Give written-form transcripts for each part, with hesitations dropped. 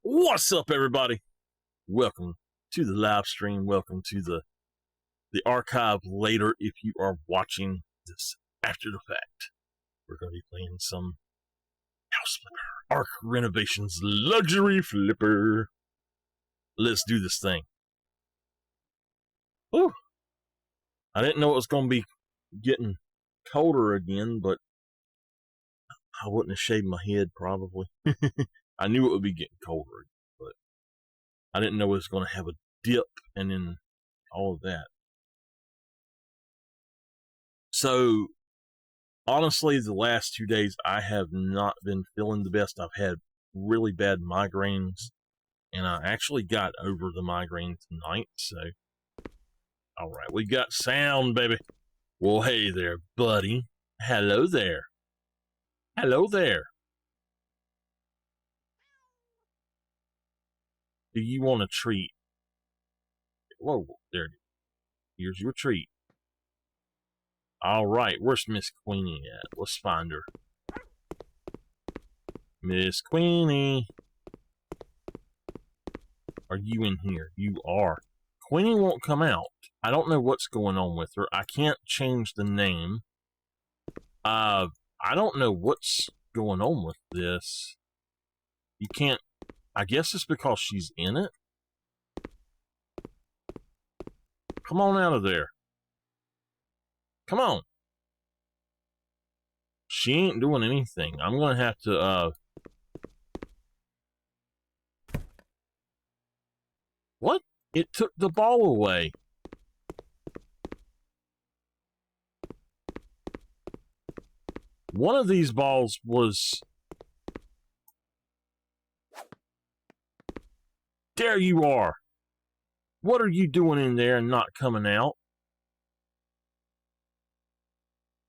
What's up, everybody? Welcome to the live stream. Welcome to the archive later if you are watching this after the fact. We're going to be playing some House Flipper, Arc Renovations Luxury Flipper. Let's do this thing. Ooh. I didn't know it was going to be getting colder again, but I wouldn't have shaved my head probably. I knew it would be getting colder, but I didn't know it was going to have a dip and then all of that. So, honestly, the last 2 days I have not been feeling the best. I've had really bad migraines, and I actually got over the migraine tonight. So, all right, we got sound, baby. Well, hey there, buddy. Hello there. Hello there. Do you want a treat? Whoa, there it is. Here's your treat. All right, where's Miss Queenie at? Let's find her. Miss Queenie. Are you in here? You are. Queenie won't come out. I don't know what's going on with her. I can't change the name. I don't know what's going on with this. You can't. I guess it's because she's in it. Come on out of there. Come on. She ain't doing anything. I'm going to have to, What? It took the ball away. One of these balls was... There you are. What are you doing in there and not coming out?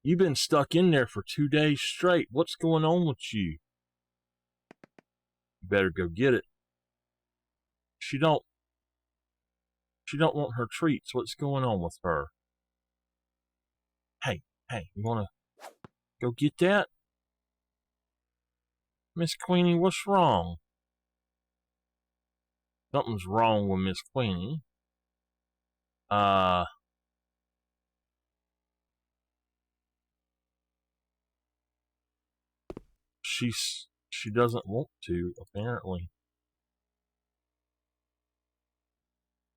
You've been stuck in there for 2 days straight. What's going on with you? You better go get it. She don't want her treats. What's going on with her? Hey, you wanna go get that? Miss Queenie, what's wrong? Something's wrong with Miss Queenie. She doesn't want to, apparently.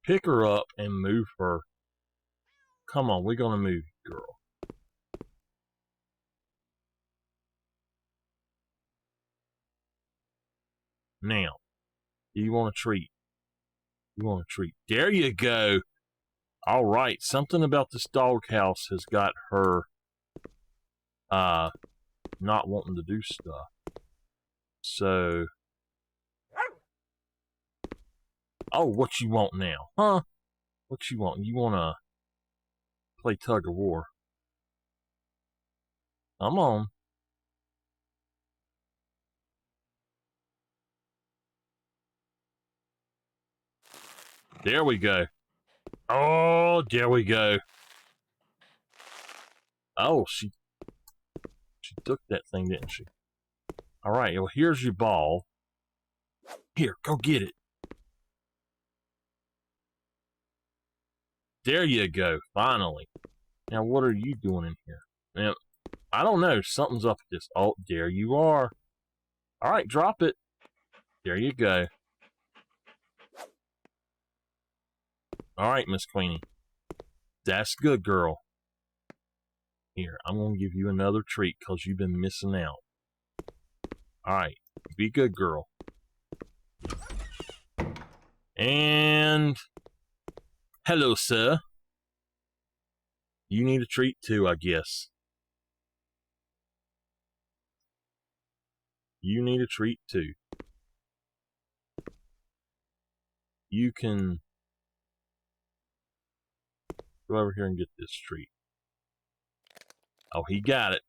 Pick her up and move her. Come on, we're gonna move you, girl. Now, do you want a treat? You want a treat? There you go. All right, something about this doghouse has got her not wanting to do stuff. So, oh, what you want now? Huh? What you want? You want to play tug of war? Come on. There we go. Oh, there we go. Oh, she took that thing, didn't she? All right, well, here's your ball. Here, go get it. There you go, finally. Now, what are you doing in here? Now, I don't know. Something's up with this. Oh, there you are. All right, drop it. There you go. All right, Miss Queenie. That's good, girl. Here, I'm going to give you another treat because you've been missing out. All right, be good, girl. And hello, sir. You need a treat too, I guess. You need a treat too. You can go over here and get this treat. Oh, he got it.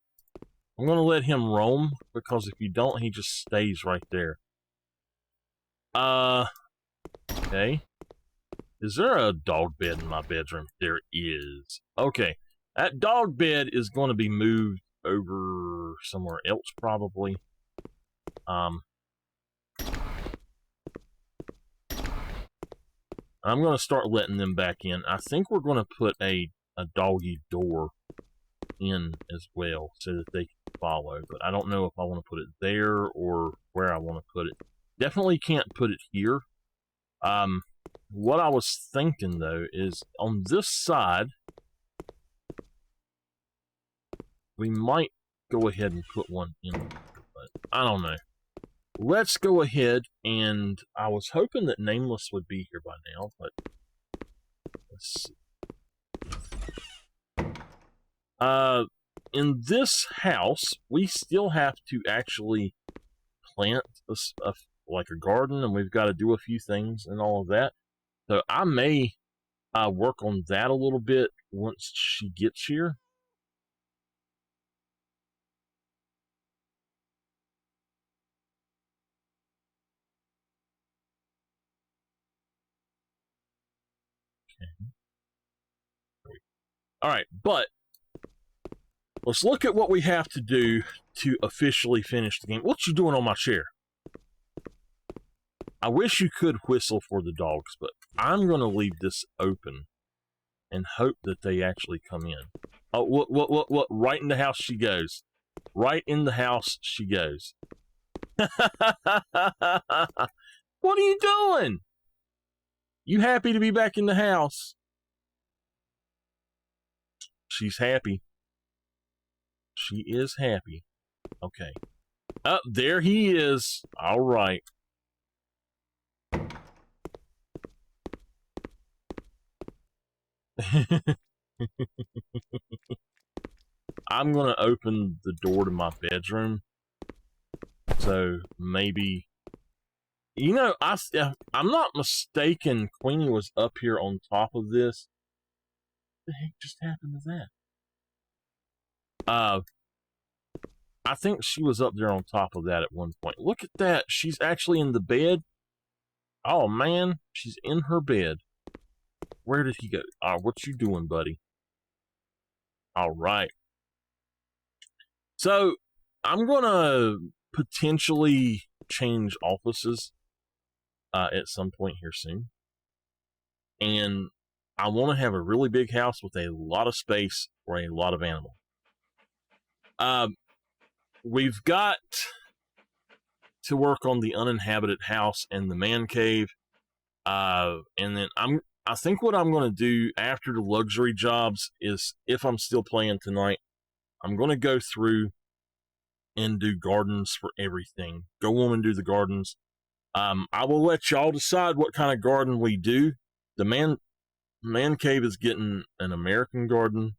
I'm going to let him roam, because if you don't, he just stays right there. Okay. Is there a dog bed in my bedroom? There is. Okay. That dog bed is going to be moved over somewhere else, probably. I'm going to start letting them back in. I think we're going to put a doggy door in as well so that they can follow, but I don't know if I want to put it there or where I want to put it. Definitely can't put it here. What I was thinking though is on this side we might go ahead and put one in, but I don't know. Let's go ahead, and I was hoping that Nameless would be here by now, but let's see. In this house, we still have to actually plant like a garden, and we've got to do a few things and all of that. So I may work on that a little bit once she gets here. Okay. All right, but let's look at what we have to do to officially finish the game. What you doing on my chair? I wish you could whistle for the dogs, but I'm going to leave this open and hope that they actually come in. Oh, what? Right in the house she goes. Right in the house she goes. What are you doing? You happy to be back in the house? She's happy. She is happy. Okay. Up there he is. All right. I'm going to open the door to my bedroom. So maybe, you know, I'm not mistaken, Queenie was up here on top of this. What the heck just happened to that? I think she was up there on top of that at one point. Look at that. She's actually in the bed. Oh, man. She's in her bed. Where did he go? What you doing, buddy? All right. So, I'm going to potentially change offices at some point here soon. And I want to have a really big house with a lot of space for a lot of animals. We've got to work on the uninhabited house and the man cave. And then I think what I'm going to do after the luxury jobs is, if I'm still playing tonight, I'm going to go through and do gardens for everything. Go on and do the gardens. I will let y'all decide what kind of garden we do. The man cave is getting an American garden.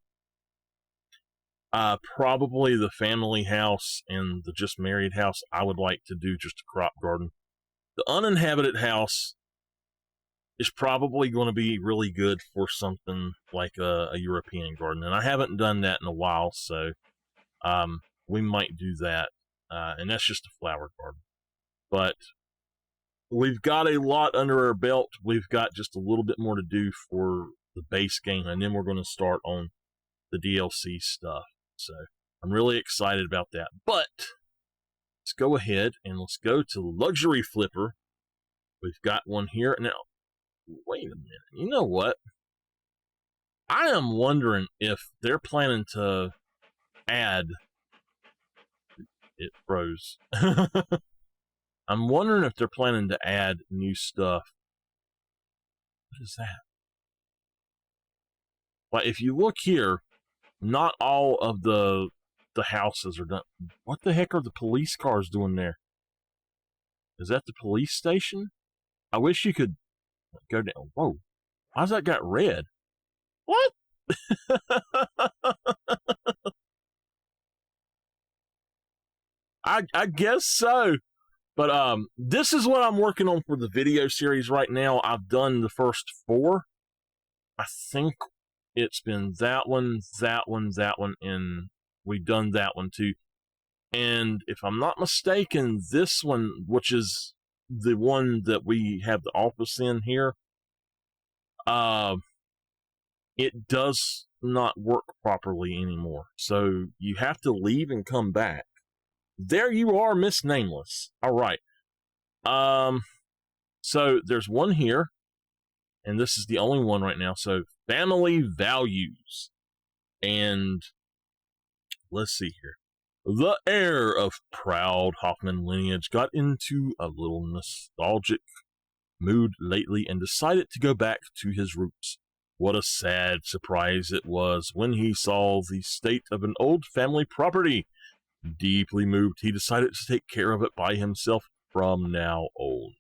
Probably the family house and the just married house, I would like to do just a crop garden. The uninhabited house is probably going to be really good for something like a European garden, and I haven't done that in a while, so we might do that, and that's just a flower garden. But we've got a lot under our belt. We've got just a little bit more to do for the base game, and then we're going to start on the DLC stuff. So I'm really excited about that. But let's go ahead and let's go to Luxury Flipper. We've got one here. Now, wait a minute. You know what? I am wondering if they're planning to add... It froze. I'm wondering if they're planning to add new stuff. What is that? Like, if you look here, not all of the houses are done. What the heck are the police cars doing there? Is that the police station? I wish you could go down. Whoa. Why's that got red? What? I guess so. But this is what I'm working on for the video series right now. I've done the first 4. I think it's been that one, and we've done that one too. And if I'm not mistaken, this one, which is the one that we have the office in here, it does not work properly anymore. So you have to leave and come back. There you are, Miss Nameless. All right. So there's one here, and this is the only one right now. So, family values. And let's see here. The heir of proud Hoffman lineage got into a little nostalgic mood lately and decided to go back to his roots. What a sad surprise it was when he saw the state of an old family property. Deeply moved, he decided to take care of it by himself from now on.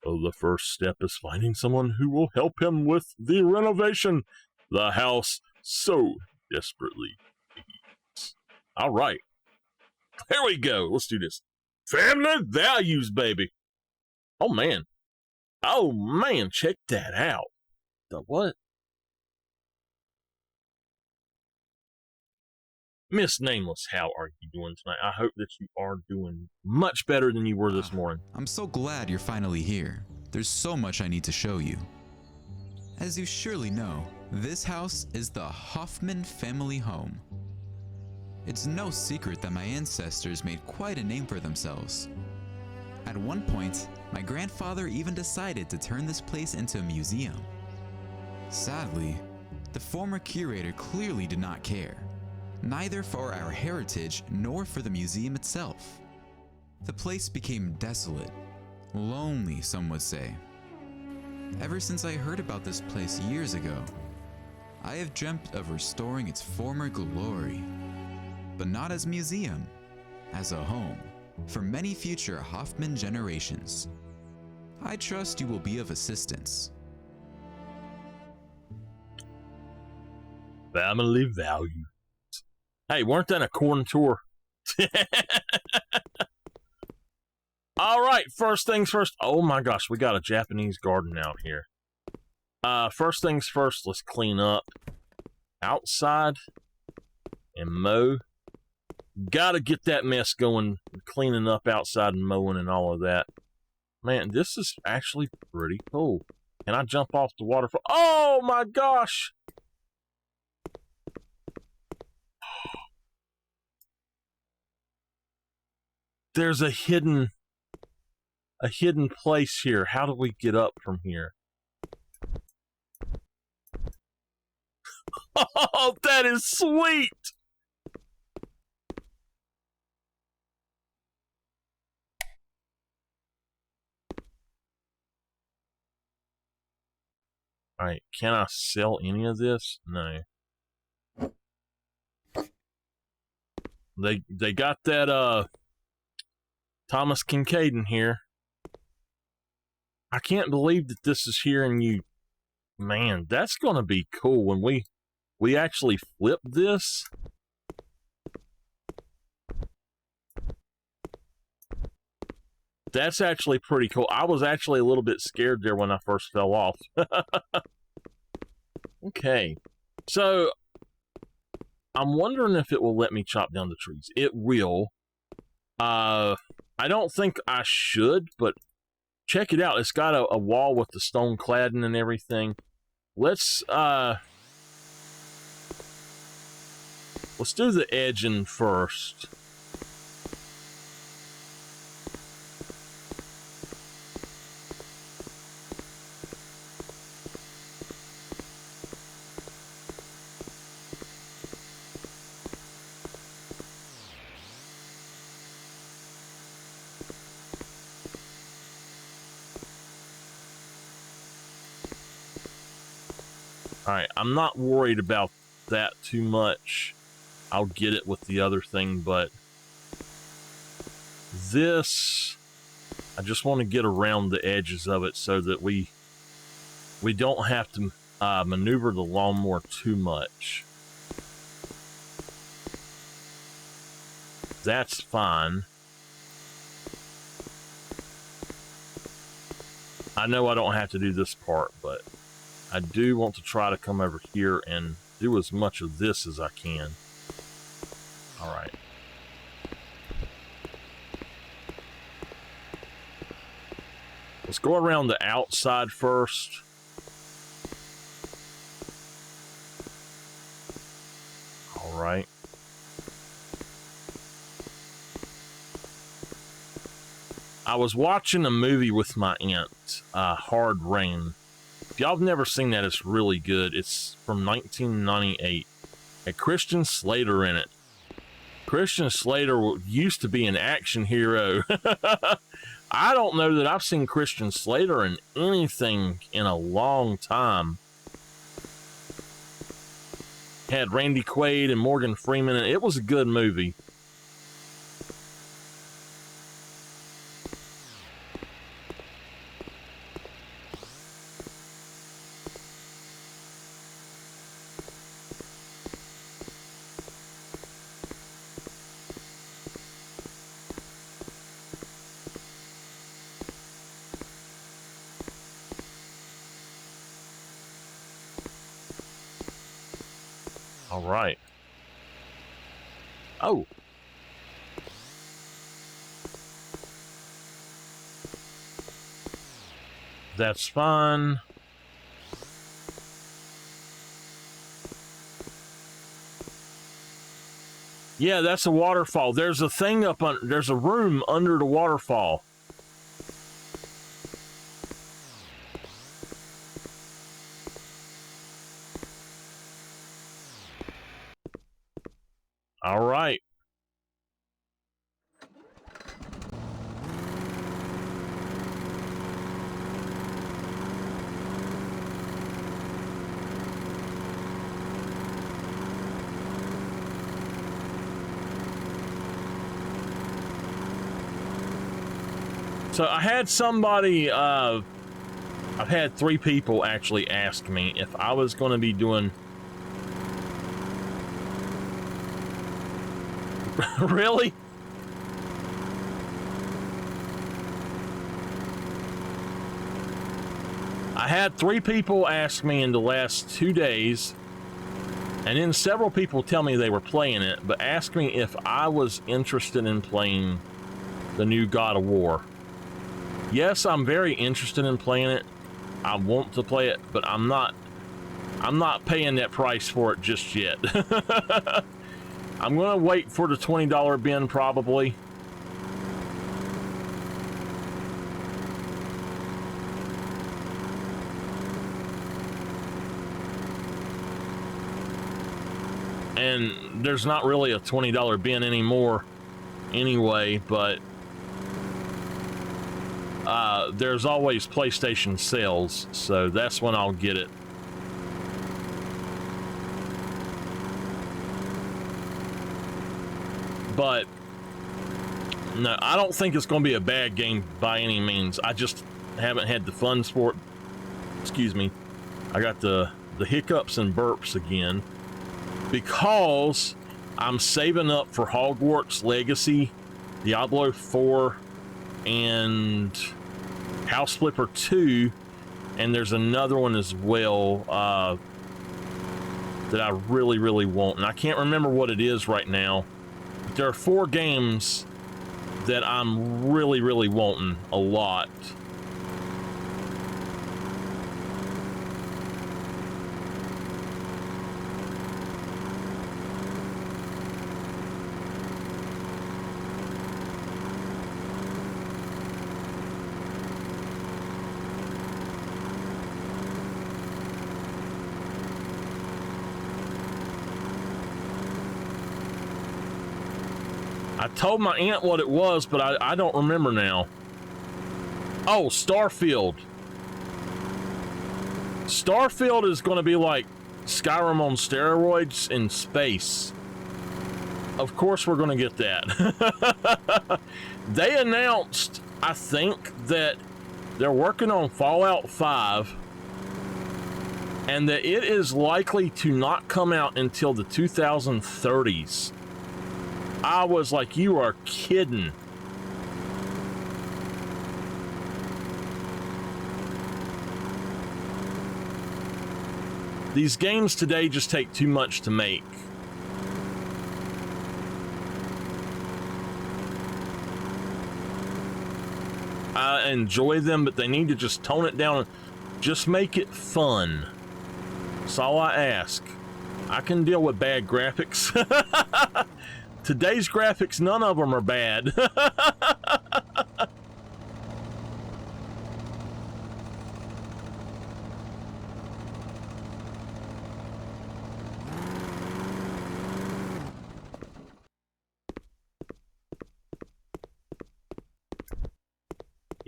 The first step is finding someone who will help him with the renovation the house so desperately needs. All right, there we go. Let's do this. Family values, baby. Oh man, check that out. The what? Miss Nameless, how are you doing tonight? I hope that you are doing much better than you were this morning. I'm so glad you're finally here. There's so much I need to show you. As you surely know, this house is the Hoffman family home. It's no secret that my ancestors made quite a name for themselves. At one point, my grandfather even decided to turn this place into a museum. Sadly, the former curator clearly did not care, neither for our heritage nor for the museum itself. The place became desolate, lonely, some would say. Ever since I heard about this place years ago, I have dreamt of restoring its former glory, but not as a museum, as a home for many future Hoffman generations. I trust you will be of assistance. Family value. Hey, weren't that a corn tour? All right, first things first. Oh my gosh, we got a Japanese garden out here. First things first, let's clean up outside and mow. Gotta get that mess going, cleaning up outside and mowing and all of that. Man, this is actually pretty cool. Can I jump off the waterfall? Oh my gosh! There's a hidden place here. How do we get up from here? Oh, that is sweet! Alright, can I sell any of this? No. They got that Thomas Kincaid in here. I can't believe that this is here and you... Man, that's gonna be cool when we actually flip this. That's actually pretty cool. I was actually a little bit scared there when I first fell off. Okay, so I'm wondering if it will let me chop down the trees. It will. I don't think I should, but check it out. It's got a wall with the stone cladding and everything. Let's do the edging first. Alright, I'm not worried about that too much. I'll get it with the other thing, but this, I just want to get around the edges of it so that we don't have to maneuver the lawnmower too much. That's fine. I know I don't have to do this part, but I do want to try to come over here and do as much of this as I can. Alright. Let's go around the outside first. Alright. I was watching a movie with my aunt, Hard Rain. If If y'all have never seen that, it's really good. It's from 1998. Had Christian Slater in it. Christian Slater used to be an action hero. I don't know that I've seen Christian Slater in anything in a long time. Had Randy Quaid and Morgan Freeman, and it was a good movie. All right. Oh. That's fun. Yeah, that's a waterfall. There's a thing up on, there's a room under the waterfall. All right. So I had somebody, I've had 3 people actually ask me if I was going to be doing... Really? I had 3 people ask me in the last 2 days, and then several people tell me they were playing it, but ask me if I was interested in playing the new God of War. Yes, I'm very interested in playing it. I want to play it, but I'm not paying that price for it just yet. I'm going to wait for the $20 bin probably. And there's not really a $20 bin anymore anyway, but there's always PlayStation sales, so that's when I'll get it. But no, I don't think it's going to be a bad game by any means. I just haven't had the fun sport. Excuse me. I got the hiccups and burps again because I'm saving up for Hogwarts Legacy, Diablo 4, and House Flipper 2, and there's another one as well that I really, really want, and I can't remember what it is right now. But there are 4 games that I'm really, really wanting a lot. I told my aunt what it was, but I don't remember now. Oh, Starfield. Starfield is going to be like Skyrim on steroids in space. Of course we're going to get that. They announced, I think, that they're working on Fallout 5 and that it is likely to not come out until the 2030s. I was like, you are kidding. These games today just take too much to make. I enjoy them, but they need to just tone it down and just make it fun. That's all I ask. I can deal with bad graphics. Today's graphics, none of them are bad.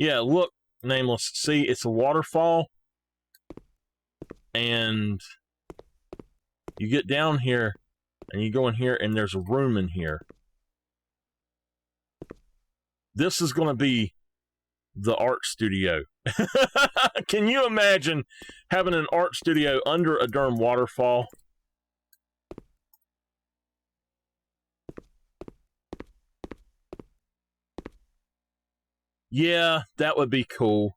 Yeah, look, Nameless. See, it's a waterfall. And you get down here, and you go in here, and there's a room in here. This is going to be the art studio. Can you imagine having an art studio under a darn waterfall? Yeah, that would be cool.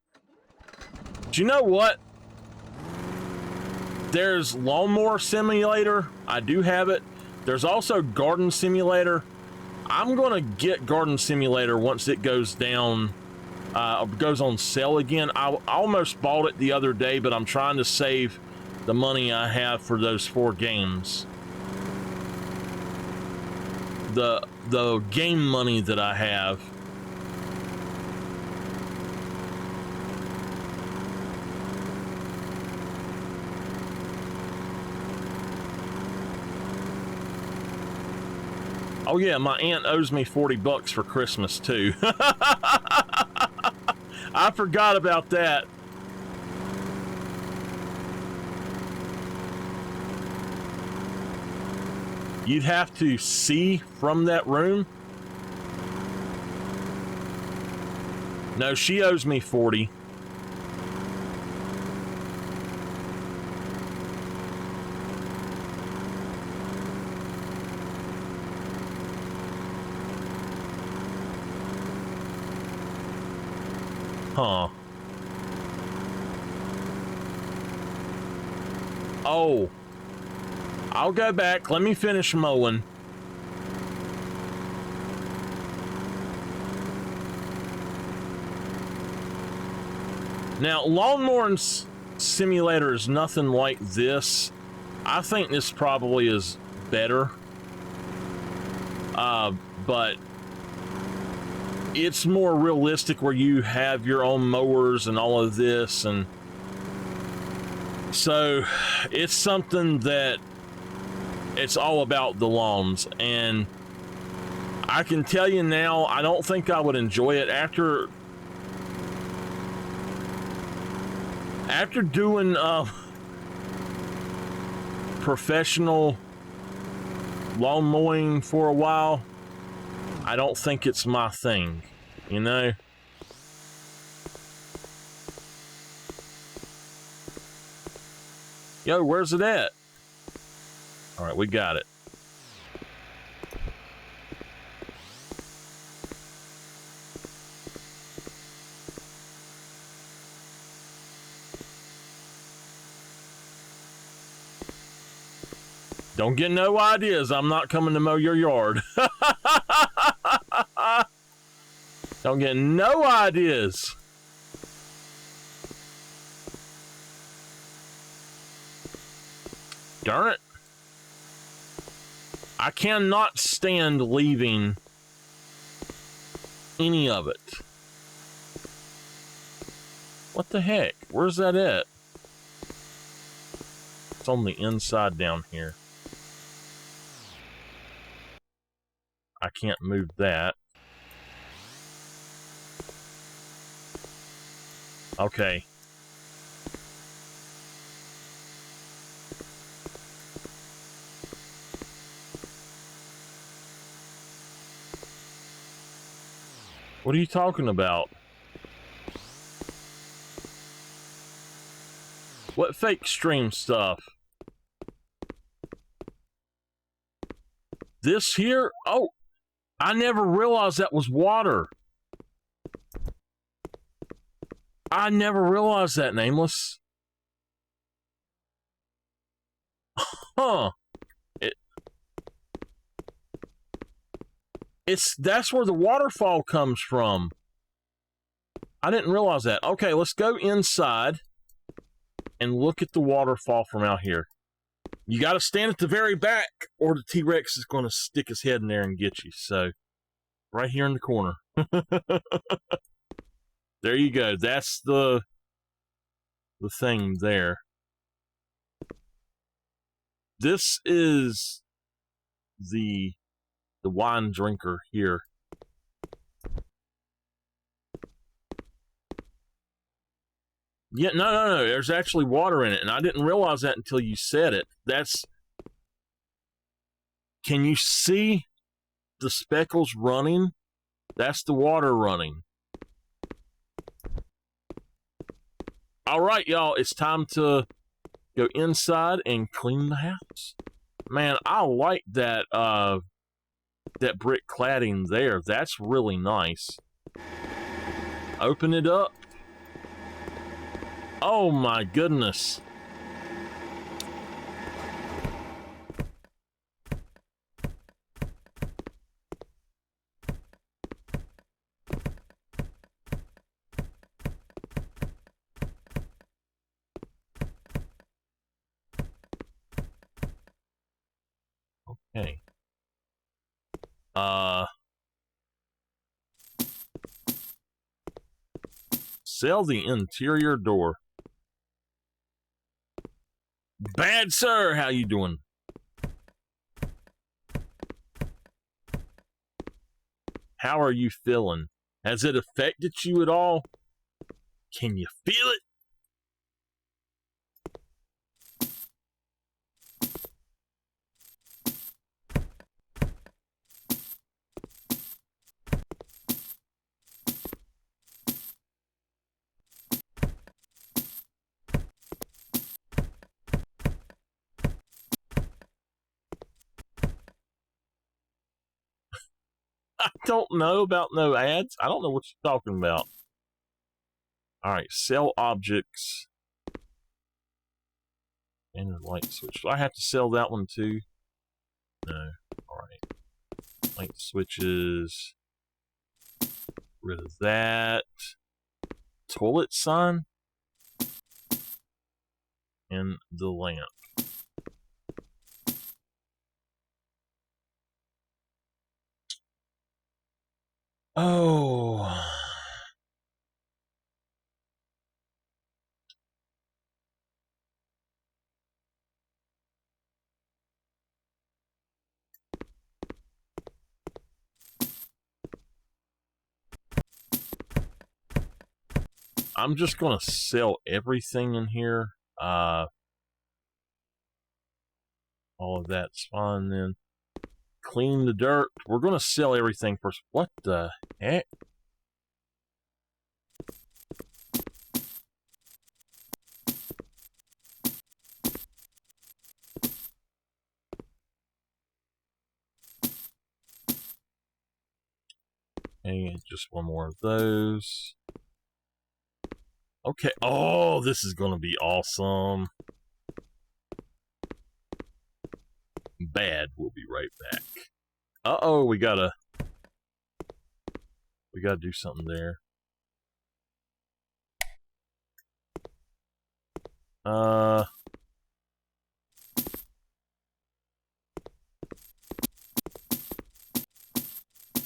Do you know what? There's Lawnmower Simulator. I do have it. There's also Garden Simulator. I'm going to get Garden Simulator once it goes down, goes on sale again. I almost bought it the other day, but I'm trying to save the money I have for those 4 games. The game money that I have. Oh yeah, my aunt owes me $40 for Christmas too. I forgot about that. You'd have to see from that room. No, she owes me 40. Huh. Oh. I'll go back. Let me finish mowing. Now, Lawnmower Simulator is nothing like this. I think this probably is better. But it's more realistic where you have your own mowers and all of this, and so it's something that it's all about the lawns. And I can tell you now, I don't think I would enjoy it after doing professional lawn mowing for a while. I don't think it's my thing, you know? Yo, where's it at? All right, we got it. Don't get no ideas. I'm not coming to mow your yard. Don't get no ideas. Darn it. I cannot stand leaving any of it. What the heck? Where's that at? It's on the inside down here. I can't move that. Okay. What are you talking about? What fake stream stuff? This here? Oh, I never realized that was water. I never realized that, Nameless. Huh. That's where the waterfall comes from. I didn't realize that. Okay, let's go inside and look at the waterfall from out here. You got to stand at the very back, or the T-Rex is going to stick his head in there and get you. So, right here in the corner. There you go. That's the thing there. This is the wine drinker here. Yeah, no. There's actually water in it, and I didn't realize that until you said it. Can you see the speckles running? That's the water running. All right, y'all, it's time to go inside and clean the house. Man, I like that that brick cladding there. That's really nice. Open it up. Oh my goodness. Okay. Sell the interior door. Bad sir, how you doing? How are you feeling? Has it affected you at all? Can you feel it? I don't know about no ads. I don't know what you're talking about. All right, sell objects. And the light switch. Do I have to sell that one too? No. All right. Light switches. Rid of that. Toilet sign. And the lamp. Oh. I'm just gonna sell everything in here. All of that's fine then. Clean the dirt. We're gonna sell everything first. What the heck? And just one more of those. Okay. Oh, this is gonna be awesome. Bad. We'll be right back. Uh-oh, we gotta do something there.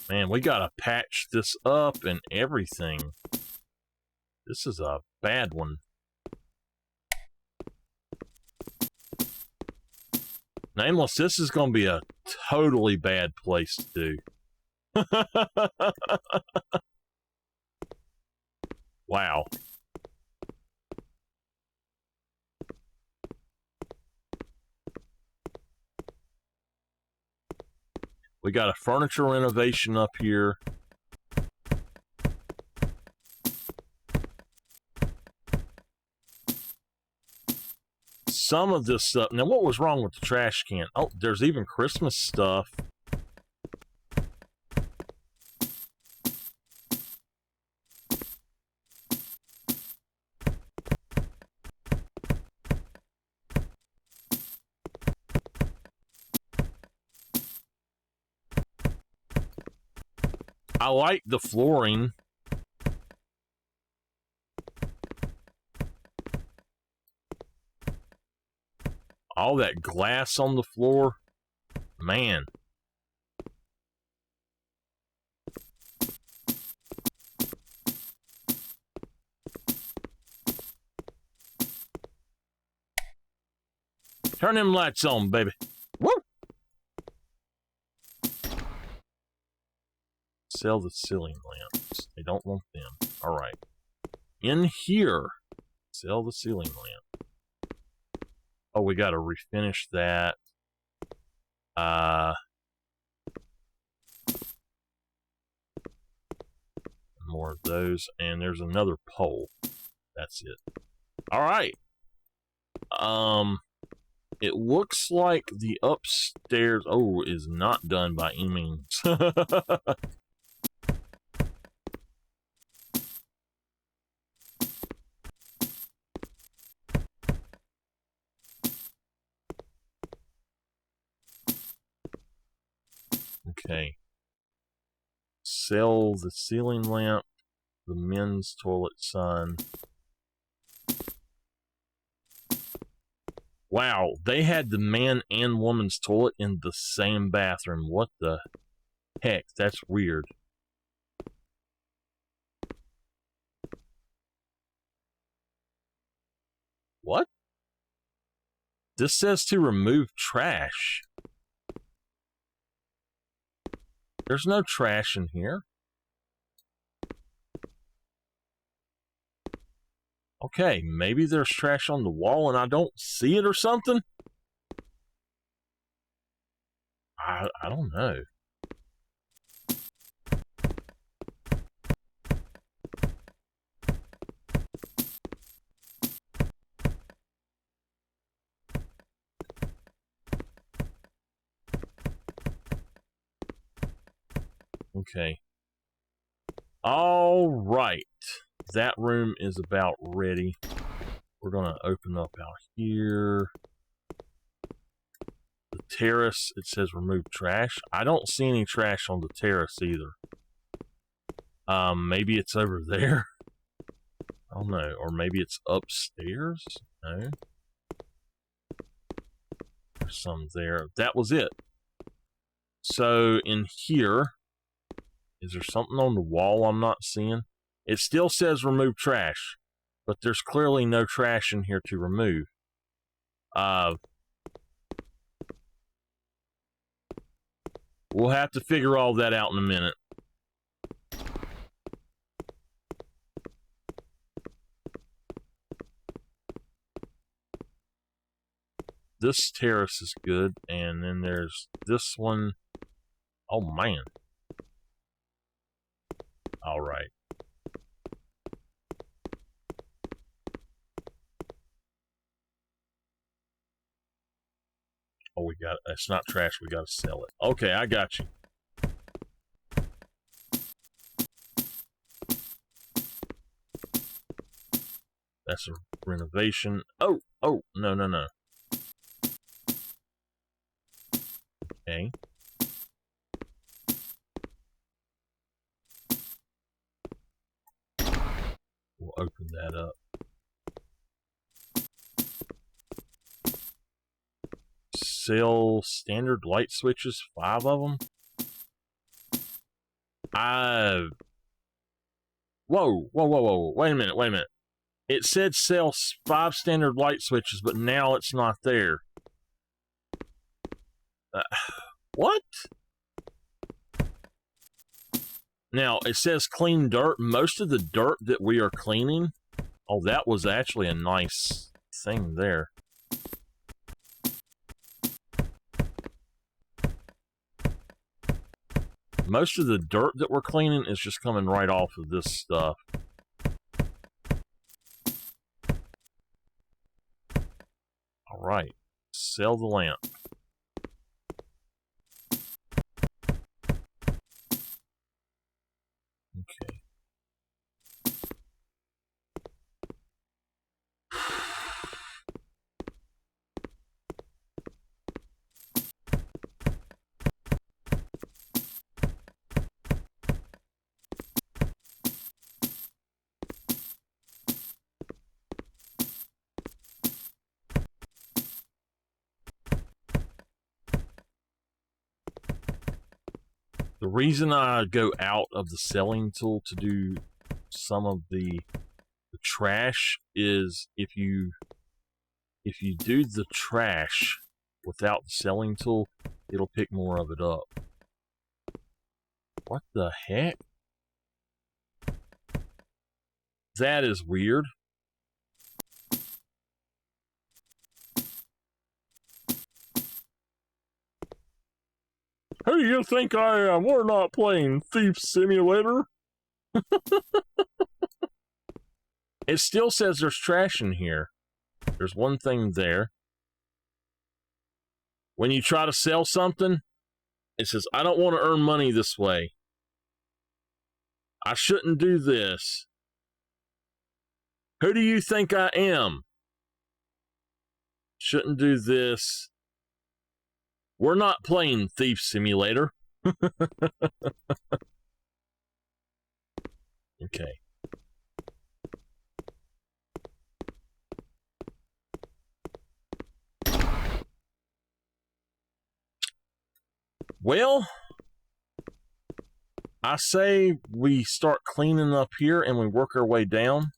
Man, we gotta patch this up and everything. This is a bad one. Nameless, this is gonna be a totally bad place to do. Wow. We got a furniture renovation up here. Some of this stuff. Now, what was wrong with the trash can? Oh, there's even Christmas stuff. I like the flooring. All that glass on the floor. Man. Turn them lights on, baby. Woo! Sell the ceiling lamps. They don't want them. All right. In here, Sell the ceiling lamp. Oh, we got to refinish that. More of those, and there's another pole. That's it. All right. It looks like the upstairs is not done by any means. Okay. Sell the ceiling lamp, the men's toilet sign. Wow, they had the man and woman's toilet in the same bathroom. What the heck? That's weird. What? This says to remove trash. There's no trash in here. Okay, maybe there's trash on the wall and I don't see it or something? I don't know. Okay. All right. That room is about ready. We're going to open up out here. The terrace, it says remove trash. I don't see any trash on the terrace either. Maybe it's over there. I don't know. Or maybe it's upstairs? No. There's some there. That was it. So in here, is there something on the wall I'm not seeing? It still says remove trash, but there's clearly no trash in here to remove. We'll have to figure all that out in a minute. This terrace is good, and then there's this one. Oh, man. All right. Oh, we got, it's not trash, we got to sell it. Okay, I got you. That's a renovation. Oh, no. Okay. We'll open that up. Sell standard light switches, 5 of them. Whoa. Wait a minute. It said sell 5 standard light switches, but now it's not there. What? Now, it says clean dirt. Most of the dirt that we are cleaning, oh, that was actually a nice thing there. Most of the dirt that we're cleaning is just coming right off of this stuff. All right, sell the lamp. Okay. The reason I go out of the selling tool to do some of the trash is if you do the trash without the selling tool, it'll pick more of it up. What the heck? That is weird. Who do you think I am? We're not playing Thief Simulator. It still says there's trash in here. There's one thing there. When you try to sell something, it says, I don't want to earn money this way. I shouldn't do this. Who do you think I am? Shouldn't do this. We're not playing Thief Simulator. Okay. Well, I say we start cleaning up here and we work our way down.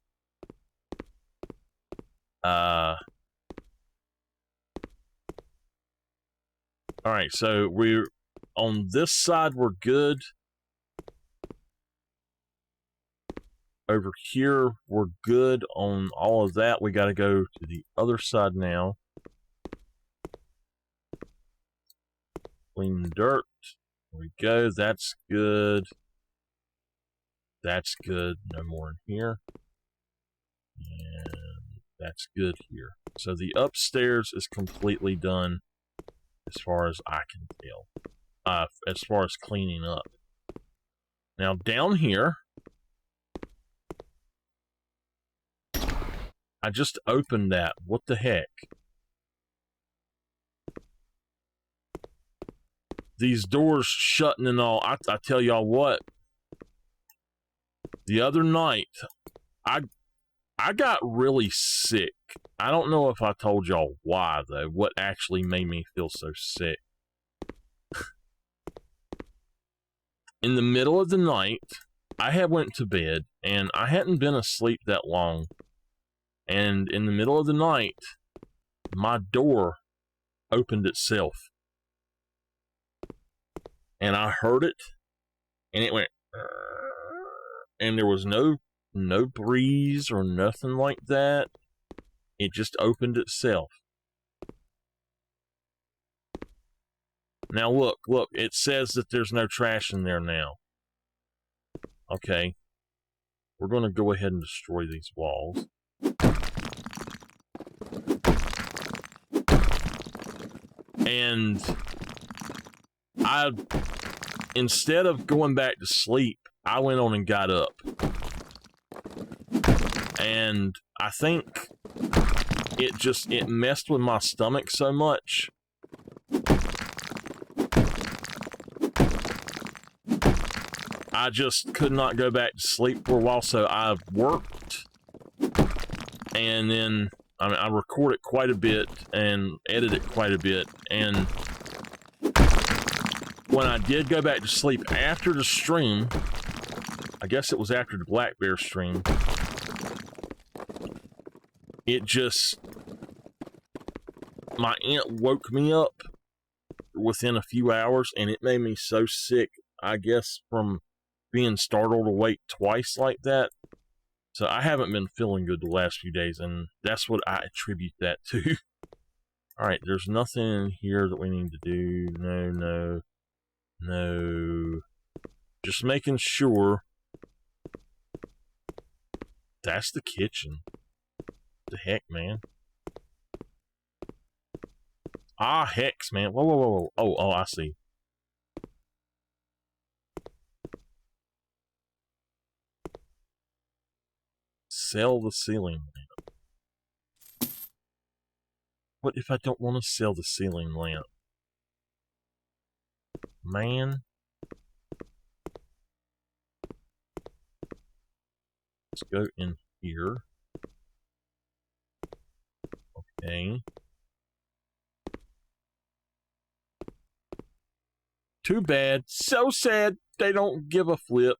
All right, so we're on this side, we're good. Over here, we're good on all of that. We got to go to the other side now. Clean dirt. There we go. That's good. That's good. No more in here. And that's good here. So the upstairs is completely done as far as I can tell. As far as cleaning up. Now down here, I just opened that. What the heck? These doors shutting and all. I tell y'all what. The other night, I got really sick. I don't know if I told y'all why, though. What actually made me feel so sick. In the middle of the night, I had went to bed, and I hadn't been asleep that long. And in the middle of the night, my door opened itself. And I heard it, and it went, and there was no breeze or nothing like that. It just opened itself. Now look, it says that there's no trash in there now. Okay. We're going to go ahead and destroy these walls. And instead of going back to sleep, I went on and got up. And I think it messed with my stomach so much. I just could not go back to sleep for a while, so I worked. And then I recorded quite a bit and edited quite a bit. And when I did go back to sleep after the stream, I guess it was after the Black Bear stream, my aunt woke me up within a few hours, and it made me so sick, I guess, from being startled awake twice like that. So I haven't been feeling good the last few days, and that's what I attribute that to. Alright, there's nothing in here that we need to do. No. Just making sure. That's the kitchen. What the heck, man? Ah, hex, man. Whoa. Oh, I see. Sell the ceiling lamp. What if I don't want to sell the ceiling lamp? Man. Let's go in here. Okay. Too bad. So sad they don't give a flip.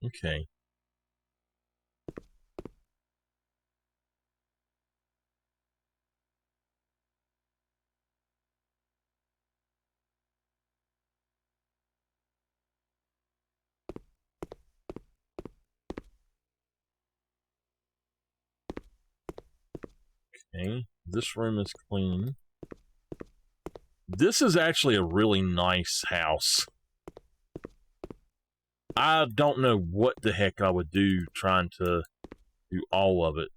Okay. Okay. This room is clean. This is actually a really nice house. I don't know what the heck I would do trying to do all of it.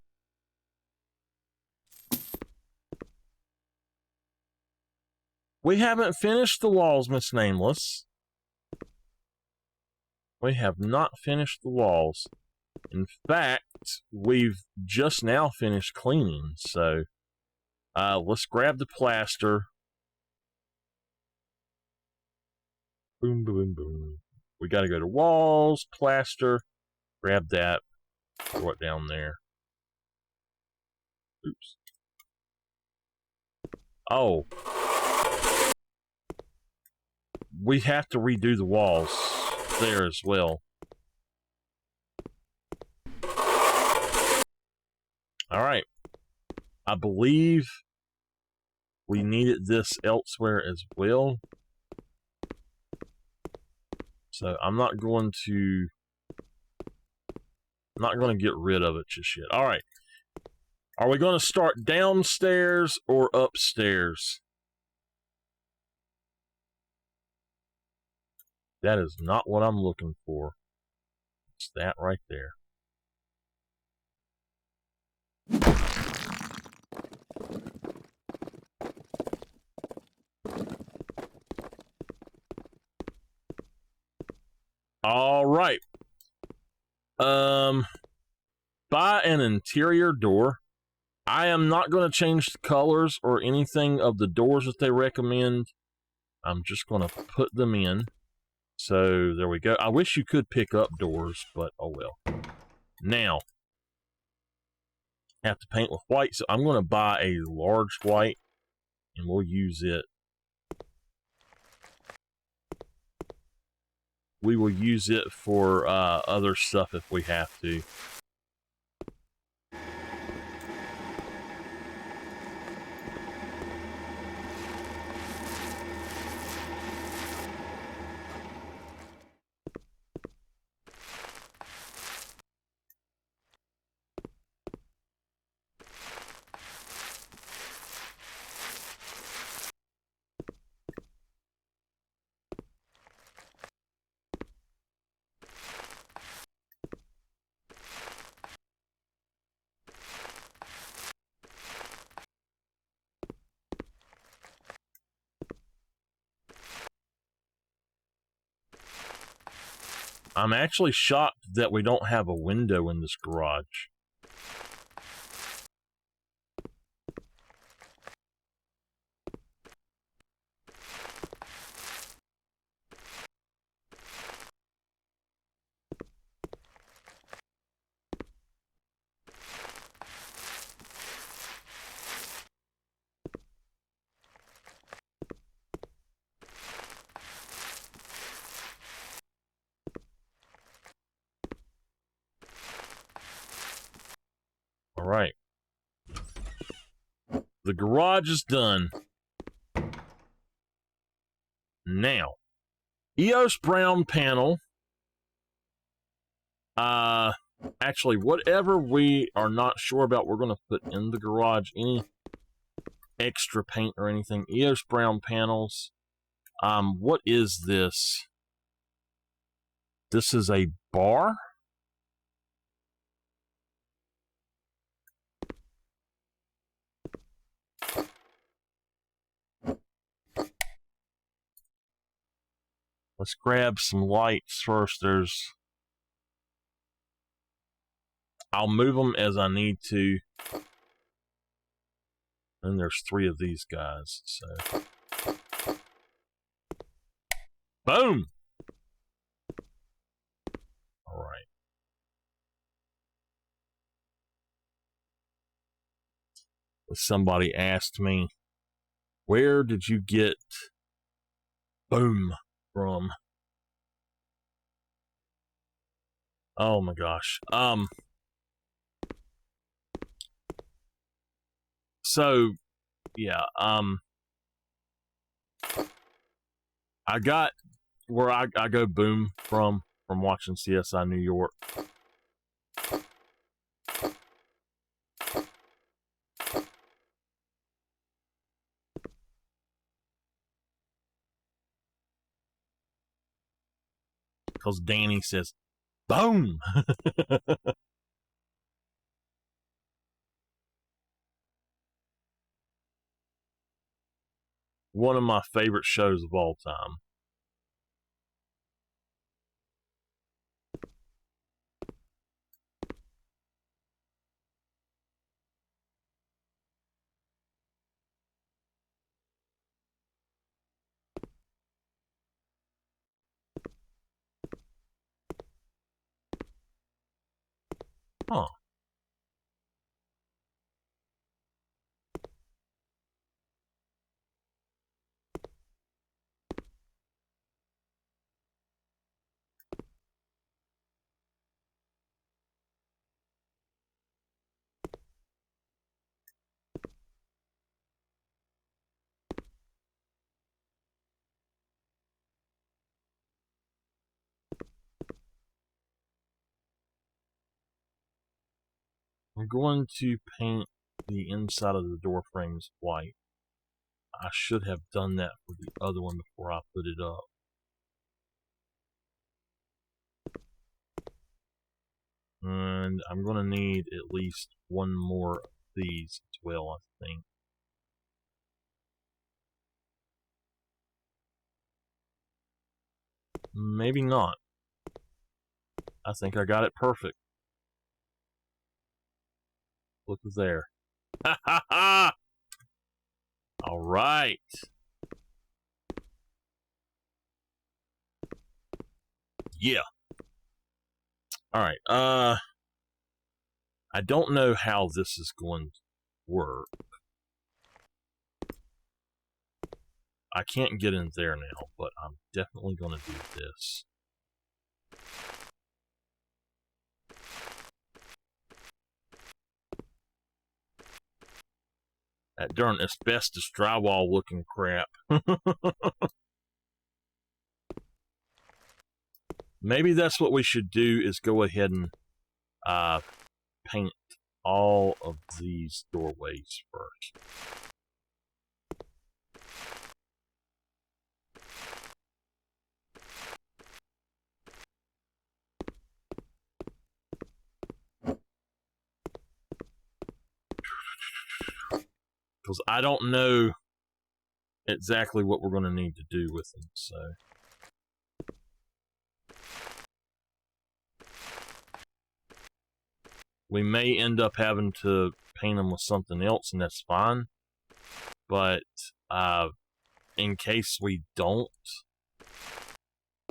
We haven't finished the walls, Miss Nameless. We have not finished the walls. In fact, we've just now finished cleaning, so let's grab the plaster. Boom, boom, boom. We got to go to walls, plaster, grab that, throw it down there. Oops. Oh. We have to redo the walls there as well. Alright. I believe we needed this elsewhere as well. So I'm not going to get rid of it just yet. Alright. Are we going to start downstairs or upstairs? That is not what I'm looking for. It's that right there. All right. Buy an interior door. I am not going to change the colors or anything of the doors that they recommend. I'm just going to put them in. So there we go. I wish you could pick up doors, but oh well. Now, have to paint with white, so I'm going to buy a large white, and we'll use it. We will use it for other stuff if we have to. I'm actually shocked that we don't have a window in this garage. All right. The garage is done. Now, EOS brown panel. Actually, whatever we are not sure about, we're going to put in the garage. Any extra paint or anything. EOS brown panels. What is this? This is a bar? Let's grab some lights first. I'll move them as I need to. And there's 3 of these guys, so. Boom! Alright. Somebody asked me, where did you get boom from? Oh my gosh. So yeah, I got where I go boom from watching CSI New York. because Danny says, boom! One of my favorite shows of all time. Huh. I'm going to paint the inside of the door frames white. I should have done that for the other one before I put it up. And I'm going to need at least one more of these as well, I think. Maybe not. I think I got it perfect. Look there. Ha ha ha! Alright. Yeah. Alright, I don't know how this is going to work. I can't get in there now, but I'm definitely going to do this. That darn asbestos drywall looking crap. Maybe that's what we should do, is go ahead and paint all of these doorways first. Because I don't know exactly what we're going to need to do with them, so. We may end up having to paint them with something else, and that's fine. But in case we don't,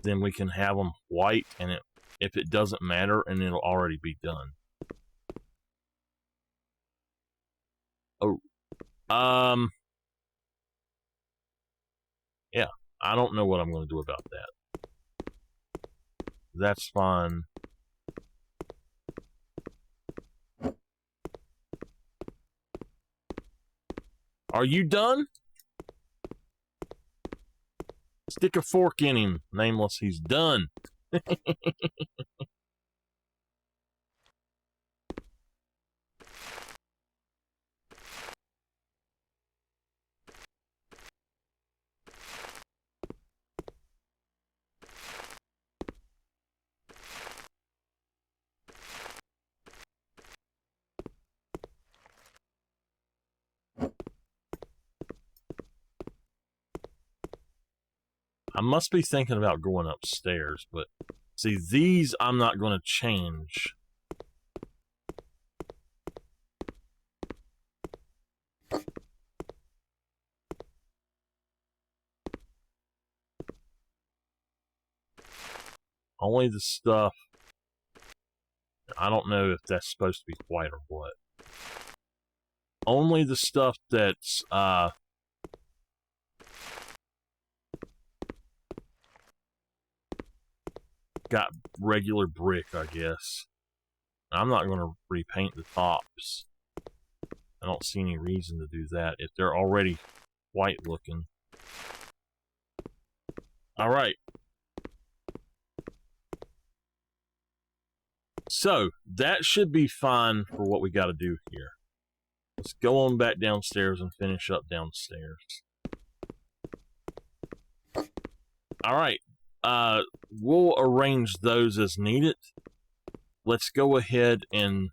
then we can have them white, and if it doesn't matter, and it'll already be done. Oh, yeah, I don't know what I'm going to do about that. That's fine. Are you done? Stick a fork in him, Nameless. He's done. I must be thinking about going upstairs, but see, these I'm not going to change. Only the stuff, I don't know if that's supposed to be white or what. Only the stuff that's, got regular brick, I guess. I'm not going to repaint the tops. I don't see any reason to do that if they're already white looking. Alright. So, that should be fine for what we got to do here. Let's go on back downstairs and finish up downstairs. Alright. we'll arrange those as needed. Let's go ahead and...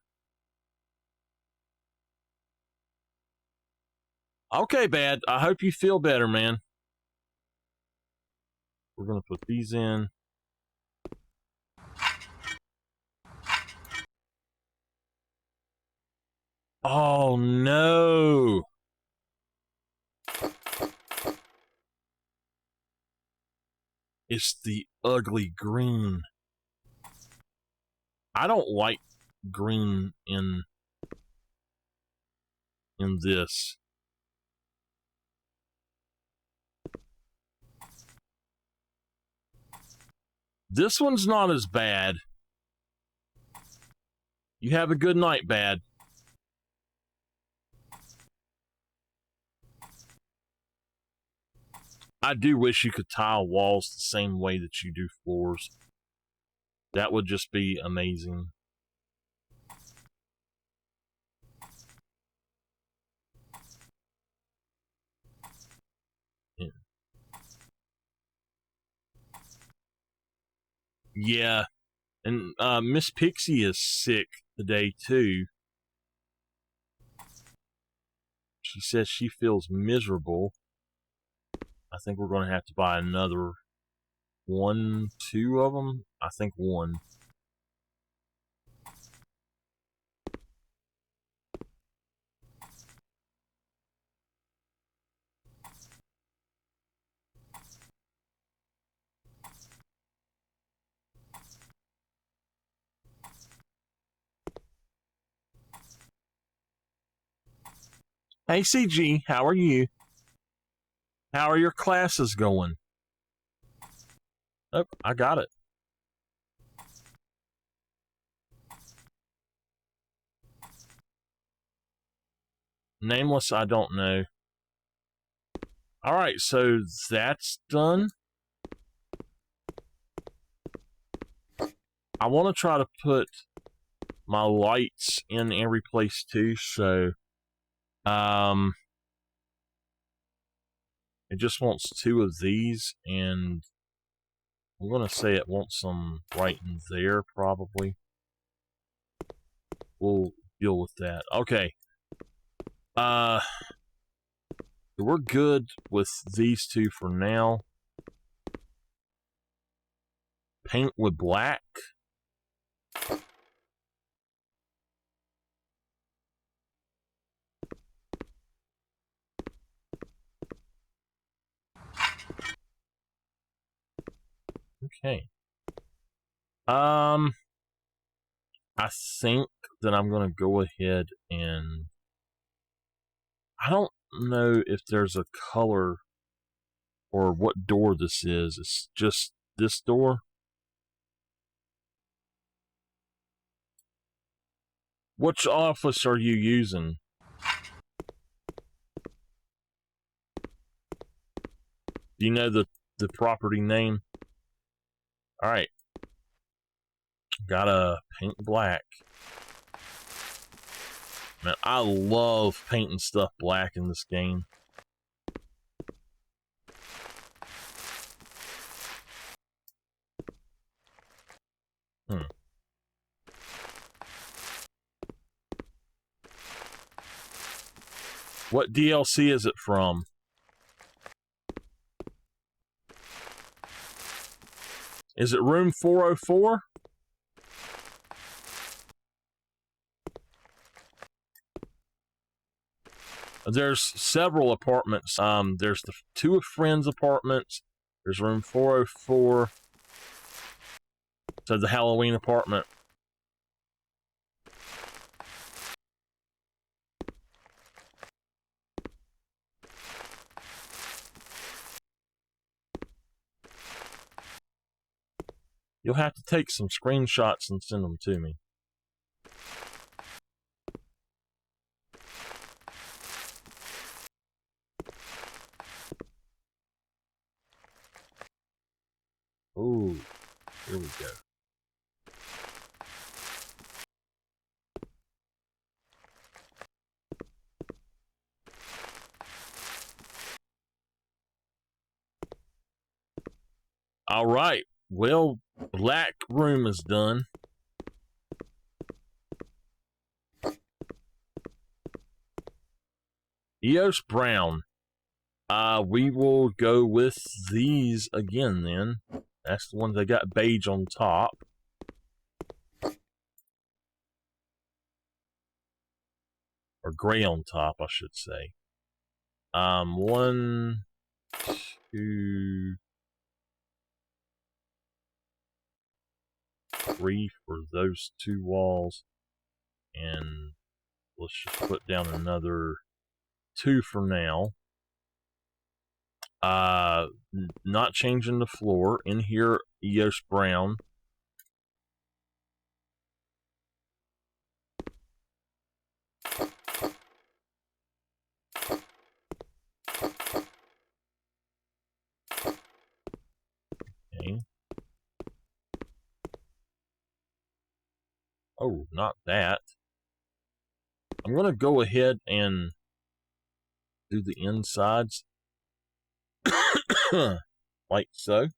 Okay, Bad. I hope you feel better, man. We're going to put these in. Oh, no. It's the ugly green. I don't like green in this. This one's not as bad. You have a good night, Bad. I do wish you could tile walls the same way that you do floors. That would just be amazing. Yeah. And Miss Pixie is sick today, too. She says she feels miserable. I think we're going to have to buy another 1, 2 of them. I think 1. Hey, CG, how are you? How are your classes going? Oh, I got it. Nameless, I don't know. Alright, so that's done. I want to try to put my lights in every place too, so it just wants 2 of these, and I'm going to say it wants some right in there, probably. We'll deal with that. Okay. We're good with these 2 for now. Paint with black. Okay. I think that I'm going to go ahead and... I don't know if there's a color or what door this is. It's just this door. Which office are you using? Do you know the property name? Alright. Gotta paint black. Man, I love painting stuff black in this game. What DLC is it from? Is it room 404? There's several apartments. There's the 2 of Friends apartments. There's room 404. So the Halloween apartment. You'll have to take some screenshots and send them to me. Ooh, here we go. All right. Well, black room is done. Eos Brown. We will go with these again then. That's the ones that got beige on top. Or gray on top, I should say. 1, 2, 3 for those 2 walls. And let's just put down another 2 for now. Not changing the floor. In here, Eos Brown. Okay. Oh, not that. I'm going to go ahead and do the insides. Like so.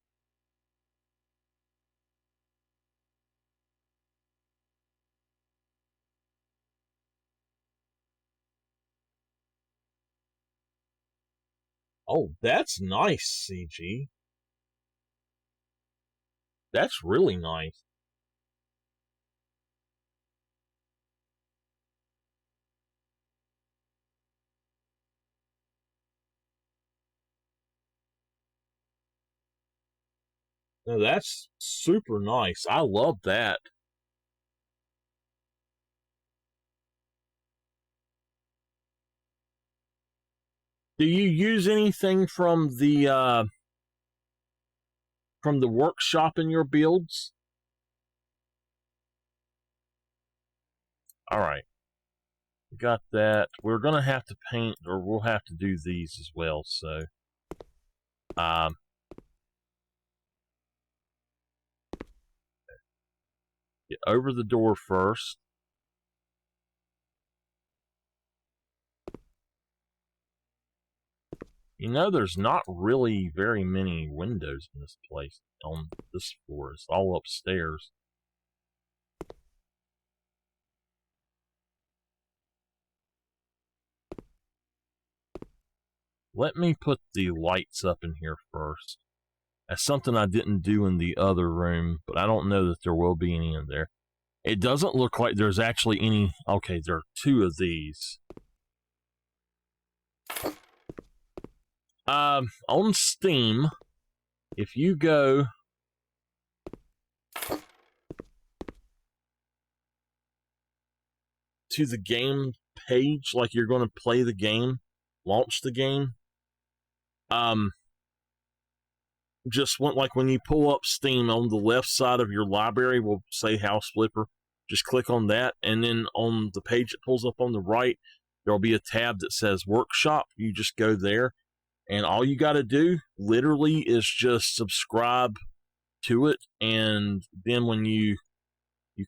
Oh, that's nice, CG. That's really nice. No, that's super nice. I love that. Do you use anything from the workshop in your builds? All right. Got that. We're going to have to paint, or we'll have to do these as well, so get over the door first. You know, there's not really very many windows in this place on this floor. It's all upstairs. Let me put the lights up in here first. That's something I didn't do in the other room, but I don't know that there will be any in there. It doesn't look like there's actually any. Okay, there are 2 of these. On Steam, if you go to the game page, like you're going to play the game, launch the game, just want, like when you pull up Steam, on the left side of your library will say House Flipper. Just click on that, and then on the page that pulls up on the right, there'll be a tab that says Workshop. You just go there, and all you got to do literally is just subscribe to it. And then when you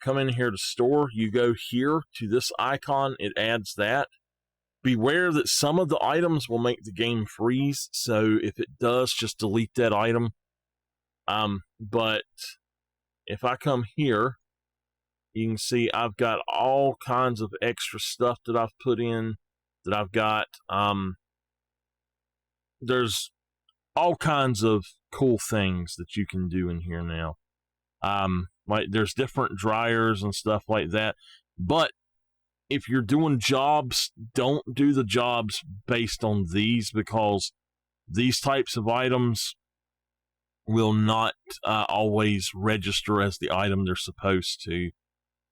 come in here to store, you go here to this icon, it adds that. Beware that some of the items will make the game freeze, so if it does, just delete that item. But if I come here, you can see I've got all kinds of extra stuff that I've put in, that I've got. There's all kinds of cool things that you can do in here now. Like there's different dryers and stuff like that. But if you're doing jobs, don't do the jobs based on these, because these types of items will not always register as the item they're supposed to.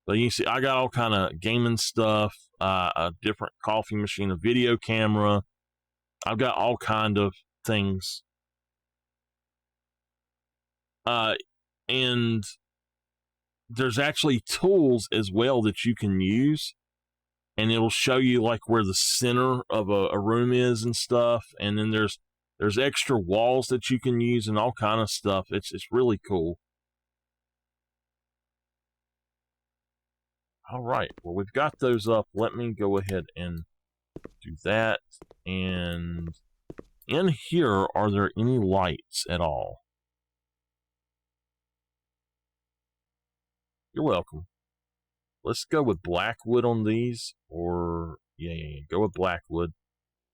But you see, I got all kind of gaming stuff, a different coffee machine, a video camera. I've got all kind of things. And there's actually tools as well that you can use, and it'll show you like where the center of a room is and stuff. And then there's extra walls that you can use and all kind of stuff. It's really cool. All right, well, we've got those up. Let me go ahead and do that. And in here, are there any lights at all? You're welcome. Let's go with black wood on these, or go with black wood.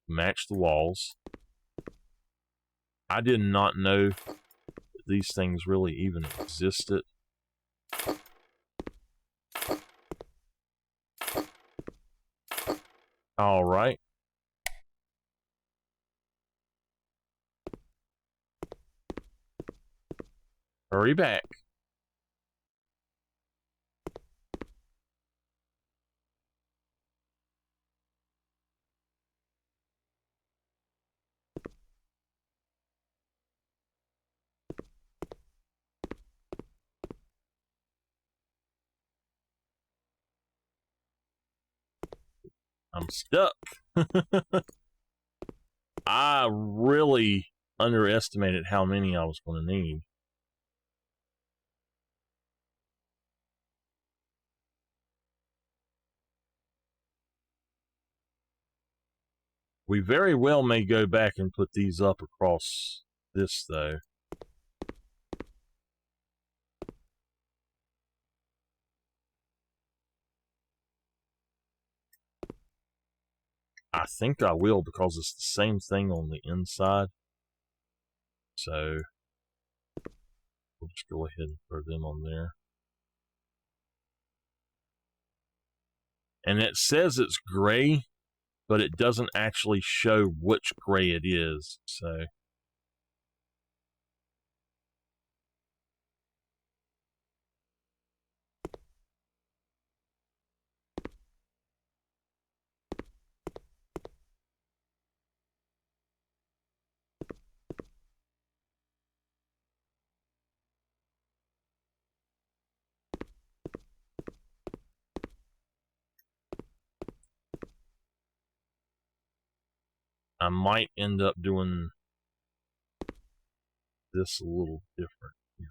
Match the walls. I did not know that these things really even existed. All right. Hurry back. I'm stuck. I really underestimated how many I was going to need. We very well may go back and put these up across this, though. I think I will, because it's the same thing on the inside. So we'll just go ahead and throw them on there. And it says it's gray, but it doesn't actually show which gray it is. So I might end up doing this a little different here.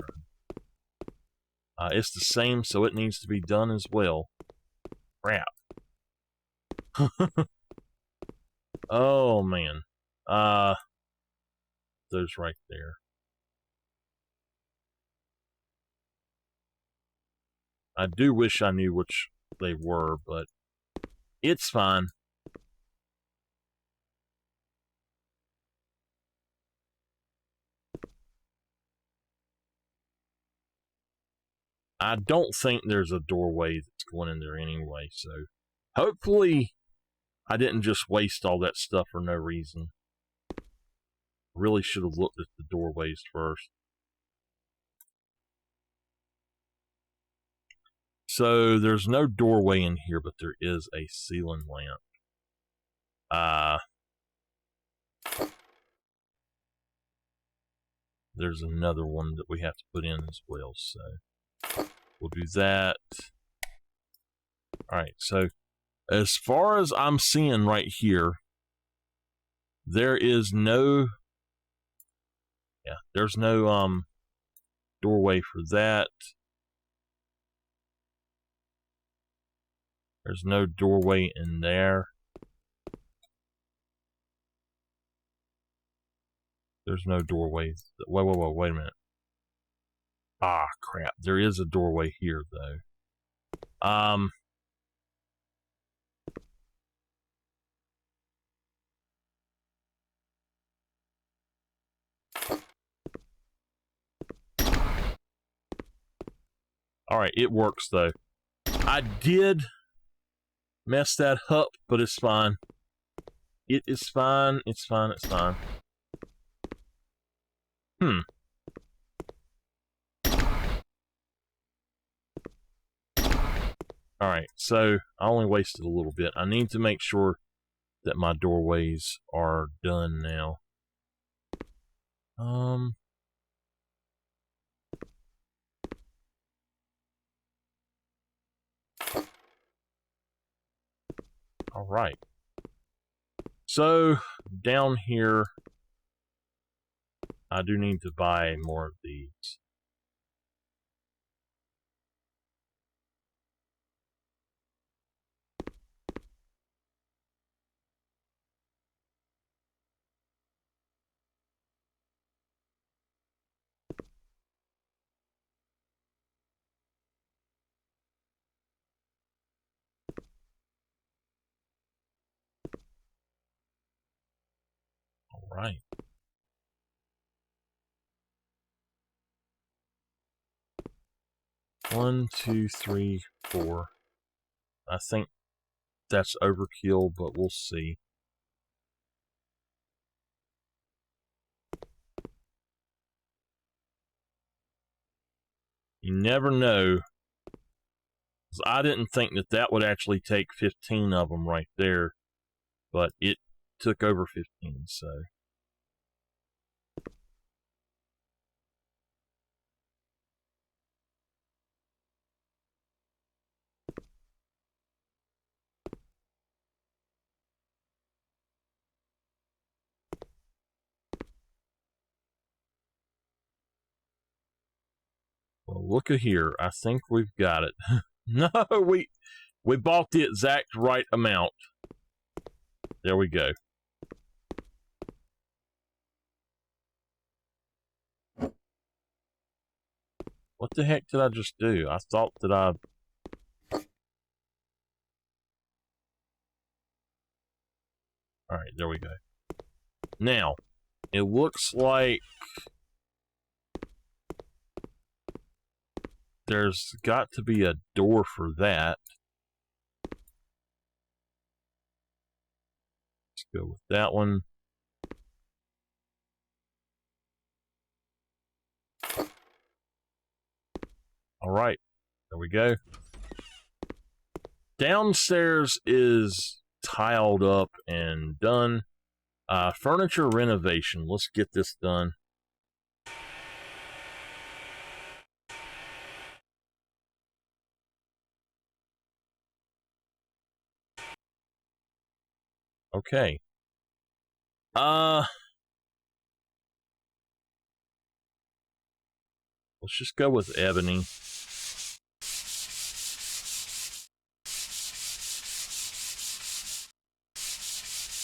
It's the same, so it needs to be done as well. Crap. Oh, man. Those right there. I do wish I knew which they were, but it's fine. I don't think there's a doorway that's going in there anyway, so hopefully I didn't just waste all that stuff for no reason. Really should have looked at the doorways first. So there's no doorway in here, but there is a ceiling lamp. There's another one that we have to put in as well, so we'll do that. Alright, so as far as I'm seeing right here, there is no there's no doorway for that. There's no doorway in there. There's no doorway. Wait a minute. Ah, crap. There is a doorway here, though. Alright, it works, though. I did mess that up, but it's fine. It is fine. It's fine. It's fine. Alright, so I only wasted a little bit. I need to make sure that my doorways are done now. Alright. So, down here, I do need to buy more of these. right. One, two, three, four. I think that's overkill, but we'll see. You never know. I didn't think that that would actually take 15 of them right there, but it took over 15, so. Well, look at here. I think we've got it. No, we bought the exact right amount. There we go. What the heck did I just do? I thought that I... Alright, there we go. Now, it looks like there's got to be a door for that. Let's go with that one. Alright, there we go. Downstairs is tiled up and done. Furniture renovation. Let's get this done. Okay. Let's just go with ebony.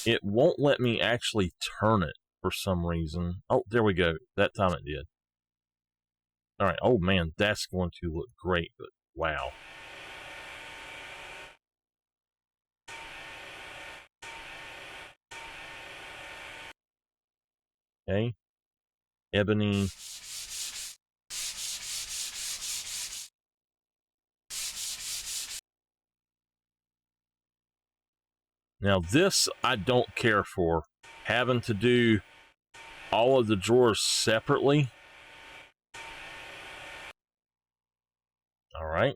It won't let me actually turn it for some reason. Oh, there we go. That time it did. Alright, oh man, that's going to look great, but wow. Okay. Ebony. Now this I don't care for. Having to do all of the drawers separately. Alright.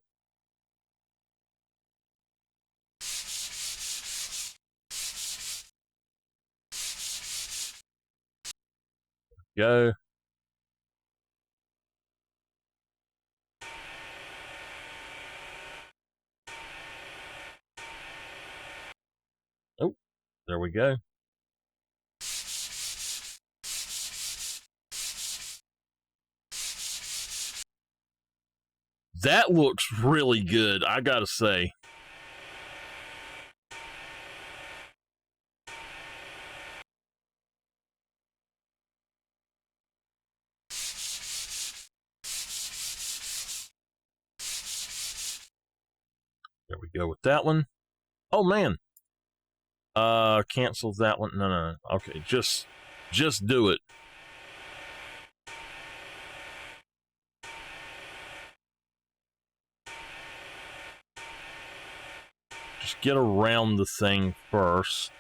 Go. Oh, there we go. That looks really good, I gotta say. There we go with that one. Oh man. Cancel that one. No. Okay, just do it. Just get around the thing first.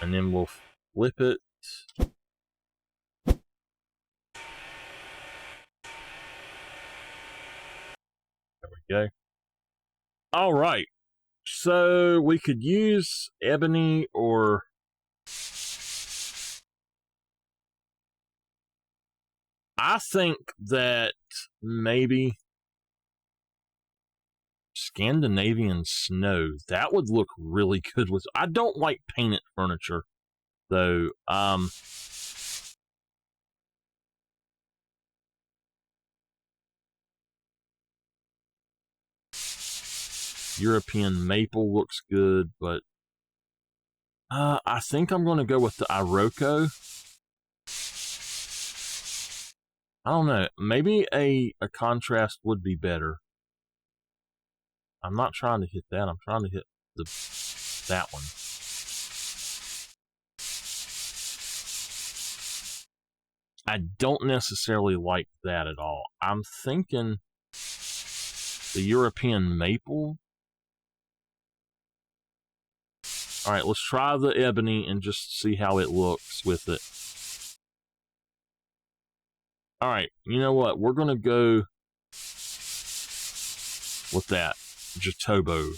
And then we'll flip it. There we go. All right. So we could use ebony or... I think that maybe Scandinavian snow. That would look really good with... I don't like painted furniture, though. European maple looks good, but I think I'm going to go with the Iroko. I don't know. Maybe a contrast would be better. I'm not trying to hit that. I'm trying to hit that one. I don't necessarily like that at all. I'm thinking the European maple. All right, let's try the ebony and just see how it looks with it. All right, you know what? We're going to go with that, Jatobo.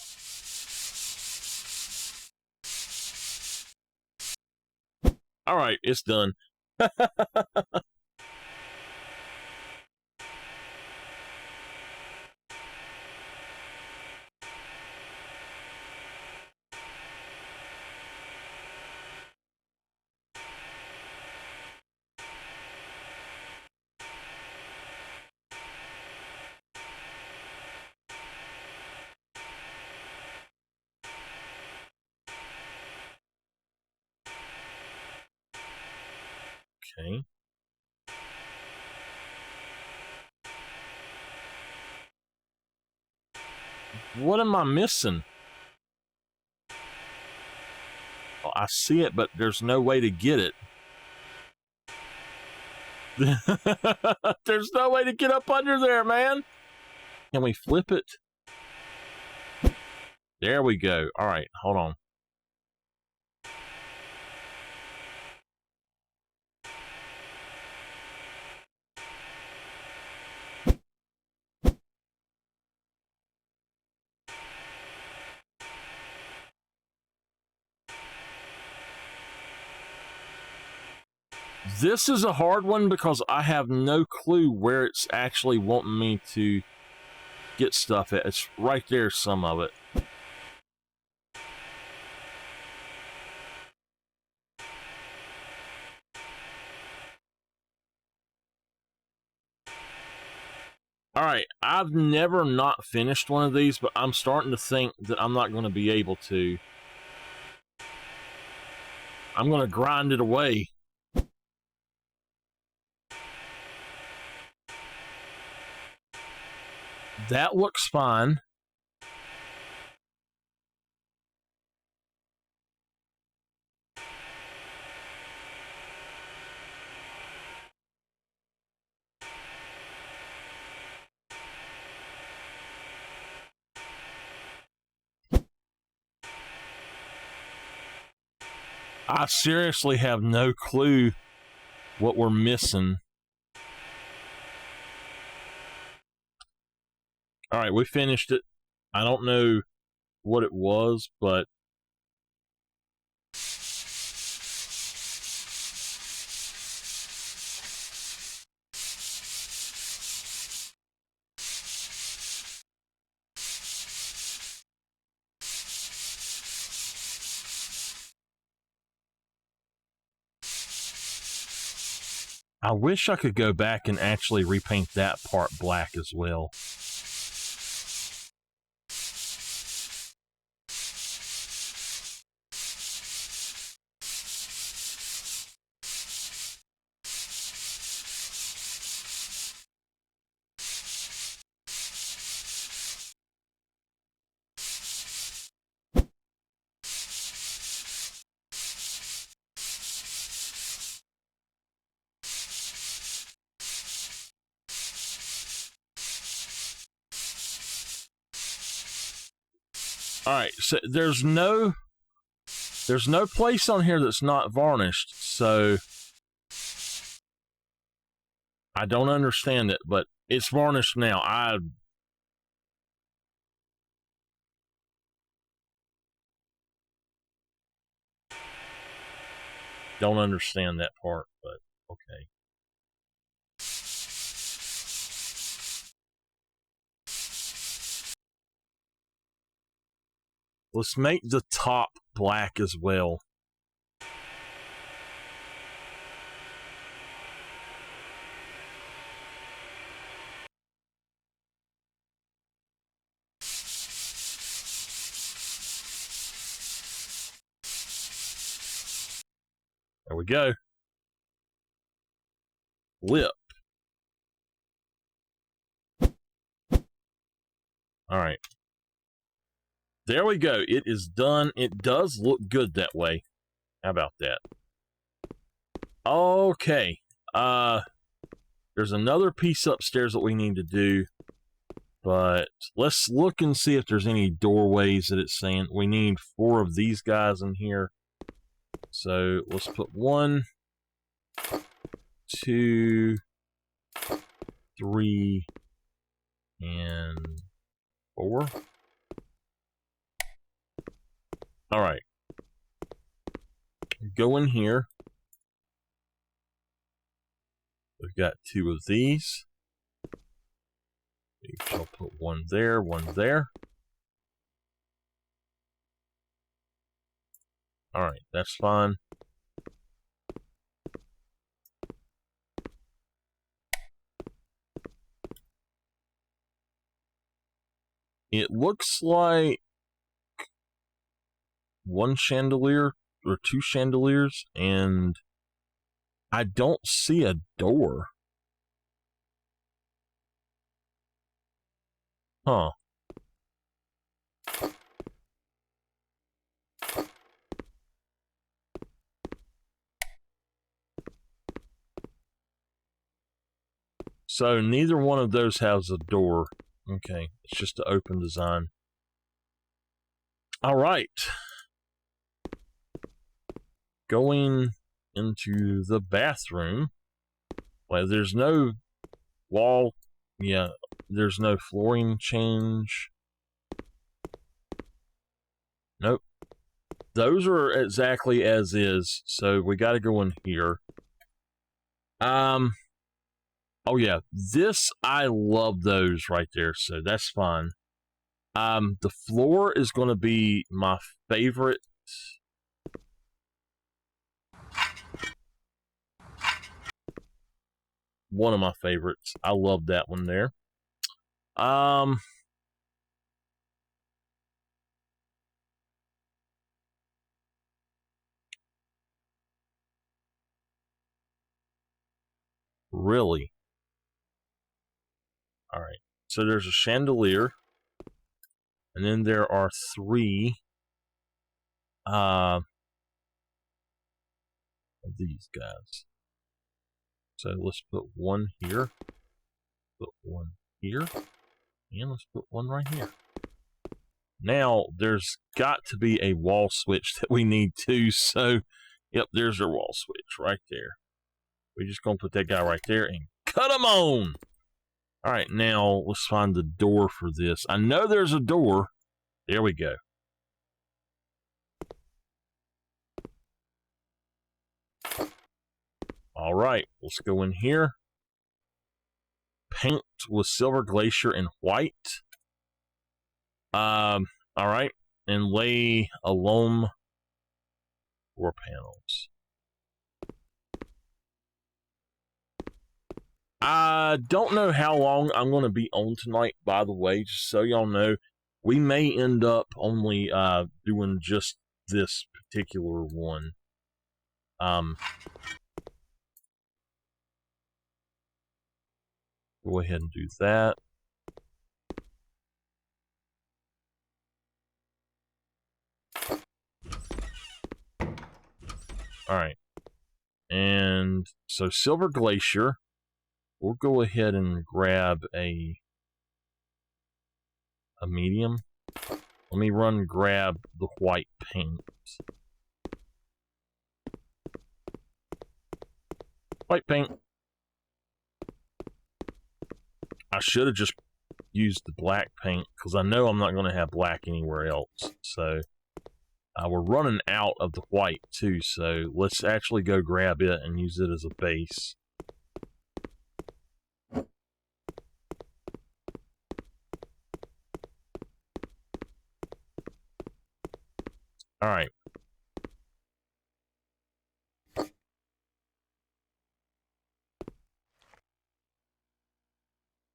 All right, it's done. Okay. What am I missing? Well, I see it, but there's no way to get it. There's no way to get up under there, man. Can we flip it? There we go. All right, hold on. This is a hard one because I have no clue where it's actually wanting me to get stuff at. It's right there, some of it. All right, I've never not finished one of these, but I'm starting to think that I'm not going to be able to. I'm going to grind it away. That looks fine. I seriously have no clue what we're missing. All right, we finished it. I don't know what it was, but I wish I could go back and actually repaint that part black as well. All right, so there's no place on here that's not varnished, so I don't understand it, but it's varnished now. I don't understand that part, but okay. Let's make the top black as well. There we go. Lip. All right. There we go. It is done. It does look good that way. How about that? Okay. There's another piece upstairs that we need to do, but let's look and see if there's any doorways that it's saying. We need 4 of these guys in here. So let's put 1, 2, 3, and 4. All right. Go in here. We've got 2 of these. I'll put 1 there, 1 there. All right, that's fine. It looks like 1 chandelier or 2 chandeliers, and I don't see a door. Huh. So neither one of those has a door. Okay, it's just an open design. All right. Going into the bathroom. Well, there's no wall. Yeah, there's no flooring change. Nope. Those are exactly as is. So we got to go in here. Oh yeah, I love those right there. So that's fine. The floor is going to be my favorite. One of my favorites. I love that one there. Really? All right. So there's a chandelier, and then there are 3 of these guys. So let's put 1 here, put 1 here, and let's put 1 right here. Now, there's got to be a wall switch that we need too, so, yep, there's our wall switch right there. We're just going to put that guy right there and cut him on! Alright, now, let's find the door for this. I know there's a door. There we go. Alright, let's go in here. Paint with silver glacier and white. Alright, and lay alum 4 panels. I don't know how long I'm going to be on tonight, by the way, just so y'all know. We may end up only doing just this particular one. Go ahead and do that. Alright. And so Silver Glacier, we'll go ahead and grab a medium. Let me grab the white paint. White paint. I should have just used the black paint because I know I'm not going to have black anywhere else. So we're running out of the white too, so let's actually go grab it and use it as a base. All right.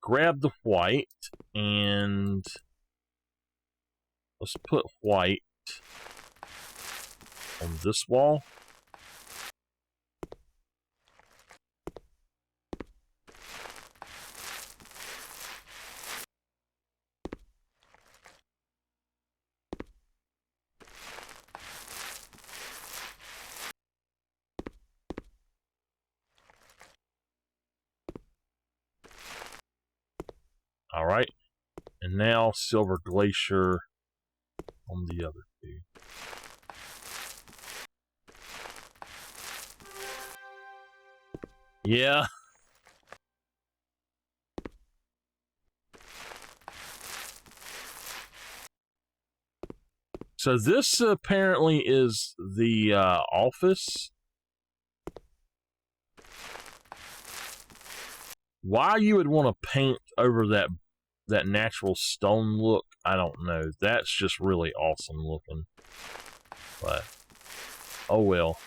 Grab the white and let's put white on this wall. All right. And now Silver Glacier on the other two. Yeah. So this apparently is the office. Why you would want to paint over that natural stone look, I don't know. That's just really awesome looking. But oh well.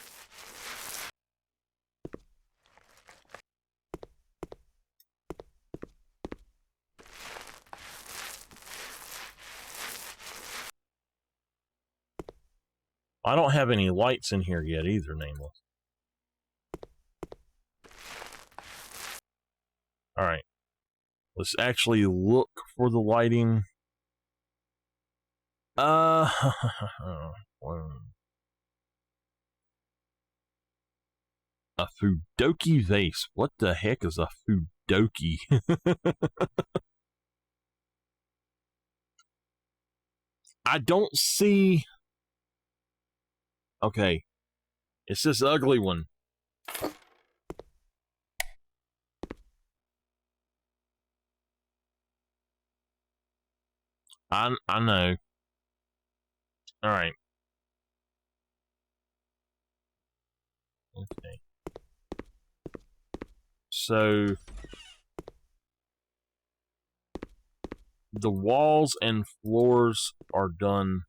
I don't have any lights in here yet either, Nameless. Alright. Let's actually look for the lighting. A Fudoki vase. What the heck is a Fudoki? I don't see... Okay. It's this ugly one. I know. Alright. Okay. So... the walls and floors are done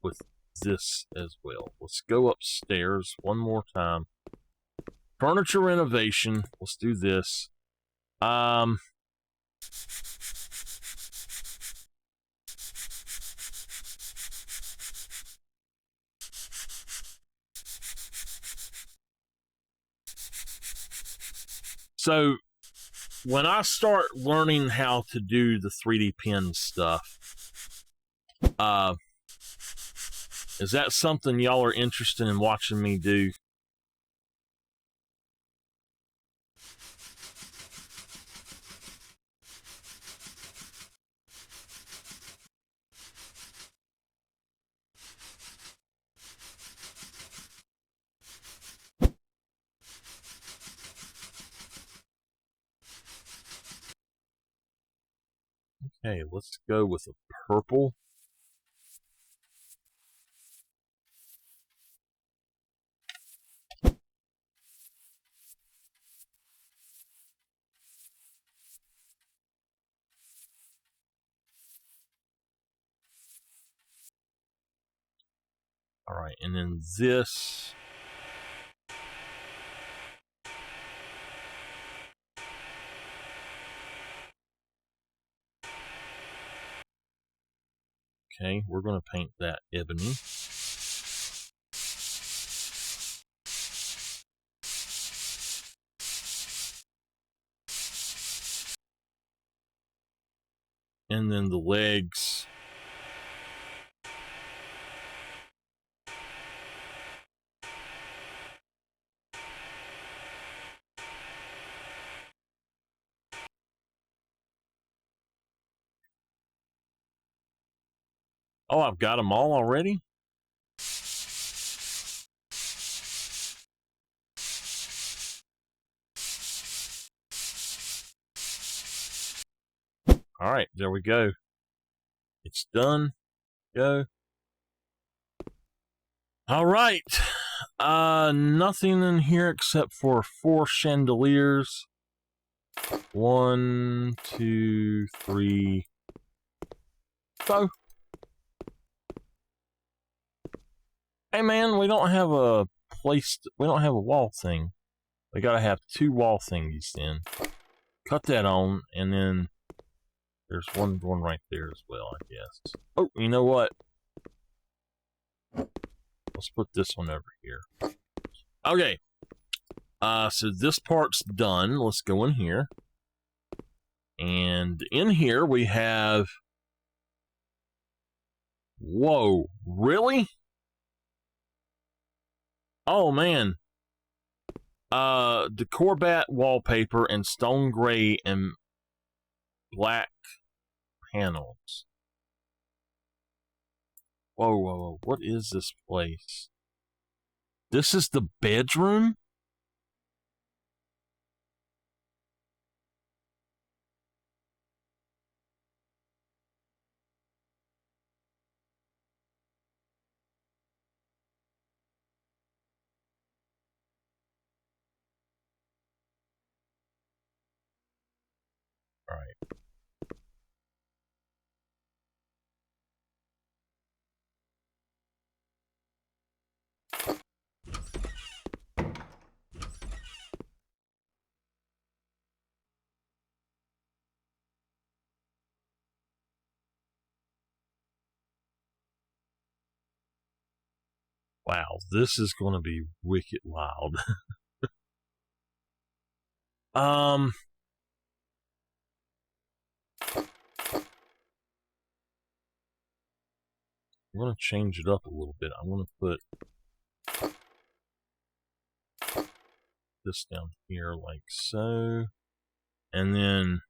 with this as well. Let's go upstairs one more time. Furniture renovation. Let's do this. So when I start learning how to do the 3D pen stuff, is that something y'all are interested in watching me do? Okay, let's go with a purple. All right, and then this. Okay, we're going to paint that ebony. And then the legs. Oh, I've got them all already? All right, there we go. It's done. Go. All right. Nothing in here except for 4 chandeliers. 1, 2, 3, 4. Hey man, we don't have a place. We don't have a wall thing. We gotta have 2 wall thingies then. Cut that on, and then there's one right there as well, I guess. Oh, you know what? Let's put this one over here. Okay. So this part's done. Let's go in here. And in here we have... Whoa, really? Oh, man. Decor bat wallpaper and stone gray and black panels. Whoa, whoa, whoa. What is this place? This is the bedroom? All right. Wow, this is going to be wicked wild. I'm going to change it up a little bit. I'm going to put this down here like so. And then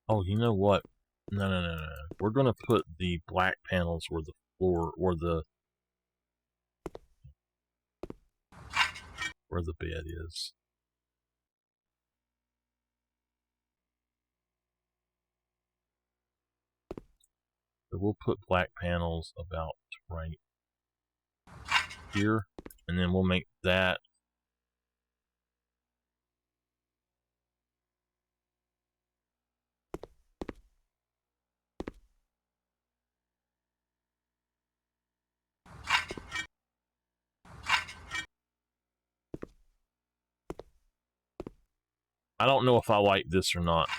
oh, you know what? No, no, no, no. We're going to put the black panels where the floor or where the bed is. So we'll put black panels about right here, and then we'll make that I don't know if I like this or not.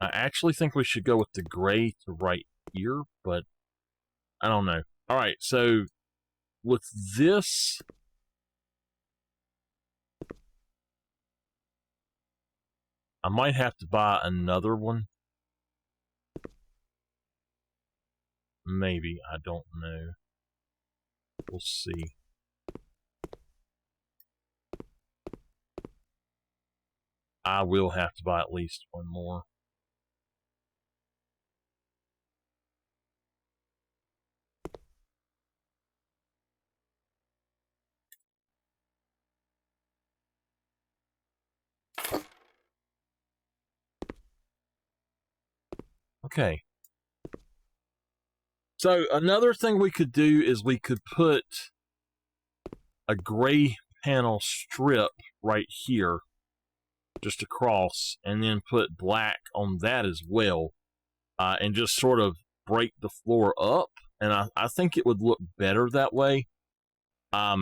I actually think we should go with the gray to right here, but I don't know. All right, so with this, I might have to buy another one. Maybe, I don't know. We'll see. I will have to buy at least one more. Okay. So another thing we could do is we could put a gray panel strip right here, just across, and then put black on that as well, and just sort of break the floor up. And I think it would look better that way. Let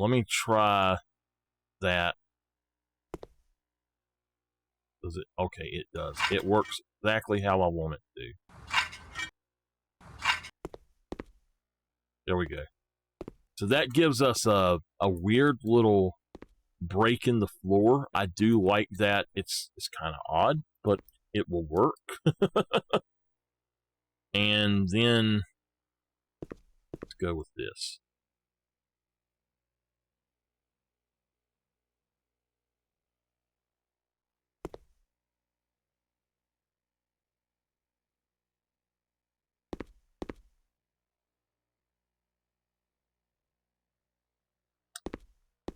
me try that. Does it? Okay, it does. It works exactly how I want it to. There we go. So that gives us a weird little break in the floor. I do like that. It's kind of odd, but it will work. And then let's go with this.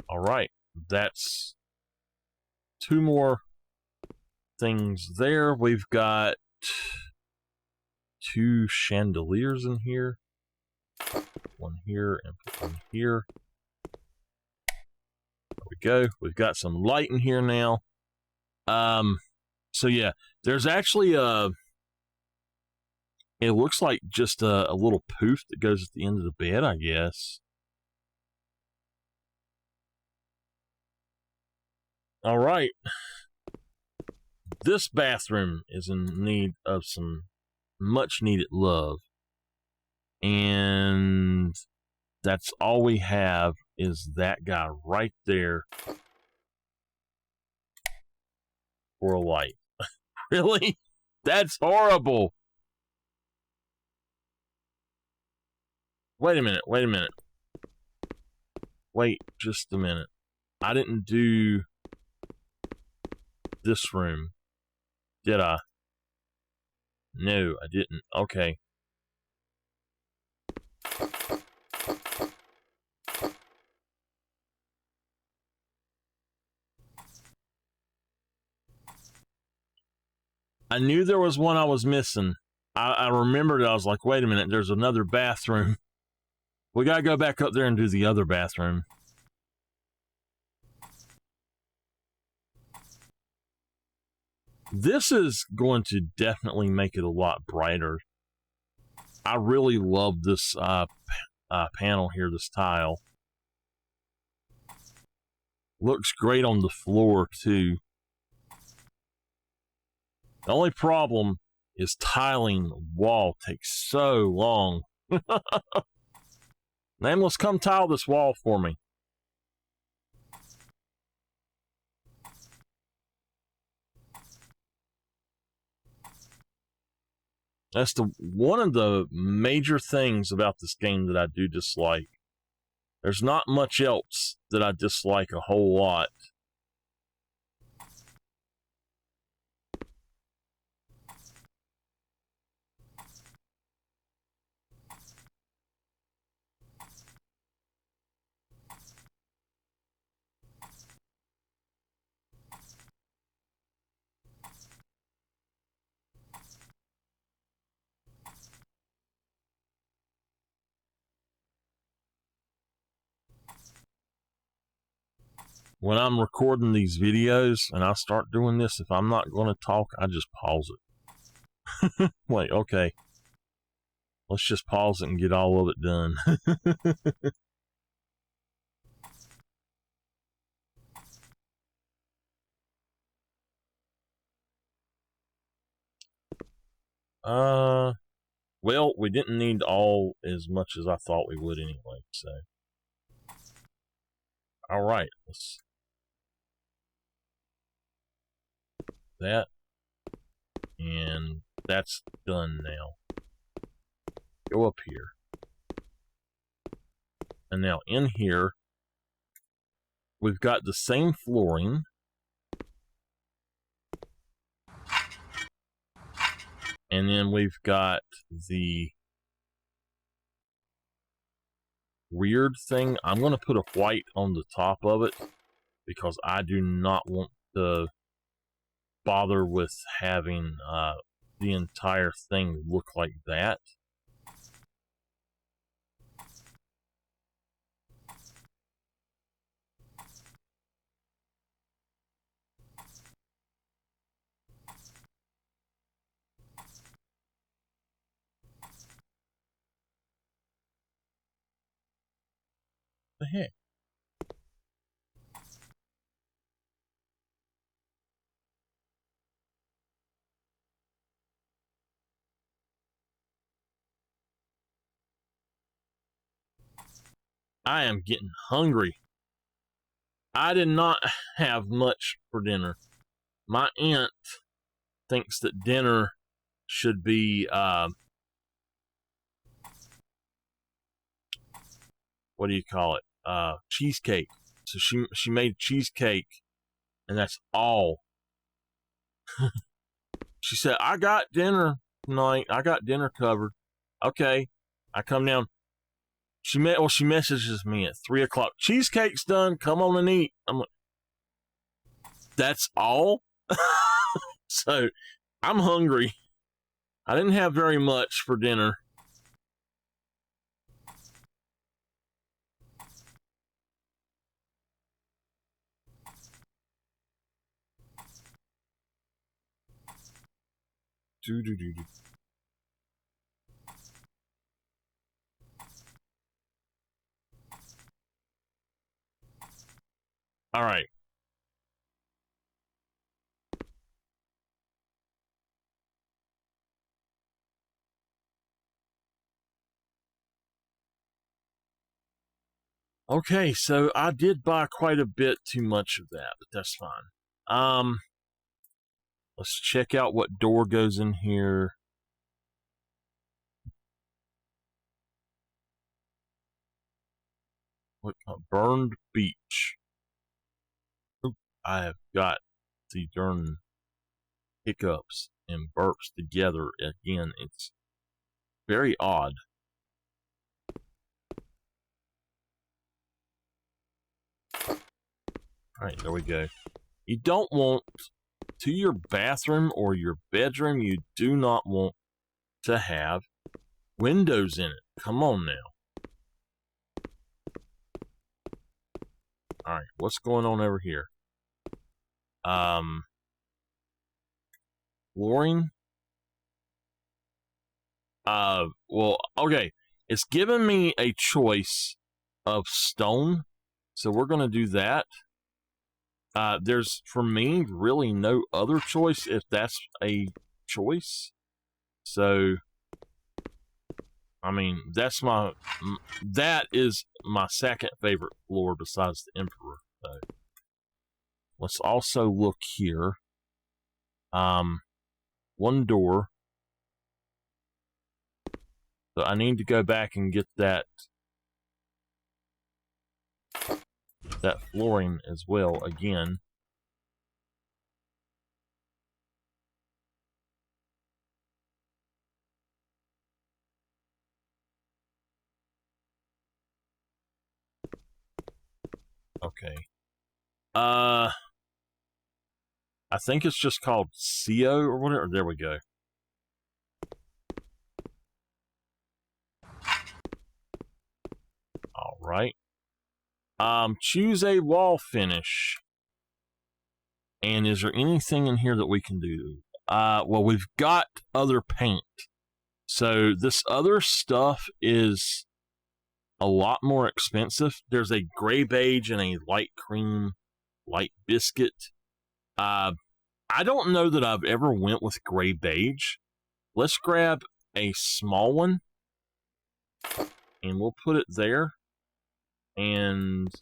All right, that's two more things there. We've got two chandeliers in here. One here and put one here. There we go. We've got some light in here now. So yeah, there's actually it looks like just a little poof that goes at the end of the bed, I guess. All right. This bathroom is in need of some much needed love. And that's all we have is that guy right there for a light. Really? That's horrible. Wait a minute. Wait just a minute. I didn't do this room, did I? No, I didn't. Okay. I knew there was one I was missing. I remembered it. I was like, wait a minute, there's another bathroom. We gotta go back up there and do the other bathroom. This is going to definitely make it a lot brighter. I really love this panel here, this tile. Looks great on the floor, too. The only problem is tiling the wall takes so long. Nameless, come tile this wall for me. That's one of the major things about this game that I do dislike. There's not much else that I dislike a whole lot. When I'm recording these videos and I start doing this, if I'm not going to talk, I just pause it. Wait, okay. Let's just pause it and get all of it done. Well, we didn't need all as much as I thought we would anyway, so. All right, let's that, and that's done now. Go up here, and now in here we've got the same flooring, and then we've got the weird thing. I'm going to put a white on the top of it because I do not want to bother with having the entire thing look like that. The heck? I am getting hungry. I did not have much for dinner. My aunt thinks that dinner should be what do you call it? Cheesecake. So she made cheesecake, and that's all. She said, I got dinner tonight. I got dinner covered. Okay. I come down. She messages me at 3:00. Cheesecake's done. Come on and eat. I'm like, that's all? So I'm hungry. I didn't have very much for dinner. All right. Okay, so I did buy quite a bit too much of that, but that's fine. Let's check out what door goes in here. What burned beach? Oop, I have got the darn hiccups and burps together again. It's very odd. Alright, there we go. You don't want to your bathroom or your bedroom, you do not want to have windows in it. Come on now. Alright, what's going on over here? Flooring? Well, okay. It's giving me a choice of stone, so we're going to do that. There's, for me, really no other choice if that's a choice. So, I mean, that is my second favorite floor besides the Emperor. So, let's also look here. One door. So I need to go back and get that flooring as well again. Okay. I think it's just called CO or whatever. There we go. All right. Choose a wall finish. And is there anything in here that we can do? Well, we've got other paint. So this other stuff is a lot more expensive. There's a gray beige and a light cream, light biscuit. I don't know that I've ever went with gray beige. Let's grab a small one and we'll put it there. And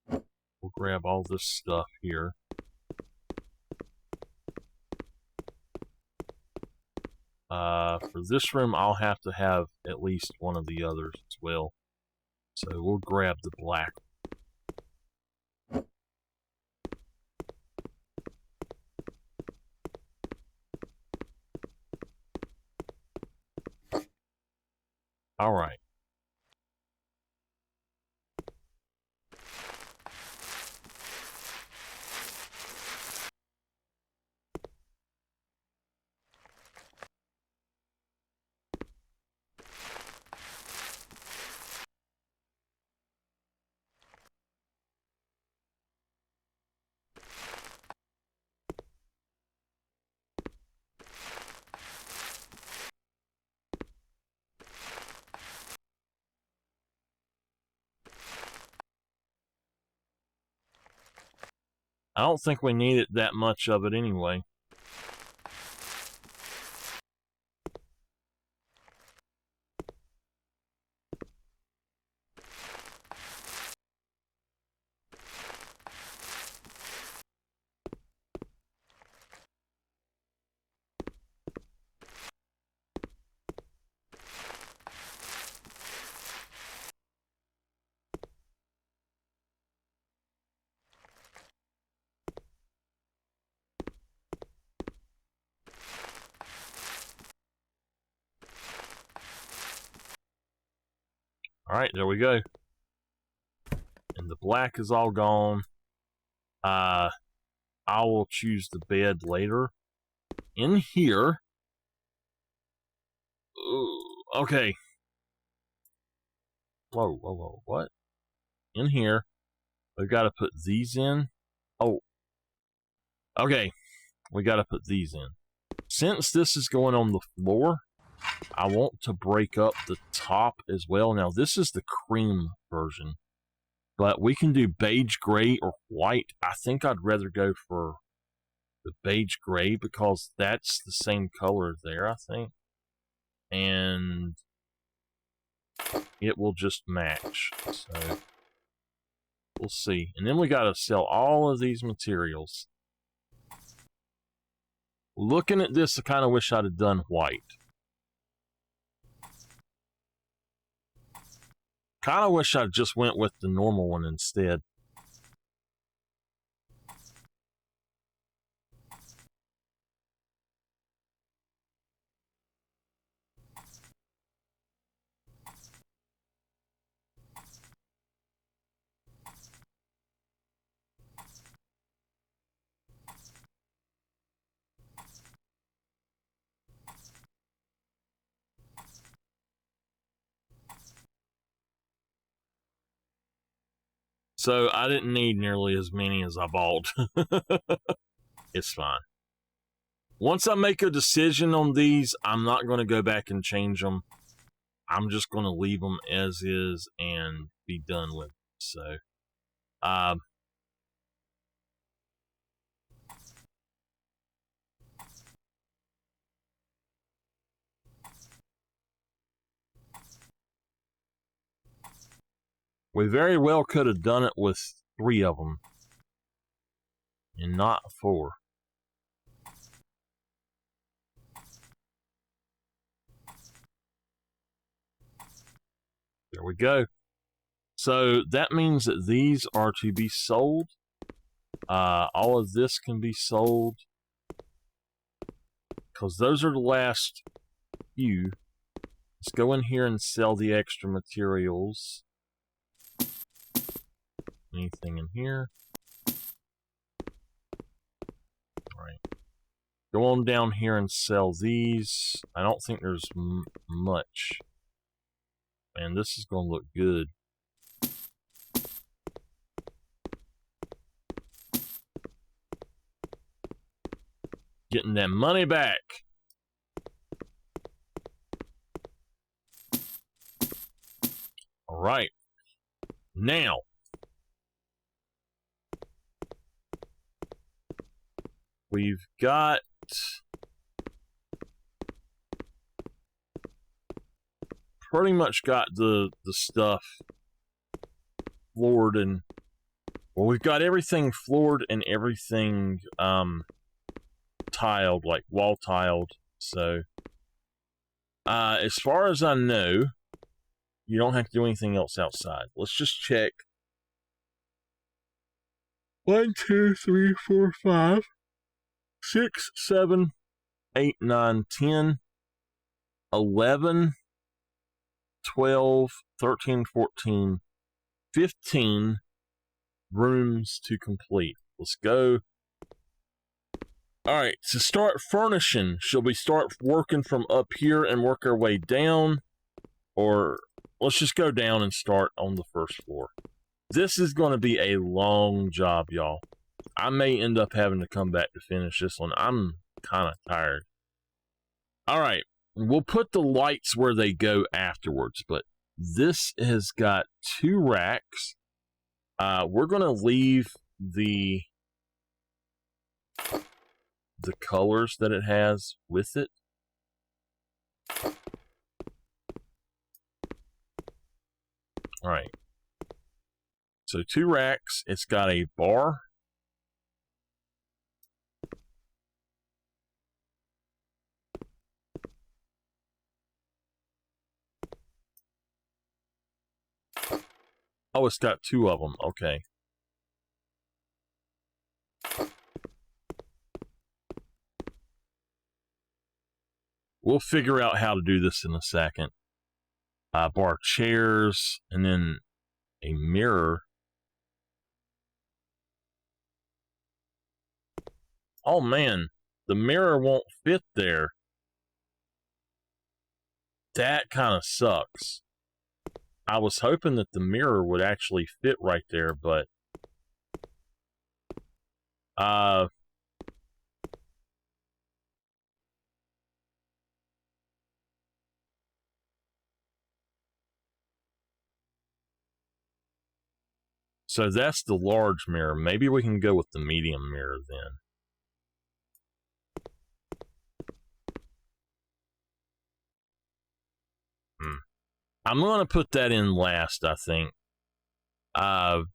we'll grab all this stuff here. For this room, I'll have to have at least one of the others as well. So we'll grab the black. All right. I don't think we needed that much of it anyway. Alright, there we go. And the black is all gone. I will choose the bed later. In here... Ooh, okay. Whoa, what? In here, we've got to put these in. Oh. Okay, we got to put these in. Since this is going on the floor, I want to break up the top as well. Now, this is the cream version. But we can do beige gray or white. I think I'd rather go for the beige gray because that's the same color there, I think. And it will just match. So we'll see. And then we got to sell all of these materials. Looking at this, I kind of wish I'd have done white. Kind of wish I just went with the normal one instead. So I didn't need nearly as many as I bought. It's fine. Once I make a decision on these, I'm not going to go back and change them. I'm just going to leave them as is and be done with it. So, we very well could have done it with 3 of them and not 4. There we go. So that means that these are to be sold. All of this can be sold because those are the last few. Let's go in here and sell the extra materials. Anything in here? All right. Go on down here and sell these. I don't think there's much. Man, this is going to look good. Getting that money back. All right. Now, we've got pretty much got the stuff floored and well, we've got everything floored and everything tiled, like wall tiled. So as far as I know, you don't have to do anything else outside. Let's just check. 1, 2, 3, 4, 5, 6, 7, 8, 9, 10, 11, 12, 13, 14, 15 rooms to complete. Let's go. All right, to start furnishing, shall we start working from up here and work our way down? Or let's just go down and start on the first floor. This is going to be a long job, y'all. I may end up having to come back to finish this one. I'm kind of tired. All right, we'll put the lights where they go afterwards, but this has got 2 racks. We're going to leave the colors that it has with it. All right. So 2 racks. It's got a bar. Oh, it's got 2 of them. Okay. We'll figure out how to do this in a second. Bar chairs, and then a mirror. Oh man, the mirror won't fit there. That kind of sucks. I was hoping that the mirror would actually fit right there, but So that's the large mirror. Maybe we can go with the medium mirror then. I'm going to put that in last, I think. All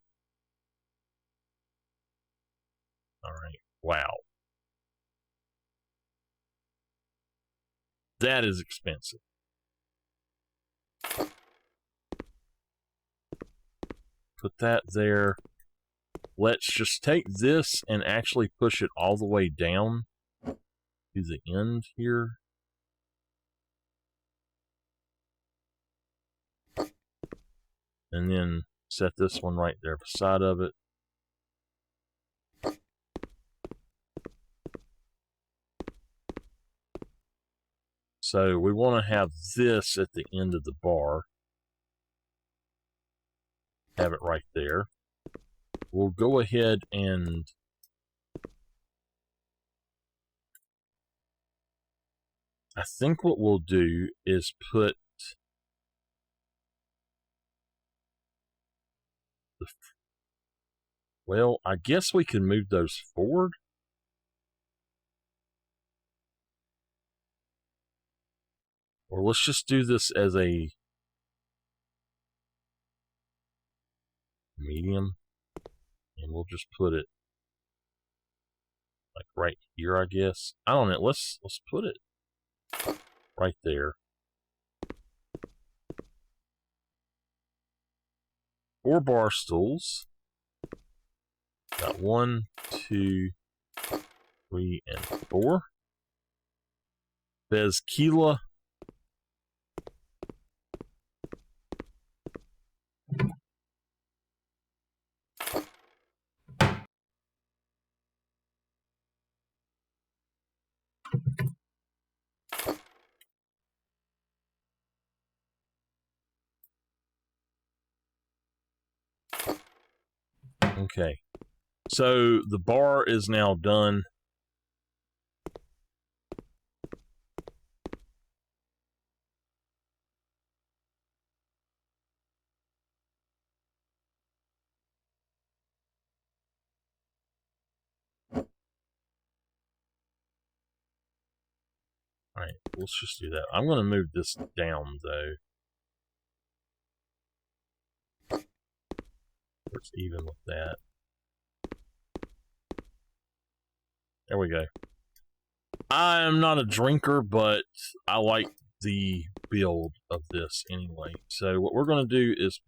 right. Wow. That is expensive. Put that there. Let's just take this and actually push it all the way down to the end here. And then set this one right there beside of it. So we want to have this at the end of the bar. Have it right there. We'll go ahead and I think what we'll do is put the, well, I guess we can move those forward. Or let's just do this as a medium. And we'll just put it like right here, I guess. I don't know. Let's put it right there. 4 bar stools. Got 1, 2, 3, and 4. Bezkila. Okay, so the bar is now done. Alright, let's just do that. I'm going to move this down, though. It's even with that. There we go. I am not a drinker, but I like the build of this anyway. So what we're going to do is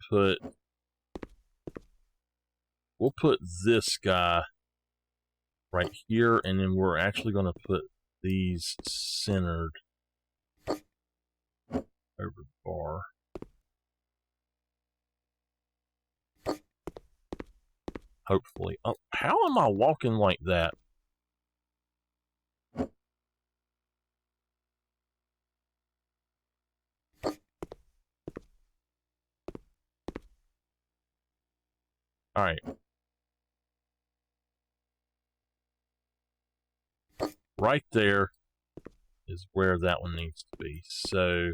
we'll put this guy right here, and then we're actually going to put these centered over the bar. Hopefully. Oh, how am I walking like that? Alright. Right there is where that one needs to be. So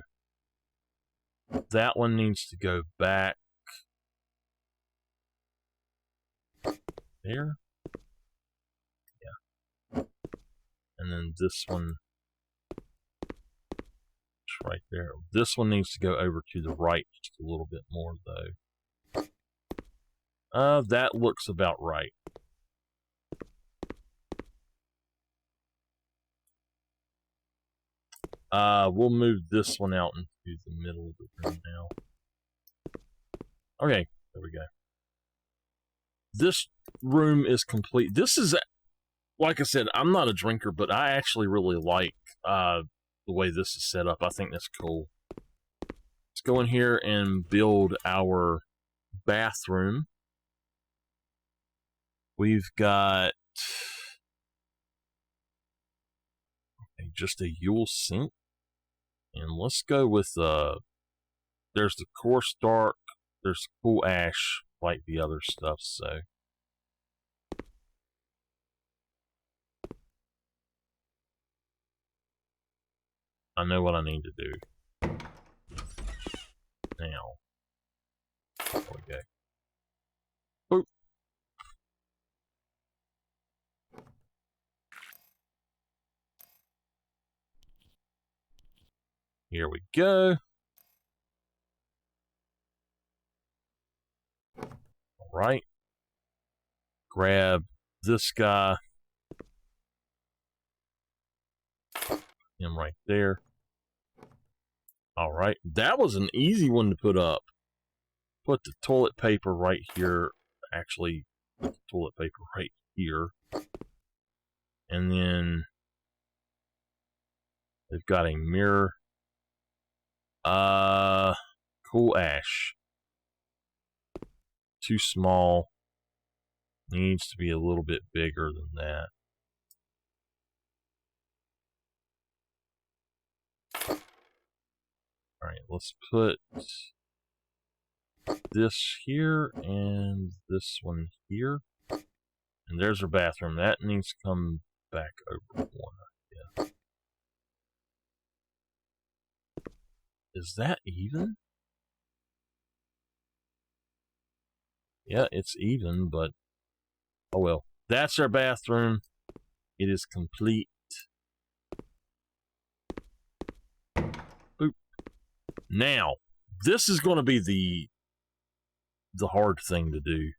that one needs to go back there. Yeah. And then this one is right there. This one needs to go over to the right just a little bit more, though. That looks about right. We'll move this one out into the middle of the room now. Okay, there we go. This room is complete. This is, like I said, I'm not a drinker, but I actually really like the way this is set up. I think that's cool. Let's go in here and build our bathroom. We've got just a Yule sink. And let's go with, there's the coarse dark, there's cool ash, like the other stuff, so. I know what I need to do. Now. There we go. Boop. Here we go. All right. Grab this guy. Him right there. All right. That was an easy one to put up. Put the toilet paper right here. Actually, put the toilet paper right here. And then they've got a mirror. Cool ash. Too small. Needs to be a little bit bigger than that. All right, let's put this here and this one here. And there's our bathroom. That needs to come back over one. Yeah. Is that even? Yeah, it's even, but oh well. That's our bathroom. It is complete. Boop. Now, this is going to be the hard thing to do.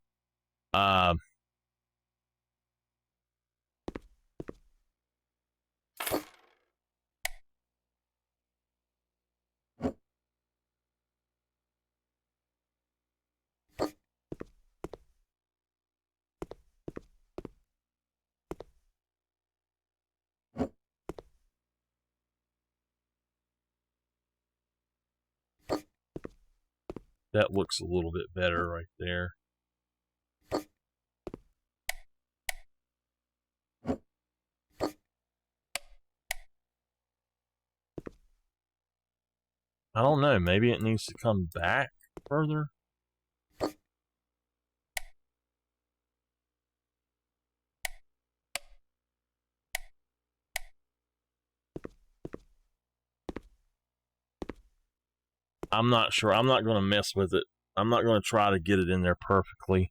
That looks a little bit better right there. I don't know. Maybe it needs to come back further. I'm not sure. I'm not going to mess with it. I'm not going to try to get it in there perfectly.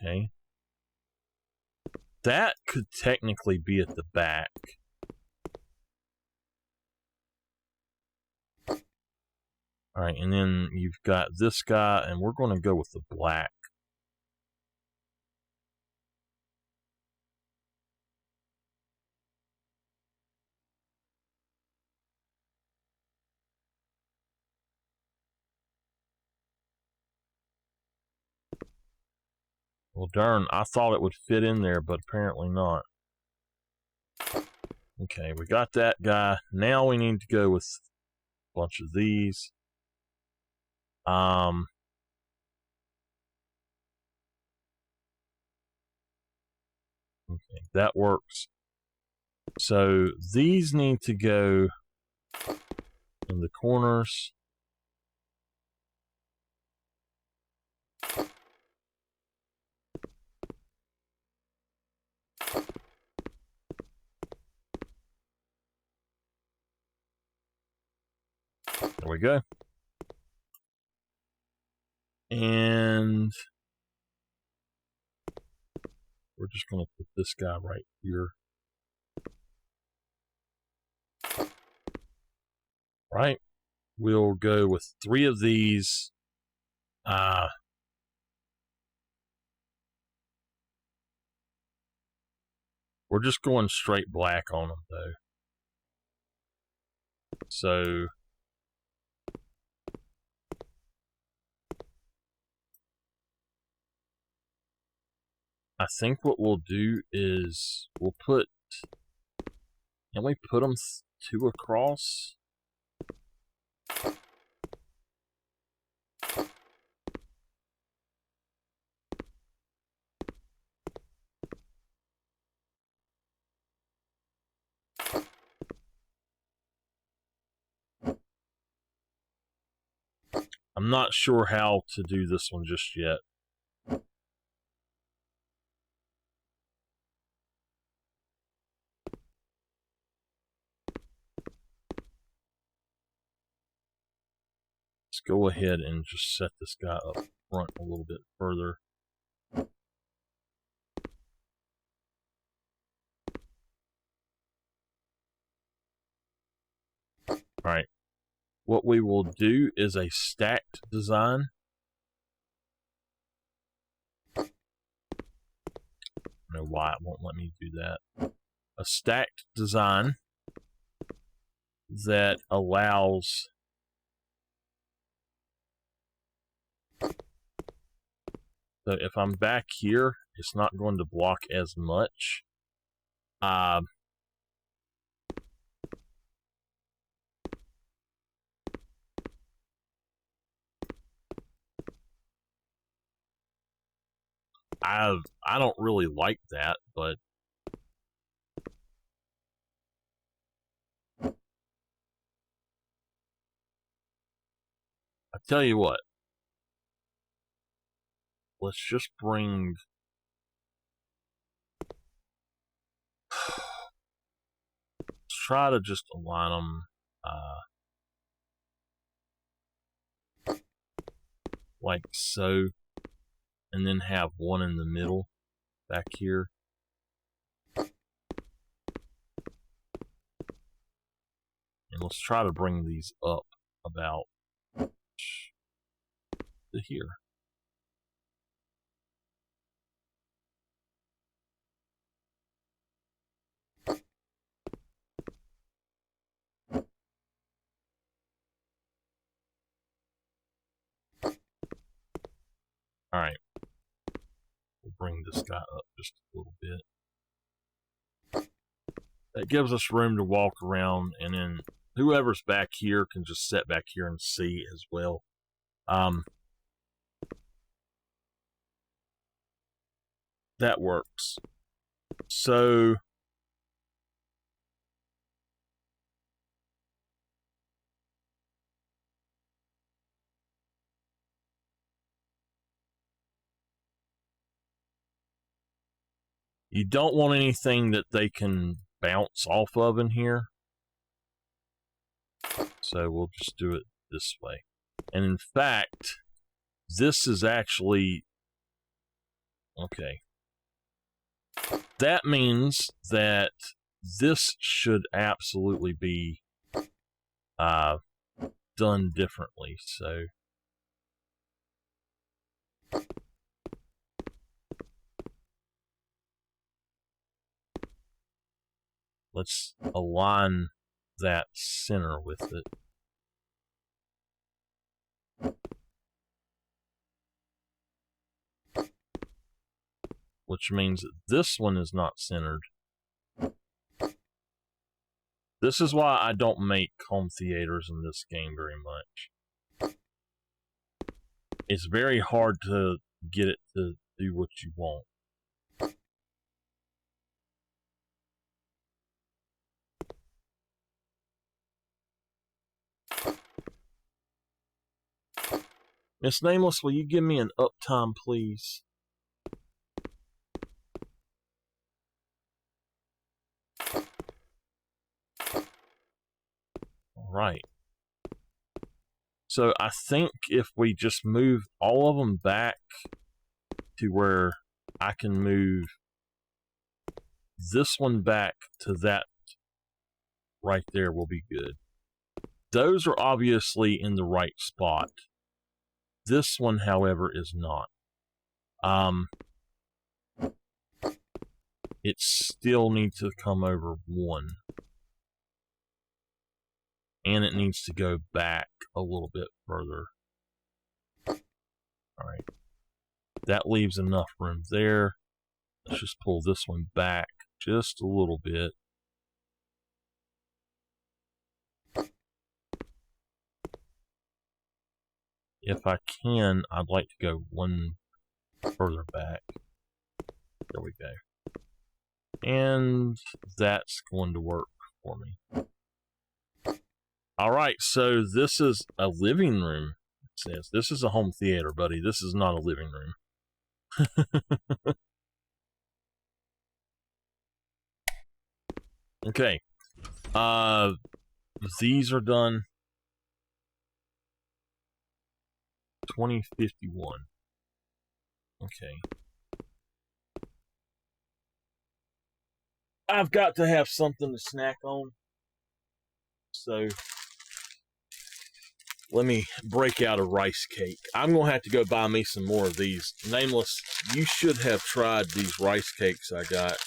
Okay. That could technically be at the back. All right, and then you've got this guy, and we're going to go with the black. Well, darn, I thought it would fit in there, but apparently not. Okay, we got that guy. Now we need to go with a bunch of these. Okay, that works. So these need to go in the corners. There we go. And we're just going to put this guy right here. Right. We'll go with 3 of these. We're just going straight black on them, though. So I think what we'll do is we'll put, can we put them 2 across? I'm not sure how to do this one just yet. Let's go ahead and just set this guy up front a little bit further. Alright, what we will do is a stacked design. I don't know why it won't let me do that. A stacked design that allows so if I'm back here, it's not going to block as much. I don't really like that, but I tell you what, let's just bring let's try to just align them like so, and then have one in the middle back here. And let's try to bring these up about to here. Alright. We'll bring this guy up just a little bit. That gives us room to walk around, and then whoever's back here can just sit back here and see as well. That works. So you don't want anything that they can bounce off of in here. So we'll just do it this way. And in fact, this is actually okay. That means that this should absolutely be done differently. So let's align that center with it. Which means that this one is not centered. This is why I don't make home theaters in this game very much. It's very hard to get it to do what you want. Miss Nameless, will you give me an uptime, please? Right. So I think if we just move all of them back to where I can move this one back to that right there will be good. Those are obviously in the right spot. This one, however, is not. It still needs to come over one. And it needs to go back a little bit further. Alright. That leaves enough room there. Let's just pull this one back just a little bit. If I can, I'd like to go one further back. There we go. And that's going to work for me. Alright, so this is a living room. says. This is a home theater, buddy. This is not a living room. Okay. These are done. 2051. Okay. I've got to have something to snack on. So let me break out a rice cake. I'm going to have to go buy me some more of these. Nameless, you should have tried these rice cakes I got.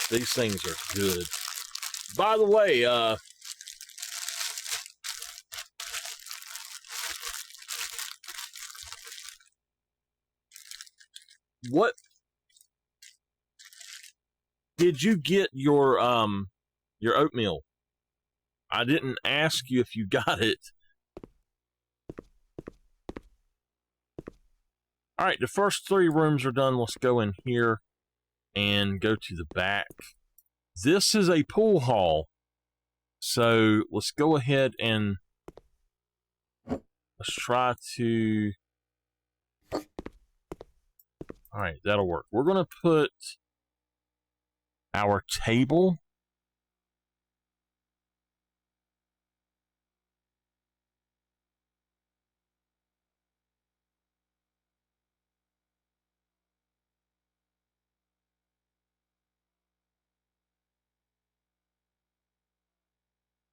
These things are good. By the way, what did you get your oatmeal? I didn't ask you if you got it. All right, the first 3 rooms are done. Let's go in here and go to the back. This is a pool hall. So let's go ahead and let's try to... All right, that'll work. We're going to put our table.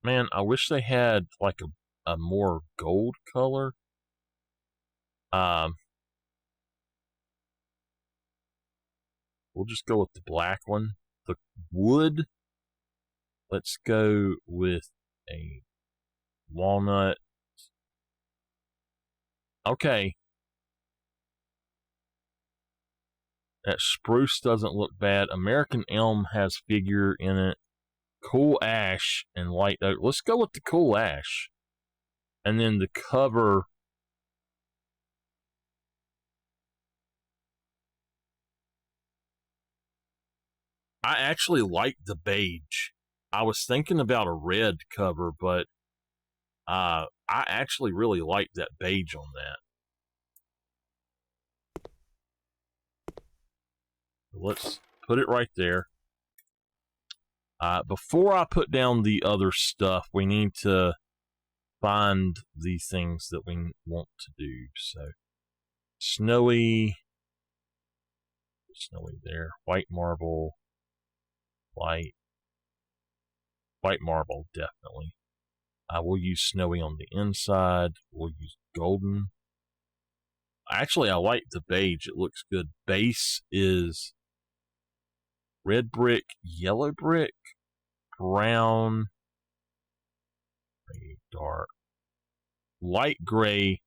Man, I wish they had like a more gold color. We'll just go with the black one. The wood, let's go with a walnut. Okay. That spruce doesn't look bad. American elm has figure in it. Cool ash and white oak. Let's go with the cool ash. And then the cover. I actually like the beige. I was thinking about a red cover, but I actually really like that beige on that. Let's put it right there. Before I put down the other stuff, we need to find the things that we want to do. So, snowy there, white marble, white marble, definitely. We'll use snowy on the inside. We'll use golden. Actually, I like the beige. It looks good. Base is red brick, yellow brick, brown, dark, light gray,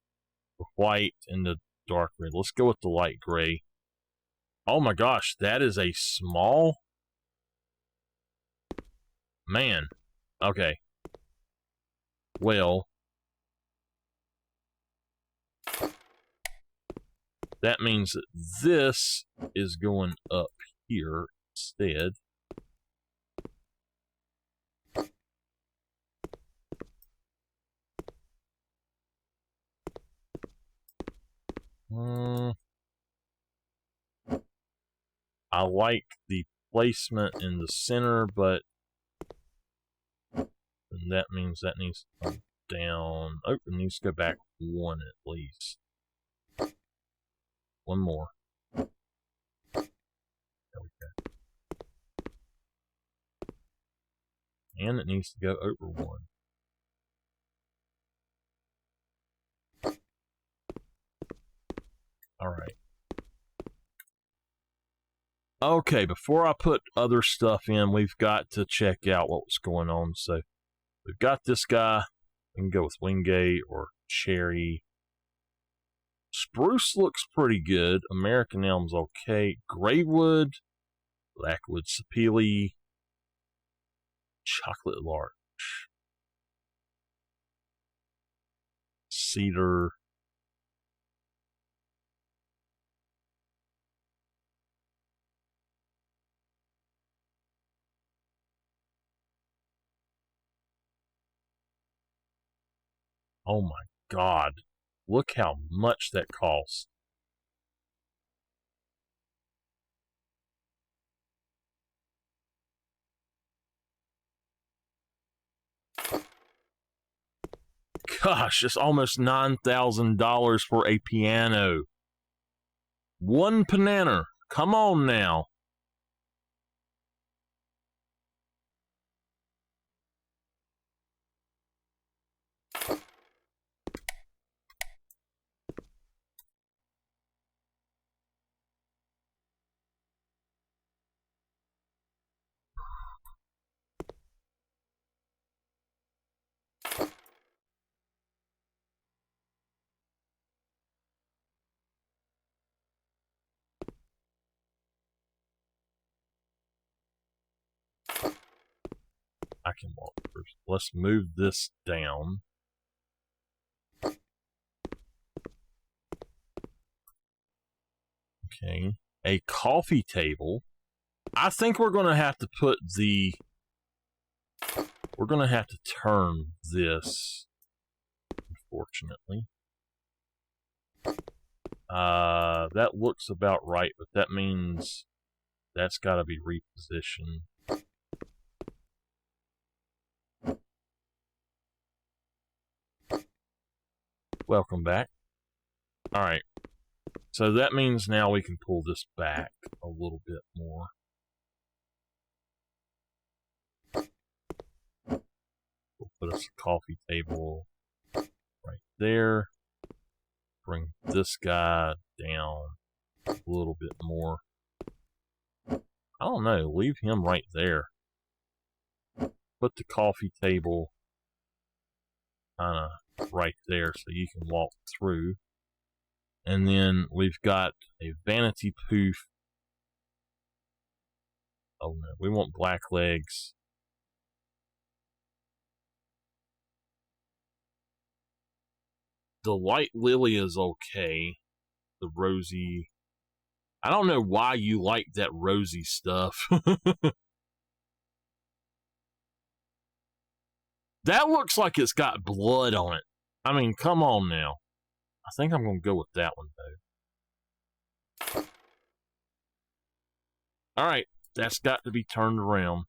white, and the dark red. Let's go with the light gray. Oh my gosh, that is a small... Man. Okay. Well, that means that this is going up here instead. I like the placement in the center, but that means that needs to come down. Oh, it needs to go back 1 at least. 1 more. There we go. And it needs to go over 1. All right. Okay, before I put other stuff in, we've got to check out what's going on. So we've got this guy. We can go with Wingate or Cherry. Spruce looks pretty good. American Elm's okay. Graywood, Blackwood Sapele, Chocolate Larch, Cedar. Oh my God. Look how much that costs. Gosh, it's almost $9,000 for a piano. One banana. Come on now. I can walk first. Let's move this down. Okay. A coffee table. I think we're going to have to put the... We're going to have to turn this, unfortunately. That looks about right, but that means that's got to be repositioned. Welcome back. Alright. So that means now we can pull this back a little bit more. We'll put us a coffee table right there. Bring this guy down a little bit more. I don't know, leave him right there. Put the coffee table kind of right there so you can walk through. And then we've got a vanity poof. Oh no, we want black legs. The white lily is okay. The rosy... I don't know why you like that rosy stuff. That looks like it's got blood on it. I mean, come on now. I think I'm going to go with that one, though. Alright, that's got to be turned around.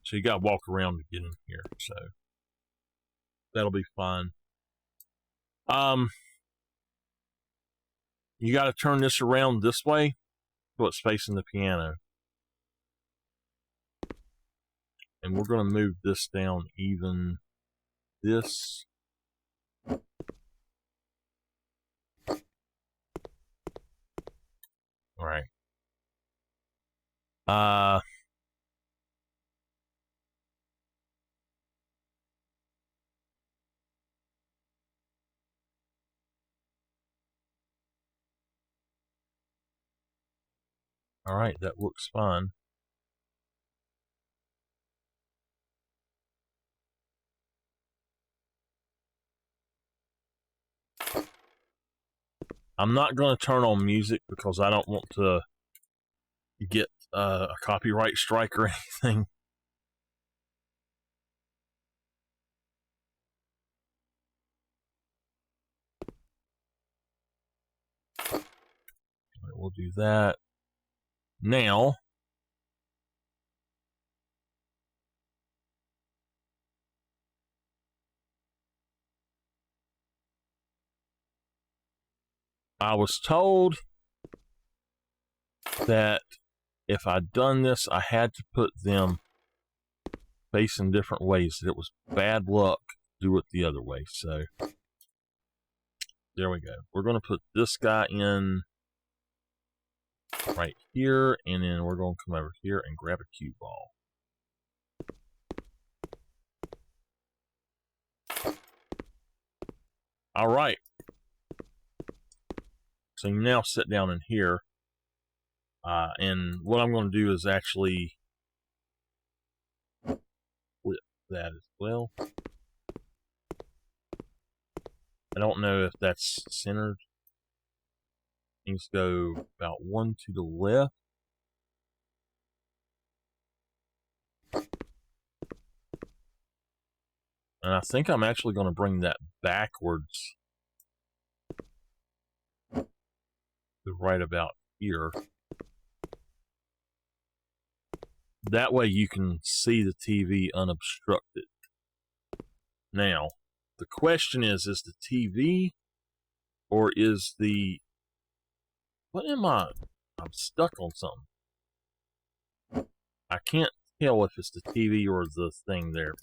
So you gotta walk around to get in here, so that'll be fine. You gotta turn this around this way so it's facing the piano. And we're gonna move this down even this. Alright. Alright, that looks fine. I'm not going to turn on music because I don't want to get a copyright strike or anything. Right, we'll do that. Now, I was told that if I'd done this, I had to put them facing different ways. That it was bad luck to do it the other way. So, there we go. We're going to put this guy in right here, and then we're going to come over here and grab a cue ball. All right. So you now sit down in here. And what I'm going to do is actually flip that as well. I don't know if that's centered. Things go about one to the left. And I think I'm actually going to bring that backwards to right about here. That way you can see the TV unobstructed. Now, the question is the TV or is the... What am I? I'm stuck on something. I can't tell if it's the TV or the thing there.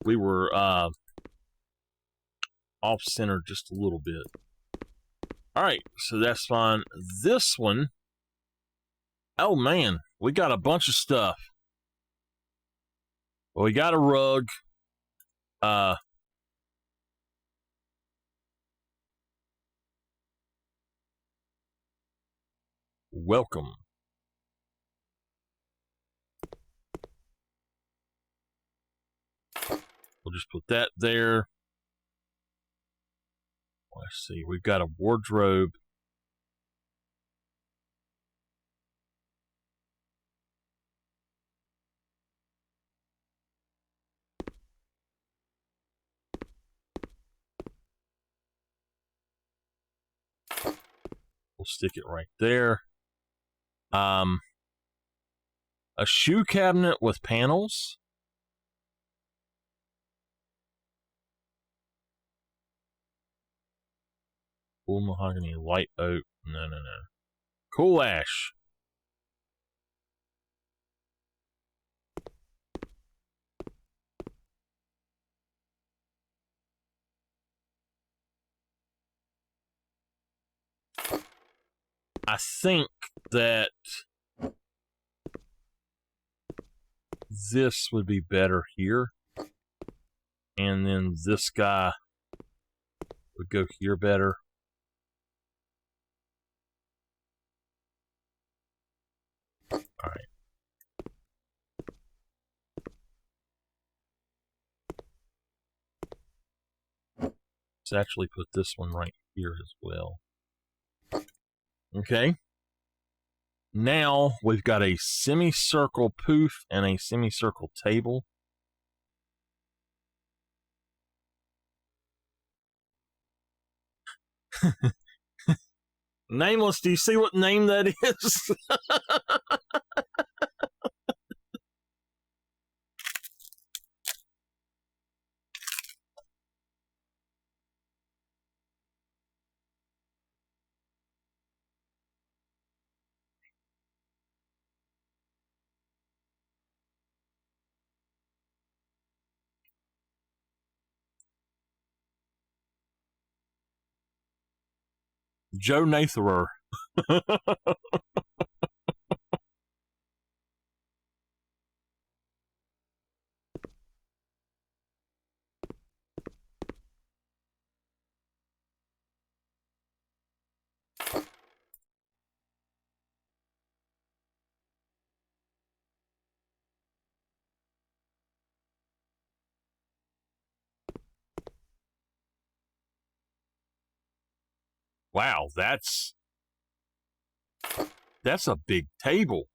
We were off-center just a little bit. Alright, so that's fine. This one... Oh man, we got a bunch of stuff. Well, we got a rug. Welcome. We'll just put that there. Let's see, we've got a wardrobe. We'll stick it right there. A shoe cabinet with panels. Full mahogany, light oak. No. Cool ash. I think that this would be better here. And then this guy would go here better. Alright. Let's actually put this one right here as well. Okay. Now we've got a semicircle poof and a semicircle table. Nameless, do you see what name that is? Joe Natharer. Wow, that's a big table.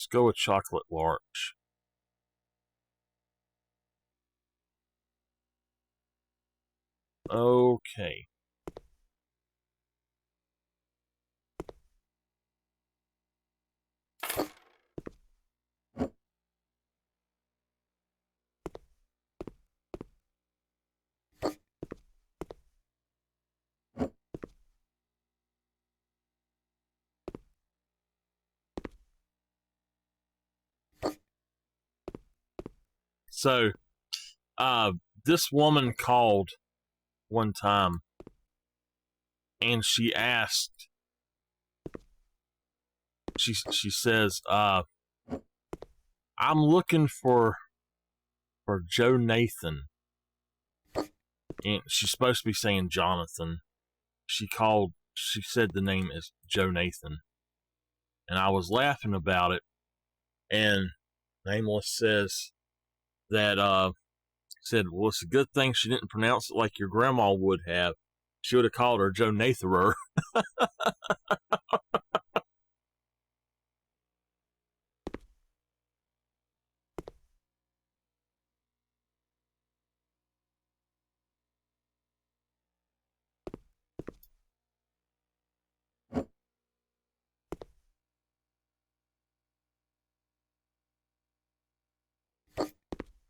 Let's go with chocolate larch. Okay. So, this woman called one time and she asked, she says, I'm looking for Joe Nathan. And she's supposed to be saying Jonathan. She said the name is Joe Nathan. And I was laughing about it. And Nameless says that, said, well, it's a good thing she didn't pronounce it like your grandma would have. She would have called her Joe Natharer.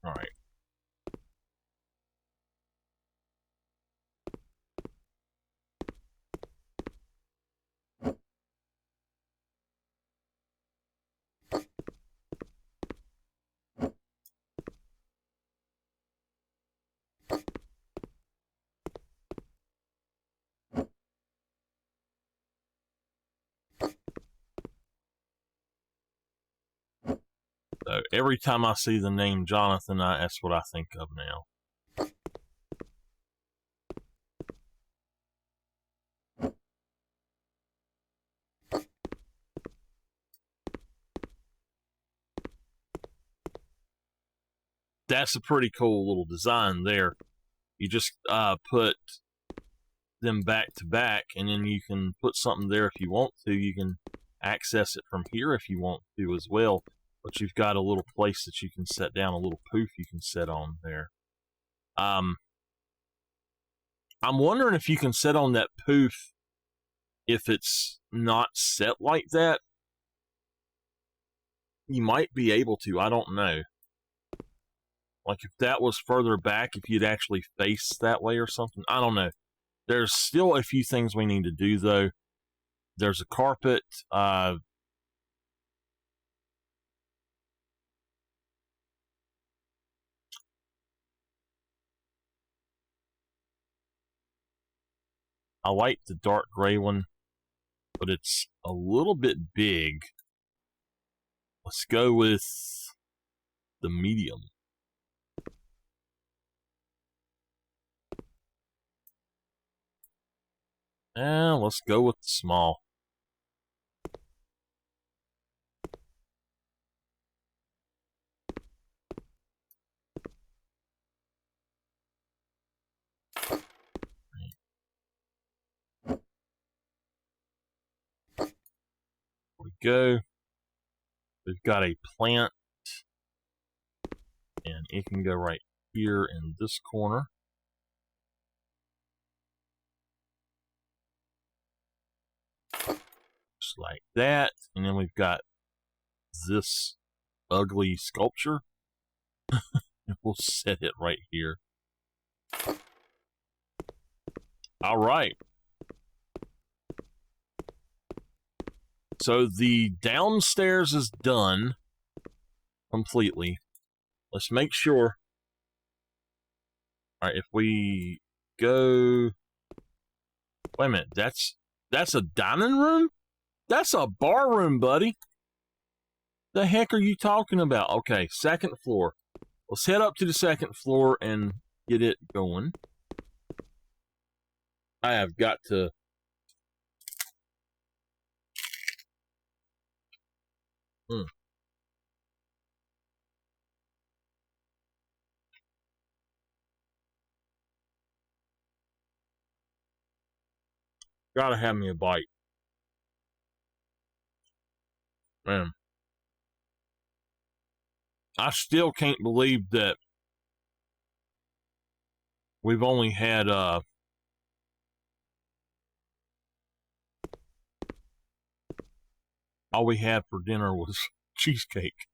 All right. So every time I see the name Jonathan, that's what I think of now. That's a pretty cool little design there. You just put them back to back, and then you can put something there if you want to. You can access it from here if you want to as well. But you've got a little place that you can set down, a little poof you can set on there. I'm wondering if you can set on that poof if it's not set like that. You might be able to. I don't know. Like if that was further back, if you'd actually face that way or something. I don't know. There's still a few things we need to do, though. There's a carpet. I like the dark gray one, but it's a little bit big. Let's go with the medium. And let's go with the small. There we go. We've got a plant, and it can go right here in this corner. Just like that. And then we've got this ugly sculpture. And we'll set it right here. All right. So the downstairs is done completely. Let's make sure. All right, if we go, wait a minute, that's a dining room? That's a bar room, buddy. The heck are you talking about? Okay, second floor. Let's head up to the second floor and get it going. I have got to. Gotta have me a bite. Man. I still can't believe that we've only had all we had for dinner was cheesecake.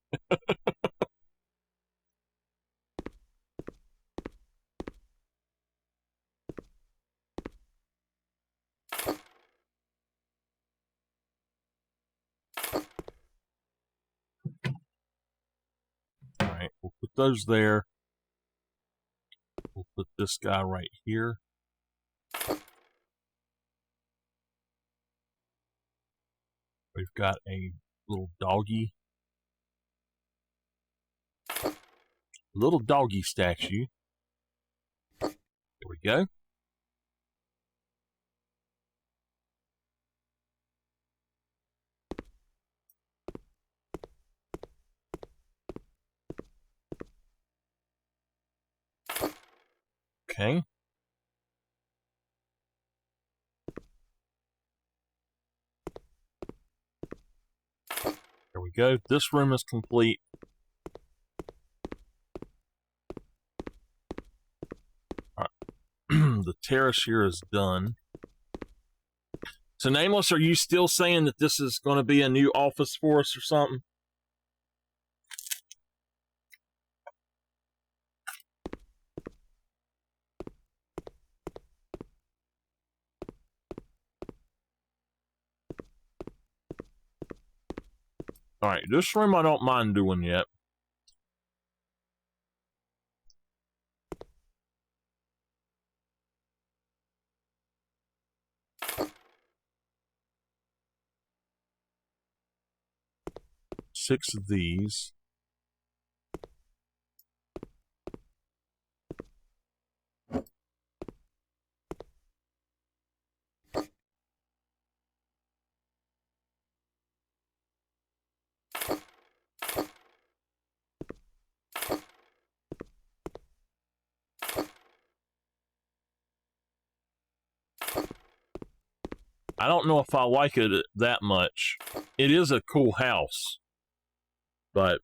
All right, we'll put those there. We'll put this guy right here. We've got a little doggy. Little doggy statue. There we go. Okay. There we go. This room is complete. All right. The terrace here is done. So, Nameless, are you still saying that this is going to be a new office for us or something? All right, this room I don't mind doing yet. Six of these. I don't know if I like it that much. It is a cool house, but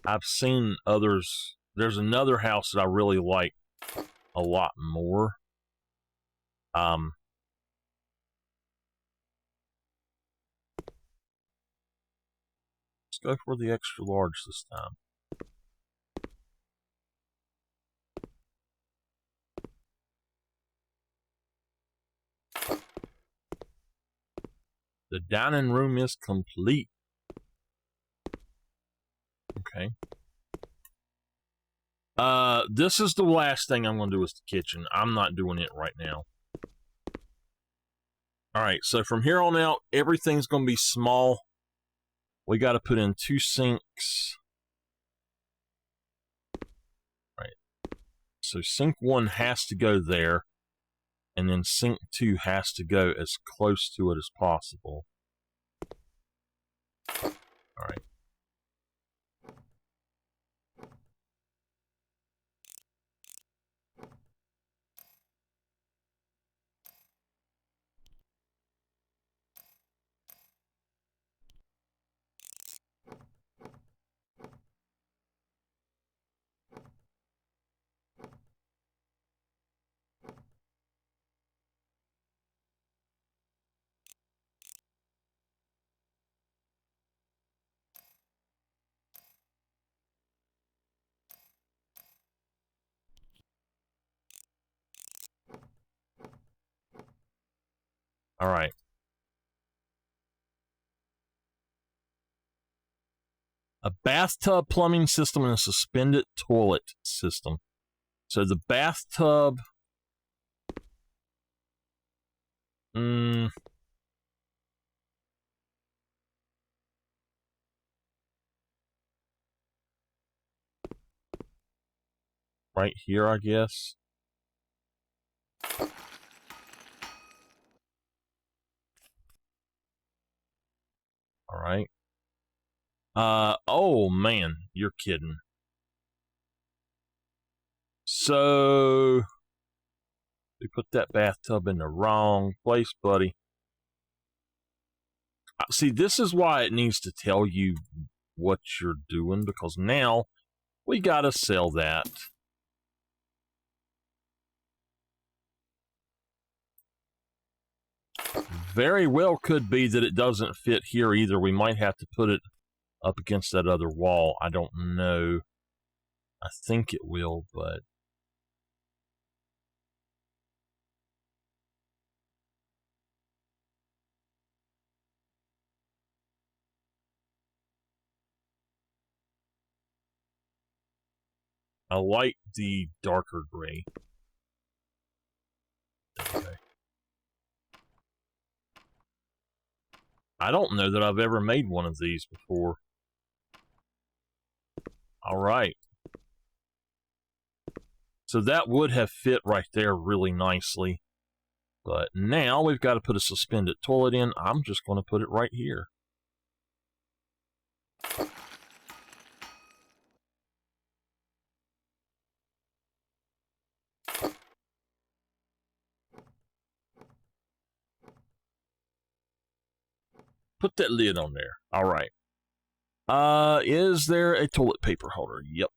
I've seen others. There's another house that I really like a lot more. Let's go for the extra large this time. The dining room is complete. Okay. This is the last thing I'm going to do is the kitchen. I'm not doing it right now. All right, so from here on out, everything's going to be small. We got to put in 2 sinks. All right. So sink 1 has to go there. And then sink 2 has to go as close to it as possible. All right. All right. A bathtub plumbing system and a suspended toilet system. So the bathtub... right here, I guess. All right. Oh man, you're kidding. So we put that bathtub in the wrong place, buddy. See, this is why it needs to tell you what you're doing, because now We gotta sell that. Very well could be that it doesn't fit here either. We might have to put it up against that other wall. I don't know. I think it will, but I like the darker gray. Okay. I don't know that I've ever made one of these before. All right. So that would have fit right there really nicely. But now we've got to put a suspended toilet in. I'm just going to put it right here. Put that lid on there. All right. Is there a toilet paper holder? Yep.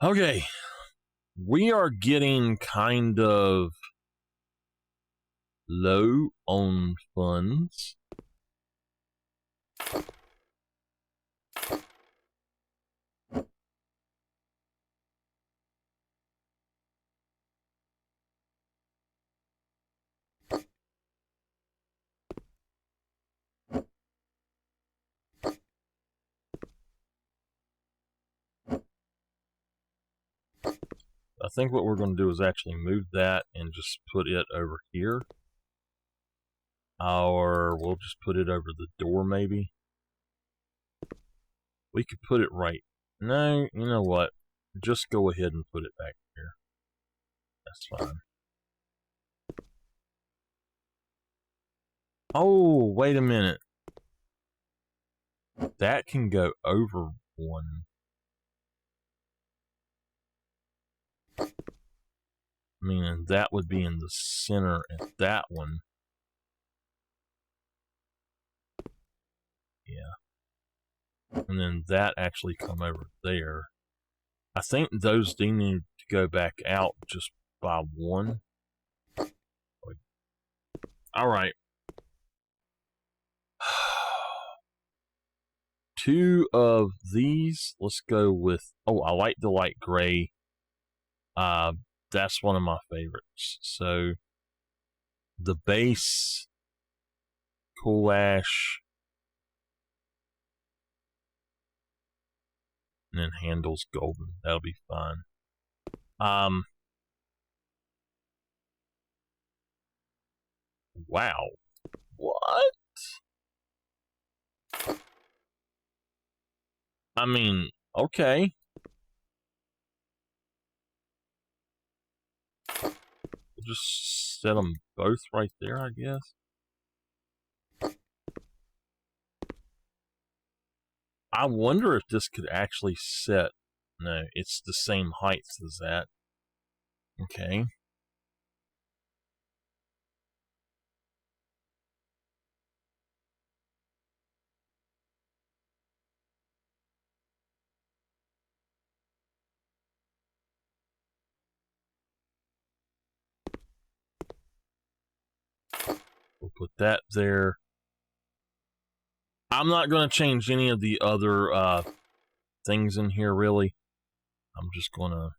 Okay. We are getting kind of low on funds. I think what we're going to do is actually move that and just put it over here. Or we'll just put it over the door, maybe. We could put it right. No, you know what? Just go ahead and put it back here. That's fine. Oh, wait a minute. That can go over one. Meaning that would be in the center, and that one. Yeah. And then that actually come over there. I think those do need to go back out just by one. All right. Two of these. Let's go with. Oh, I like the light gray. That's one of my favorites. So the base, cool ash, and then handles golden. That'll be fine. Wow. What? I mean, okay. We'll just set them both right there, I guess. I wonder if this could actually set. No, it's the same height as that. Okay. We'll put that there. I'm not going to change any of the other things in here, really. I'm just going to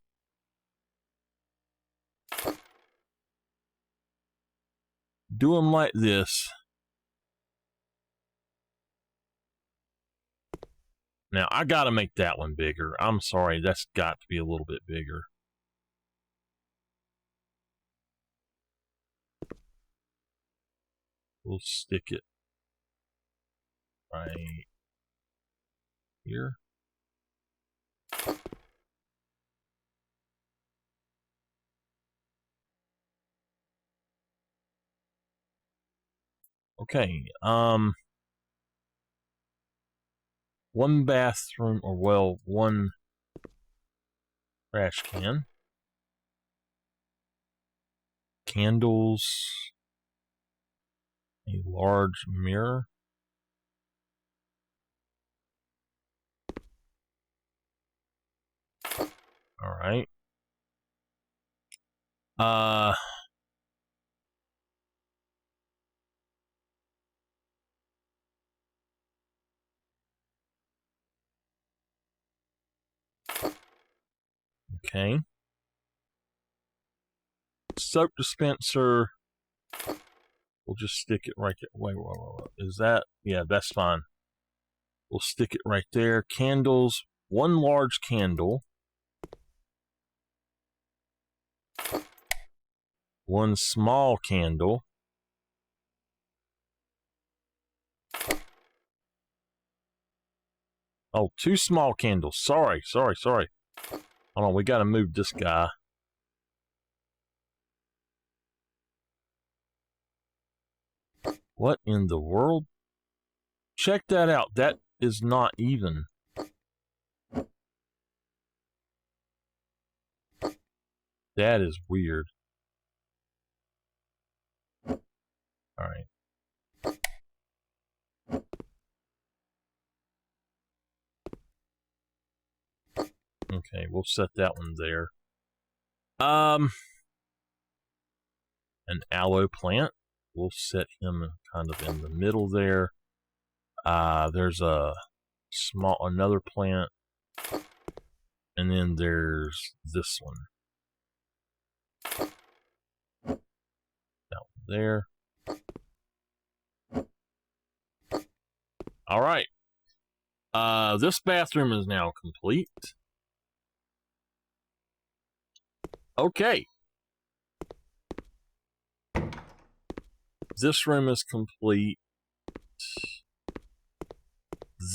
do them like this. Now, I got to make that one bigger. I'm sorry, that's got to be a little bit bigger. We'll stick it right here. Okay, one bathroom, or well, one trash can. Candles. A large mirror. right. Uh, okay. Soap dispenser. We'll just stick it right there. Wait. Is that? Yeah, that's fine. We'll stick it right there. Candles. One large candle. One small candle. Oh, two small candles. Sorry. Hold on, we gotta move this guy. What in the world? Check that out. That is not even. That is weird. Alright. Okay, we'll set that one there. An aloe plant. We'll set him kind of in the middle there. There's another plant, and then there's this one. That one there. All right. This bathroom is now complete. Okay. This room is complete.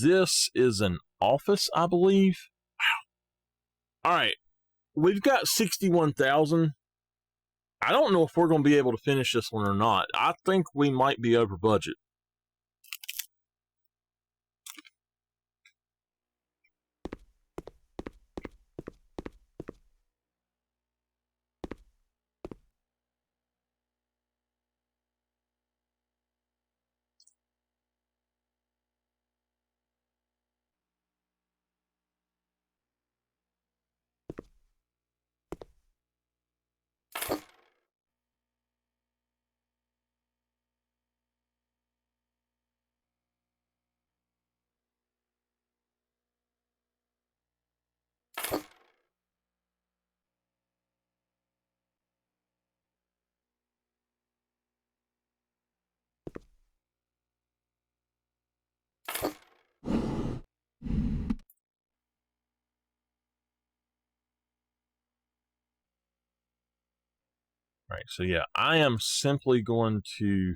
This is an office, I believe. Wow. All right. We've got 61,000. I don't know if we're going to be able to finish this one or not. I think we might be over budget. All right, so yeah, I am simply going to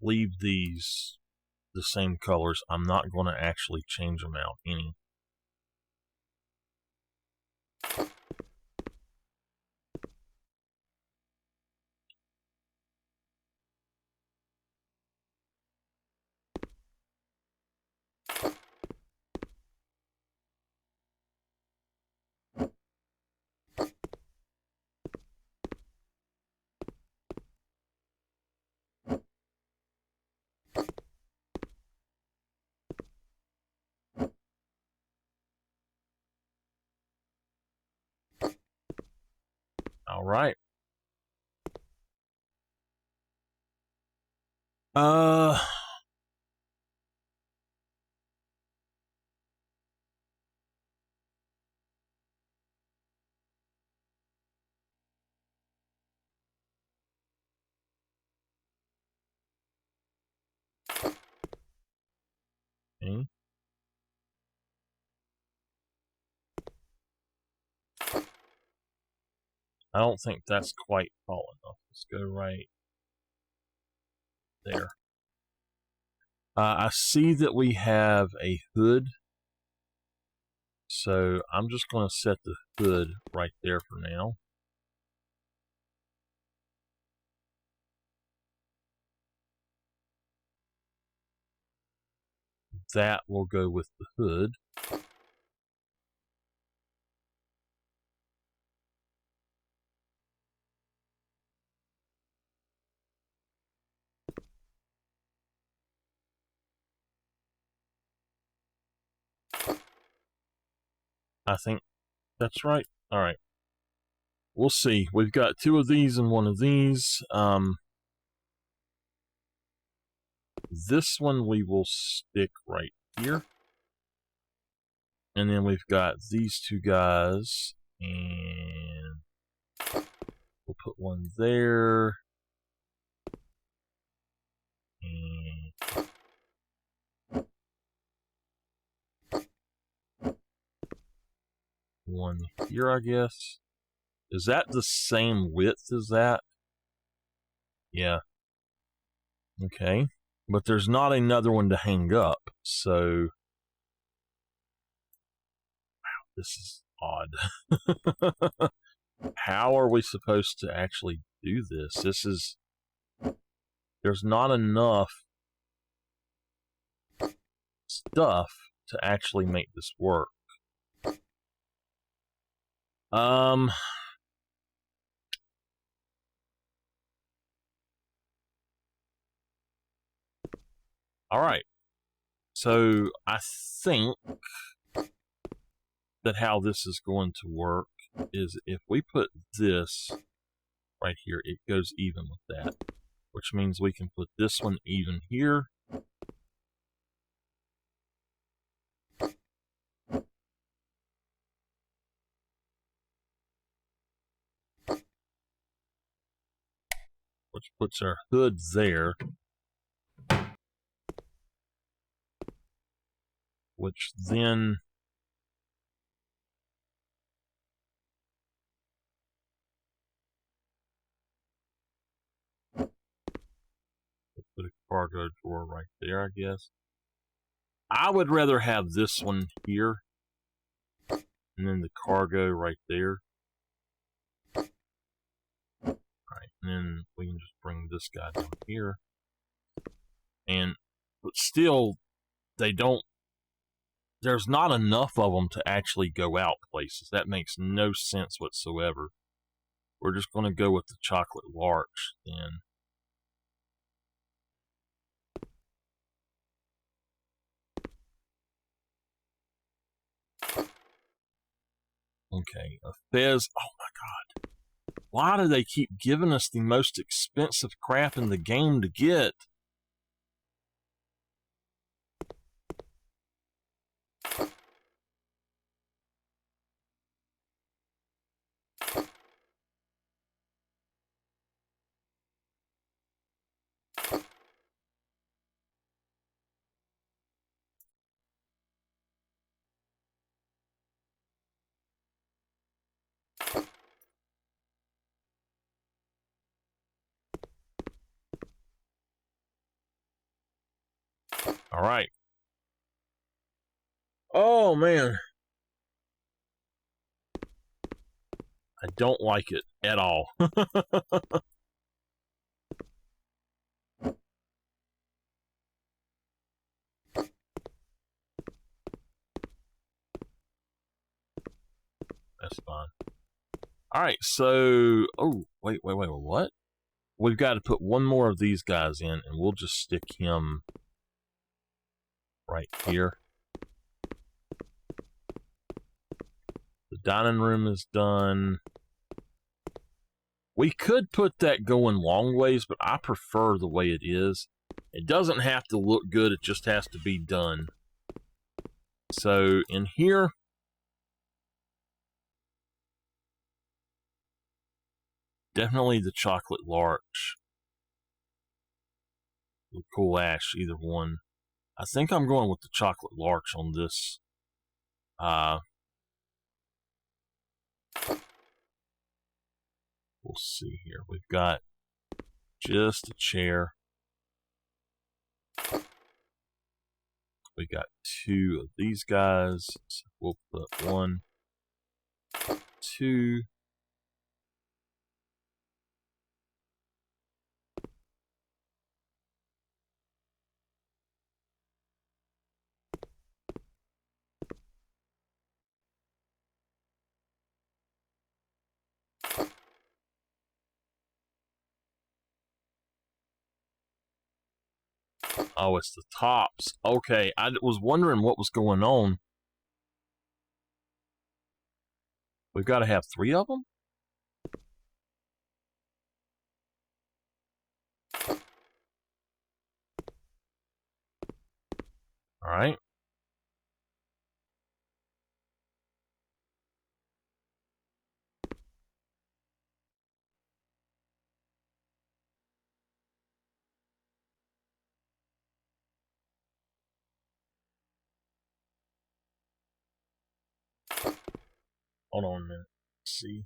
leave these the same colors. I'm not going to actually change them out any. All right. Uh, okay. I don't think that's quite tall enough. Let's go right there. I see that we have a hood, so I'm just going to set the hood right there for now. That will go with the hood. I think that's right. All right. We'll see. We've got 2 of these and 1 of these. This one we will stick right here. And then we've got these 2 guys. And we'll put one there. And one here, I guess. Is that the same width as that? Yeah. Okay. But there's not another one to hang up, so... Wow, this is odd. How are we supposed to actually do this? This is... There's not enough stuff to actually make this work. Alright. So, I think that how this is going to work is if we put this right here, it goes even with that. Which means we can put this one even here. Which puts our hood there. Which then... Put a cargo drawer right there, I guess. I would rather have this one here. And then the cargo right there. Alright, and then we can just bring this guy down here. But still, they don't... There's not enough of them to actually go out places. That makes no sense whatsoever. We're just going to go with the chocolate larch then. Okay, a fez. Oh my god. Why do they keep giving us the most expensive crap in the game to get? All right. Oh, man. I don't like it at all. That's fine. All right, so... Oh, wait, what? We've got to put one more of these guys in, and we'll just stick him right here. The dining room is done. We could put that going long ways, but I prefer the way it is. It doesn't have to look good, it just has to be done. So, in here... Definitely the chocolate larch. The cool ash, either one. I think I'm going with the chocolate larch on this. We'll see here. We've got just a chair. We got 2 of these guys. So we'll put 1, 2. Oh, it's the tops. Okay, I was wondering what was going on. We've got to have 3 of them? All right. Hold on a minute. Let's see.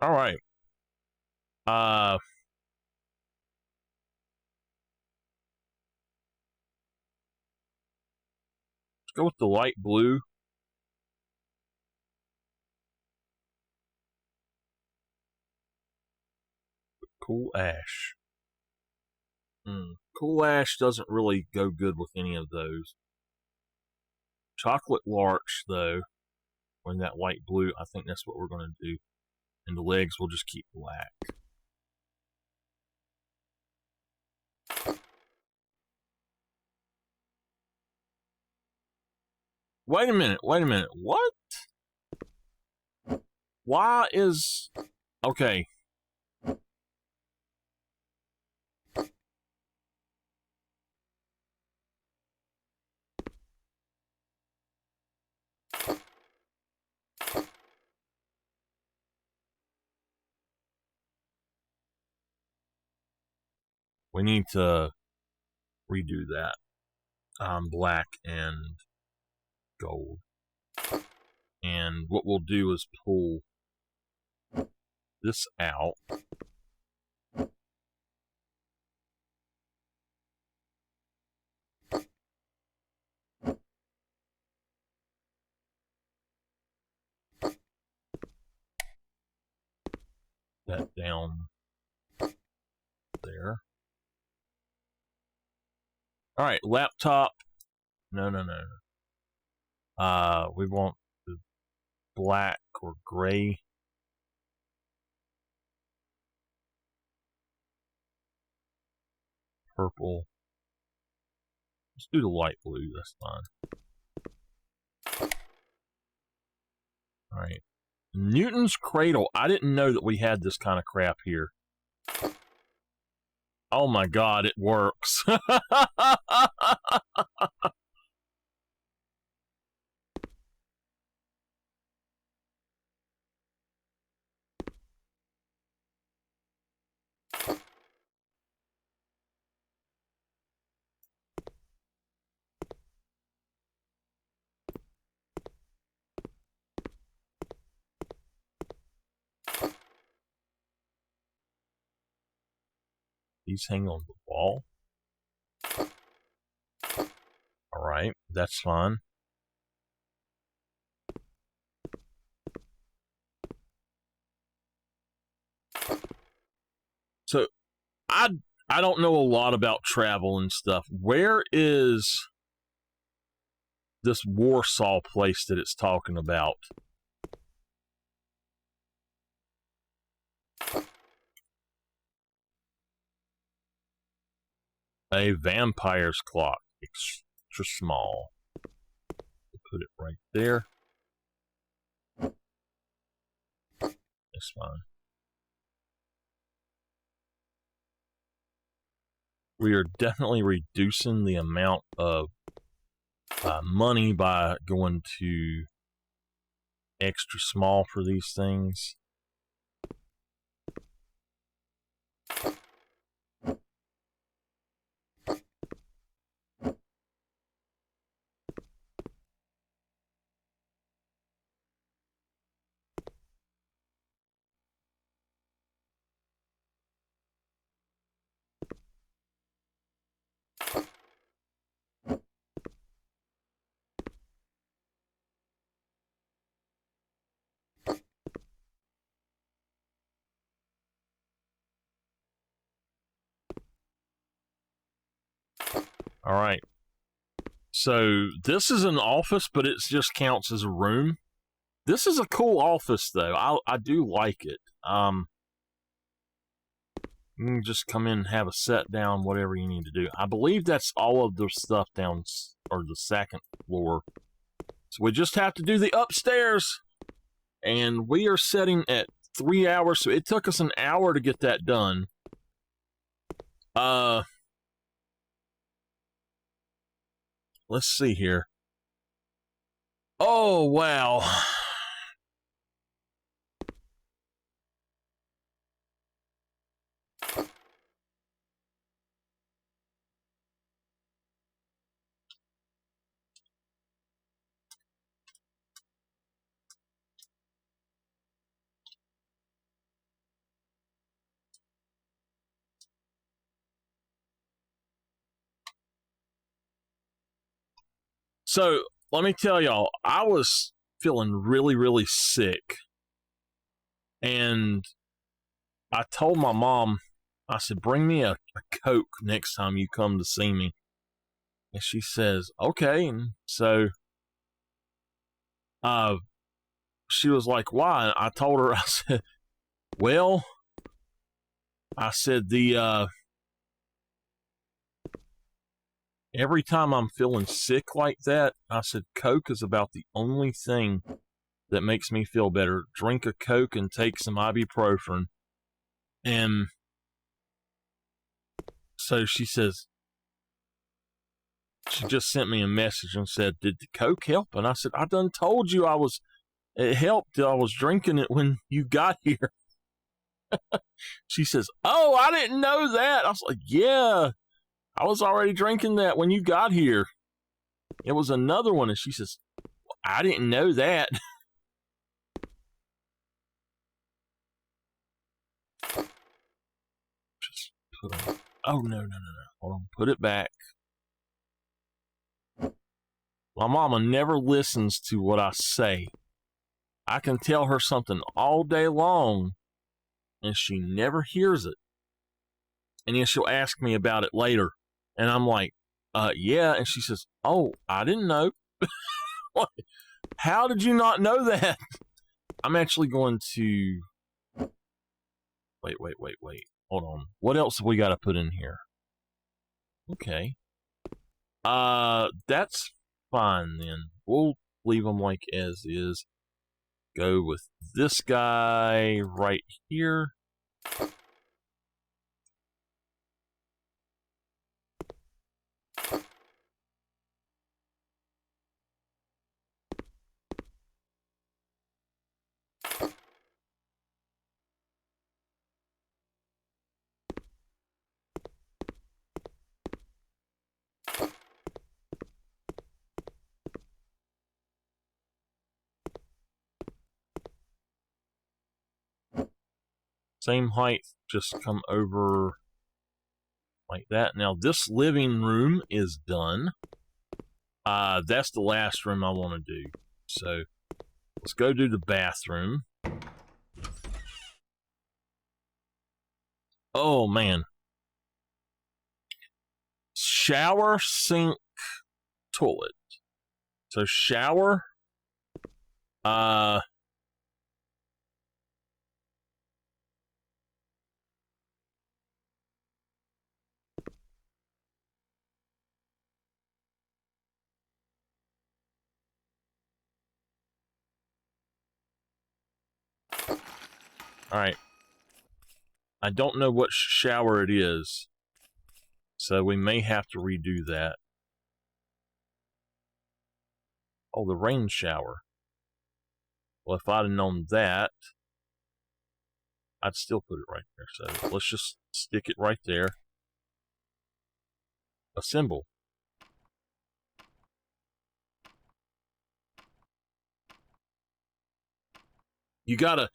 All right. Let's go with the light blue. Cool ash. Cool ash doesn't really go good with any of those. Chocolate larch, though, in that light blue, I think that's what we're going to do. And the legs will just keep black. Wait a minute. What? Why is... Okay. We need to redo that. Black and gold. And what we'll do is pull this out. That down there. All right, laptop. No. We want the black or gray. Purple. Let's do the light blue. That's fine. All right. Newton's Cradle. I didn't know that we had this kind of crap here. Oh my God, it works. These hang on the wall. All right, that's fine. So, I don't know a lot about travel and stuff. Where is this Warsaw place that it's talking about? A vampire's clock. Extra small. We'll put it right there. That's fine. We are definitely reducing the amount of money by going to extra small for these things. All right. So this is an office, but it just counts as a room. This is a cool office, though. I do like it. You can just come in and have a set down, whatever you need to do. I believe that's all of the stuff down, or the second floor. So we just have to do the upstairs. And we are setting at 3 hours, so it took us an hour to get that done. Let's see here. Oh, wow. So, let me tell y'all, I was feeling really, really sick. And I told my mom, I said, bring me a Coke next time you come to see me. And she says, okay. And so, she was like, why? And I told her, I said, well, I said, every time I'm feeling sick like that, I said, Coke is about the only thing that makes me feel better. Drink a Coke and take some ibuprofen. And so she says, she just sent me a message and said, did the Coke help? And I said, I done told you it helped. I was drinking it when you got here. She says, oh, I didn't know that. I was like, yeah, I was already drinking that when you got here. It was another one. And she says, I didn't know that. Just put on. Oh, no. Hold on. Put it back. My mama never listens to what I say. I can tell her something all day long, and she never hears it. And then she'll ask me about it later. And I'm like, yeah. And she says, oh, I didn't know. How did you not know that? I'm actually going to... Wait. Hold on. What else have we got to put in here? Okay. That's fine then. We'll leave them like as is. Go with this guy right here. Same height, just come over like that. Now this living room is done. That's the last room I want to do. So let's go do the bathroom. Oh man. Shower, sink, toilet. So shower. Alright. I don't know what shower it is, so we may have to redo that. Oh, the rain shower. Well, if I'd have known that, I'd still put it right there. So let's just stick it right there. Assemble. You gotta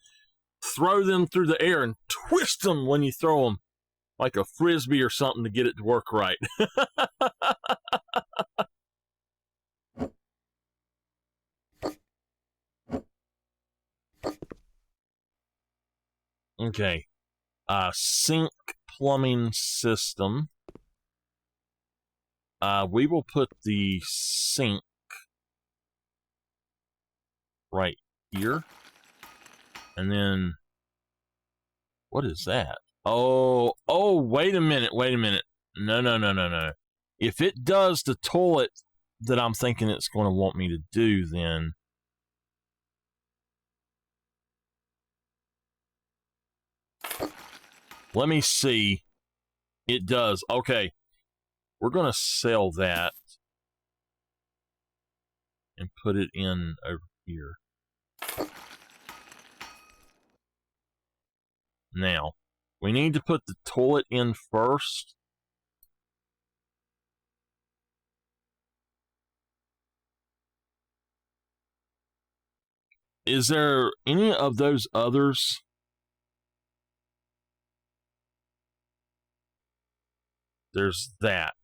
throw them through the air and twist them when you throw them, like a frisbee or something, to get it to work right. Okay. Sink plumbing system. We will put the sink right here. And then, what is that? Oh, wait a minute. No. If it does the toilet that I'm thinking it's going to want me to do, then let me see. It does. Okay. We're going to sell that and put it in over here. Now, we need to put the toilet in first. Is there any of those others? There's that.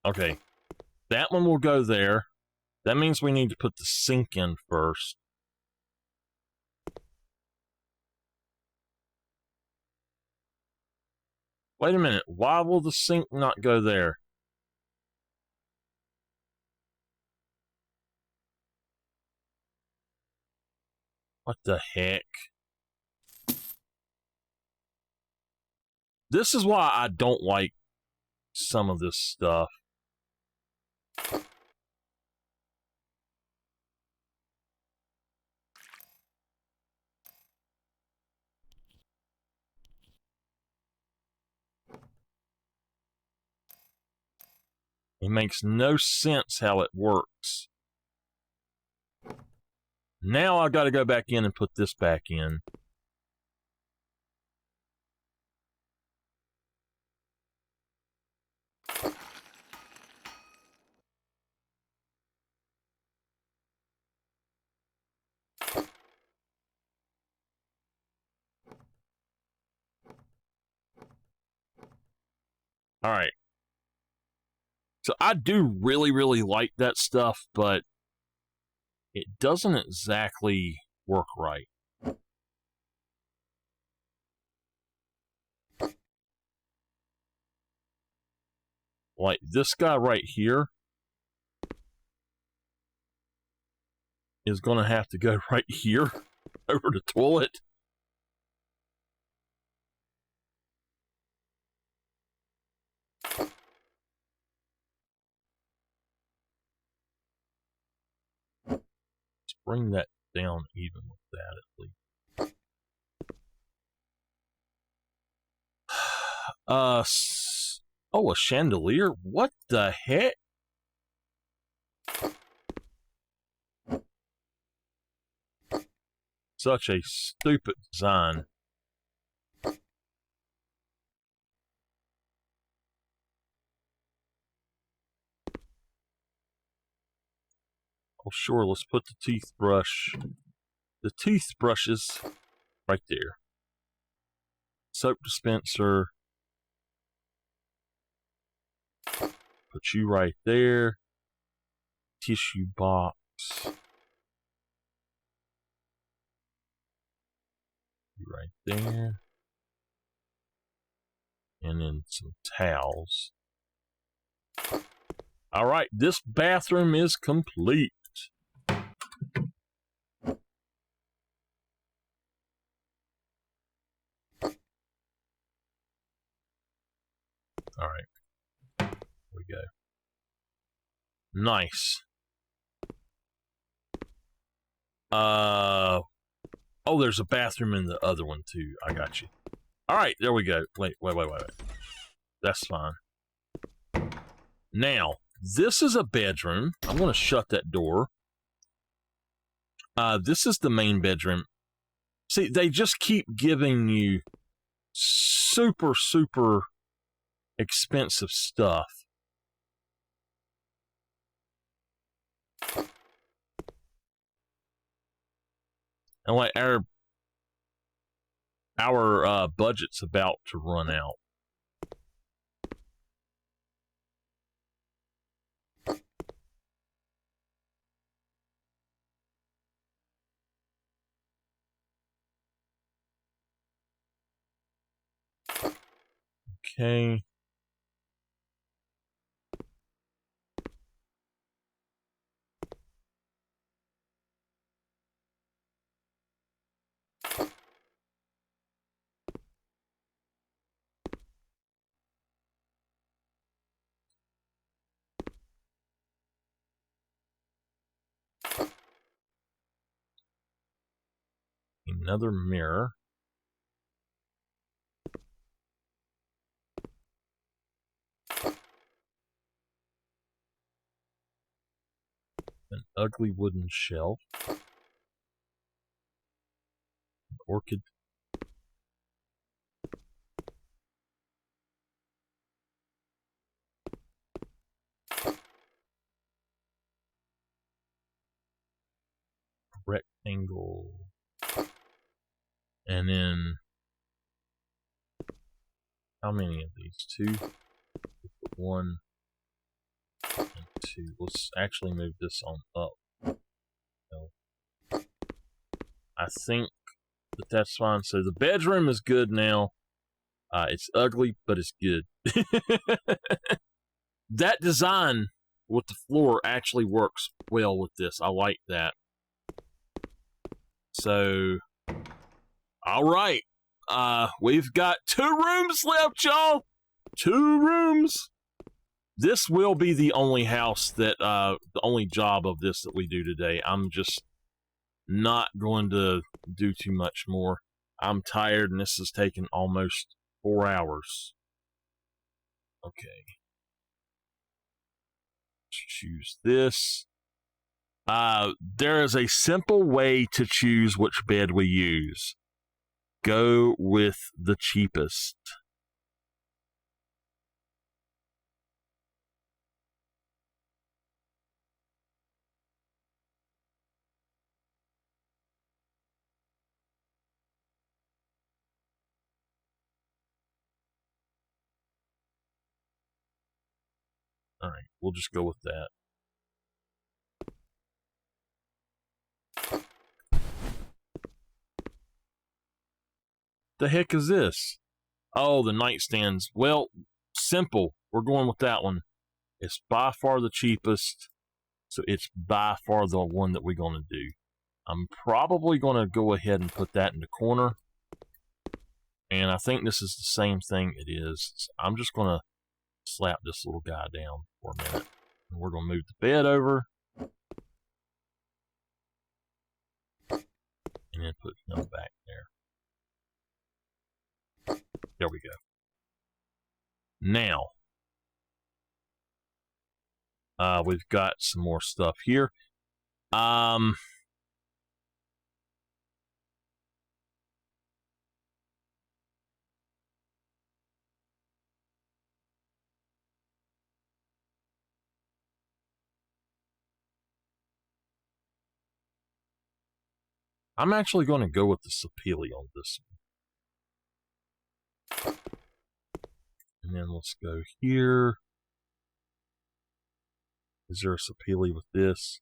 Okay. That one will go there. That means we need to put the sink in first. Wait a minute. Why will the sink not go there? What the heck? This is why I don't like some of this stuff. It makes no sense how it works. Now I've got to go back in and put this back in. All right. So I do really, really like that stuff, but it doesn't exactly work right. Like this guy right here is going to have to go right here over the toilet. Let's bring that down even with that at least. Oh, a chandelier? What the heck? Such a stupid design. Oh, sure, let's put the toothbrush. The toothbrush is right there. Soap dispenser. Put you right there. Tissue box. You right there. And then some towels. All right, this bathroom is complete. All right, here we go. Nice. Oh, there's a bathroom in the other one too. I got you. All right, there we go. Wait. That's fine. Now, this is a bedroom. I'm going to shut that door. This is the main bedroom. See, they just keep giving you super, super expensive stuff. And like our budget's about to run out. Okay. Another mirror. An ugly wooden shelf. An orchid. Rectangle. And then, how many of these? 2, 1, and 2. Let's actually move this on up. No. I think that's fine. So the bedroom is good now. It's ugly, but it's good. That design with the floor actually works well with this. I like that. So, all right. We've got 2 rooms left, y'all. 2 rooms. This will be the only house that, the only job of this that we do today. I'm just not going to do too much more. I'm tired, and this has taken almost 4 hours. Okay. Let's choose this. There is a simple way to choose which bed we use. Go with the cheapest. All right, we'll just go with that. The heck is this? Oh, the nightstands. Well, simple. We're going with that one. It's by far the cheapest, so it's by far the one that we're going to do. I'm probably going to go ahead and put that in the corner. And I think this is the same thing it is. So I'm just going to slap this little guy down for a minute. And we're going to move the bed over. And then put him back there. There we go. Now, we've got some more stuff here. I'm actually going to go with the Sapili on this one. And then let's go here. Is there a Sapili with this?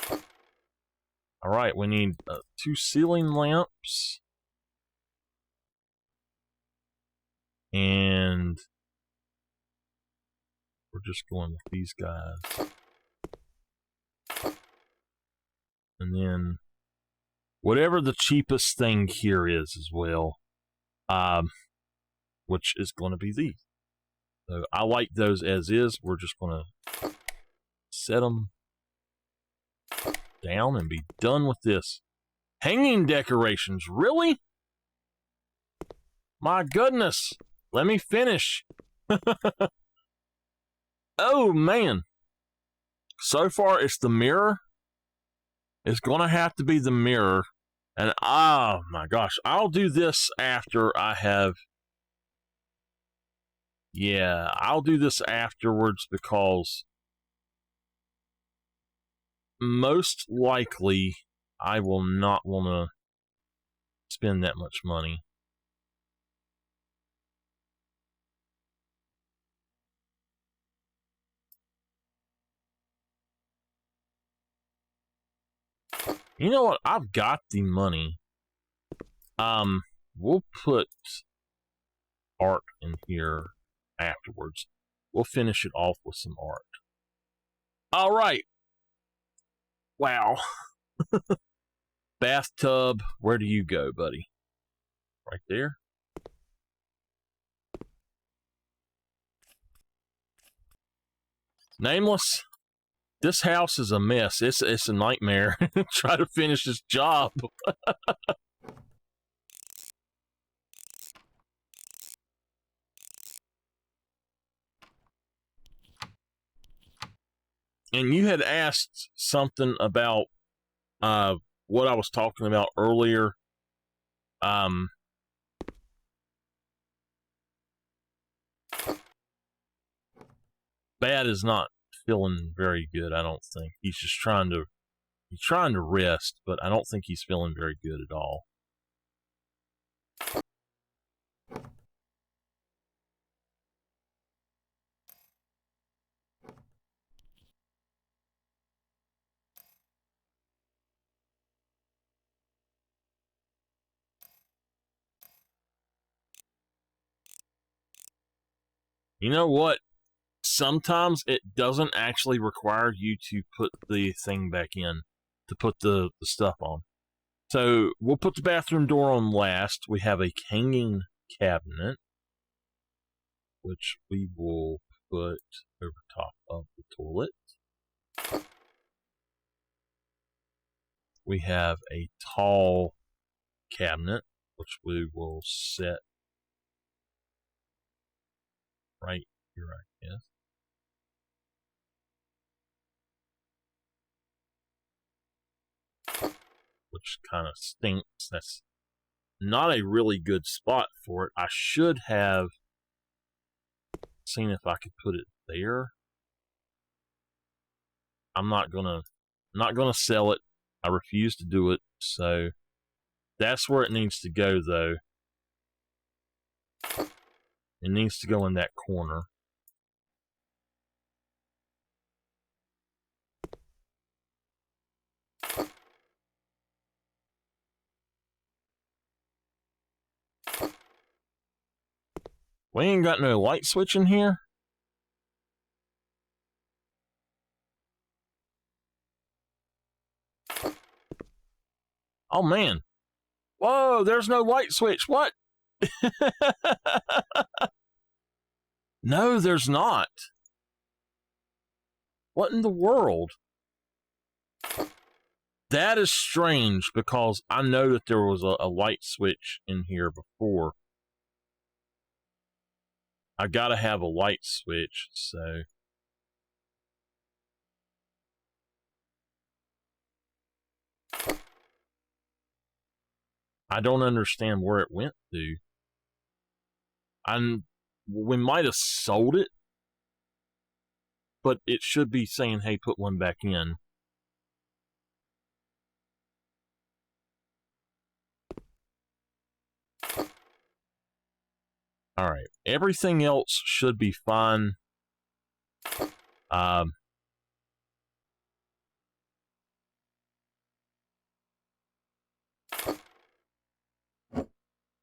Yes. All right, we need 2 ceiling lamps. And we're just going with these guys. And then whatever the cheapest thing here is as well, which is going to be these. So I like those as is. We're just going to set them down and be done with this. Hanging decorations, really? My goodness. Let me finish. Oh, man. So far, it's the mirror. It's going to have to be the mirror. And, oh, my gosh. I'll do this after I have... Yeah, I'll do this afterwards because... most likely, I will not want to spend that much money. You know what? I've got the money. We'll put art in here afterwards. We'll finish it off with some art. All right. Wow. Bathtub, where do you go, buddy? Right there. Nameless. This house is a mess. It's a nightmare. Try to finish this job. And you had asked something about what I was talking about earlier. Bad is not feeling very good, I don't think. He's just trying to rest, but I don't think he's feeling very good at all. You know what? Sometimes it doesn't actually require you to put the thing back in, to put the stuff on. So we'll put the bathroom door on last. We have a hanging cabinet, which we will put over top of the toilet. We have a tall cabinet, which we will set right here, I guess. Which kind of stinks. That's not a really good spot for it. I should have seen if I could put it there. I'm not gonna sell it. I refuse to do it. So that's where it needs to go, though. It needs to go in that corner. We ain't got no light switch in here. Oh, man. Whoa, there's no light switch. What? No, there's not. What in the world? That is strange, because I know that there was a light switch in here before. I gotta have a light switch, so... I don't understand where it went to. We might have sold it, but it should be saying, hey, put one back in. Alright, everything else should be fine. I'm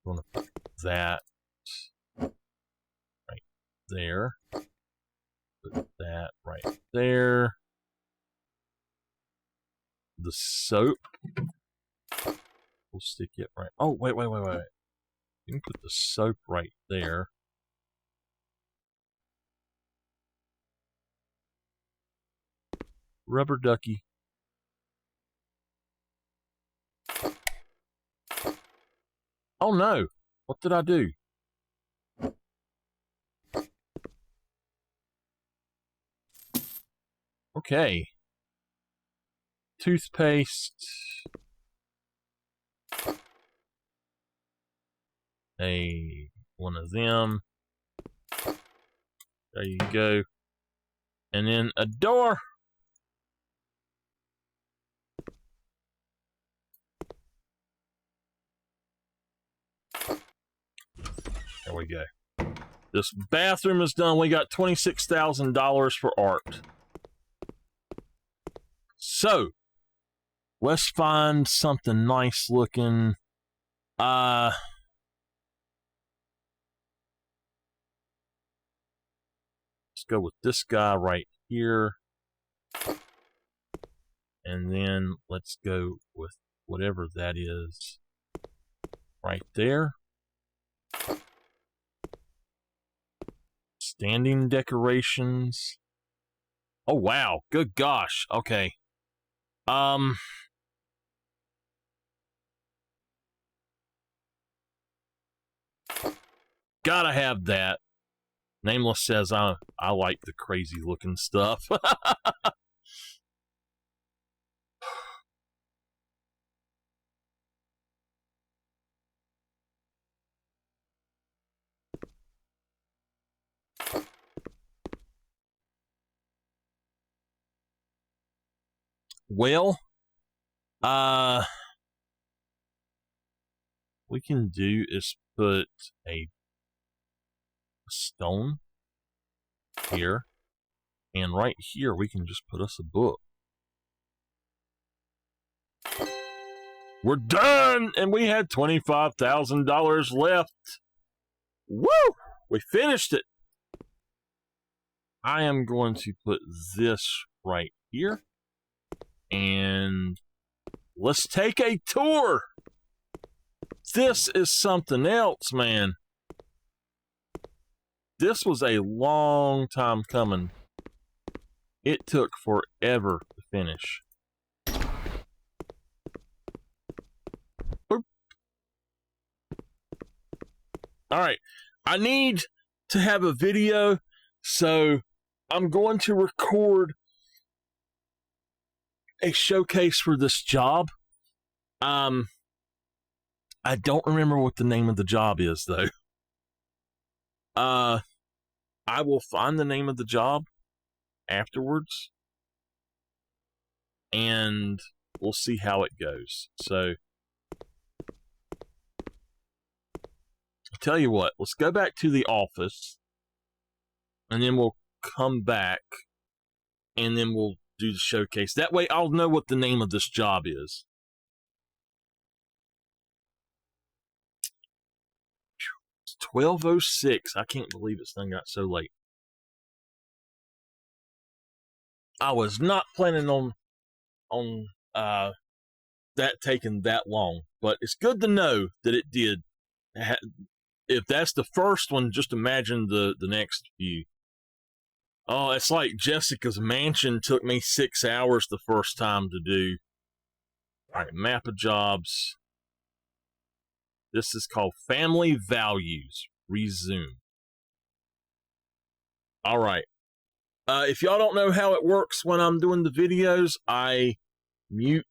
gonna put that right there. Put that right there. The soap, we'll stick it right. Oh, wait. You can put the soap right there. Rubber ducky. Oh no! What did I do? Okay. Toothpaste. One of them. There you go. And then a door. There we go. This bathroom is done. We got $26,000 for art. So, let's find something nice looking. Let's go with this guy right here. And then let's go with whatever that is right there. Standing decorations. Oh, wow. Good gosh. Okay. Gotta have that. Nameless says I like the crazy looking stuff. Well, we can do is put a stone here, and right here we can just put us a book. We're done, and we had $25,000 left. Woo! We finished it. I am going to put this right here, and let's take a tour. This is something else, man. This was a long time coming. It took forever to finish. Boop. All right, I need to have a video, so I'm going to record a showcase for this job. I don't remember what the name of the job is, though. I will find the name of the job afterwards, and we'll see how it goes. So, I'll tell you what, let's go back to the office, and then we'll come back, and then we'll do the showcase. That way I'll know what the name of this job is. It's 12:06. I can't believe this thing got so late. I was not planning on that taking that long, but it's good to know that it did. If that's the first one, just imagine the next few. Oh, it's like Jessica's Mansion took me 6 hours the first time to do. All right, map of jobs. This is called Family Values. Resume. All right. If y'all don't know how it works when I'm doing the videos, I mute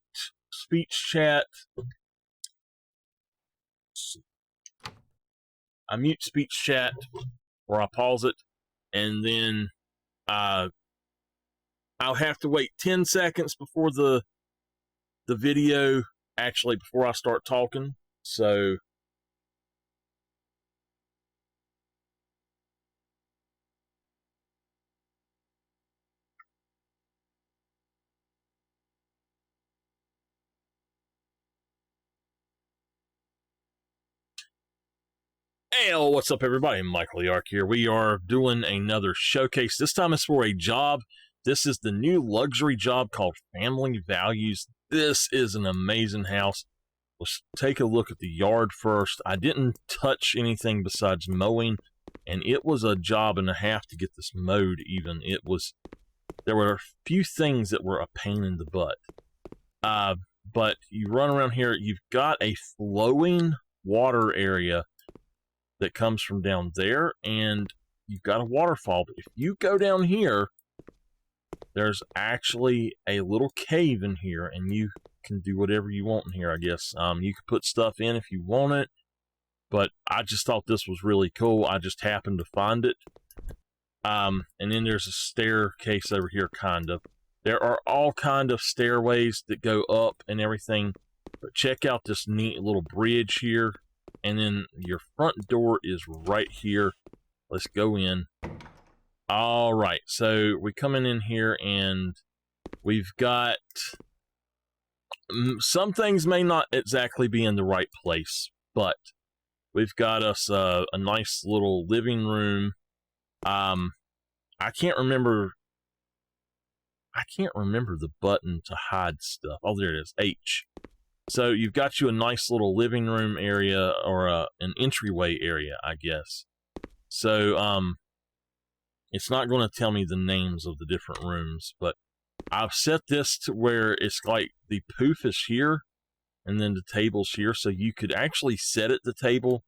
speech chat. I mute speech chat, or I pause it, and then I'll have to wait 10 seconds before the video, actually before I start talking. So hey, what's up, everybody? MichaelTheArch here. We are doing another showcase. This time it's for a job. This is the new luxury job called Family Values. This is an amazing house. Let's take a look at the yard first. I didn't touch anything besides mowing, and it was a job and a half to get this mowed even. There were a few things that were a pain in the butt. But you run around here, you've got a flowing water area that comes from down there, and you've got a waterfall. But if you go down here, there's actually a little cave in here, and you can do whatever you want in here, I guess. You can put stuff in if you want it, but I just thought this was really cool. I just happened to find it. And then there's a staircase over here, kind of. There are all kind of stairways that go up and everything, but check out this neat little bridge here. And then your front door is right here. Let's go in. All right, so we come in here, and we've got some things may not exactly be in the right place, but we've got us a nice little living room. I can't remember the button to hide stuff. Oh, there it is, H. So you've got you a nice little living room area, or an entryway area, I guess. So it's not going to tell me the names of the different rooms, but I've set this to where it's like the poof is here, and then the table's here, so you could actually set it the table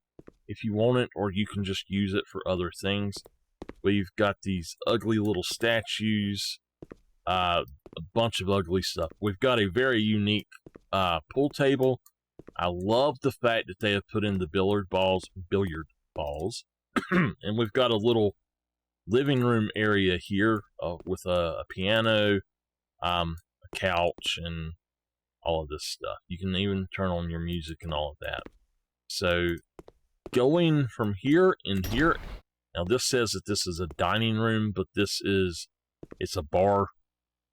if you want it, or you can just use it for other things. We've got these ugly little statues, a bunch of ugly stuff. We've got a very unique pool table. I love the fact that they have put in the billiard balls, and we've got a little living room area here with a piano, a couch, and all of this stuff. You can even turn on your music and all of that. So going from here in here, now this says that this is a dining room, but it's a bar.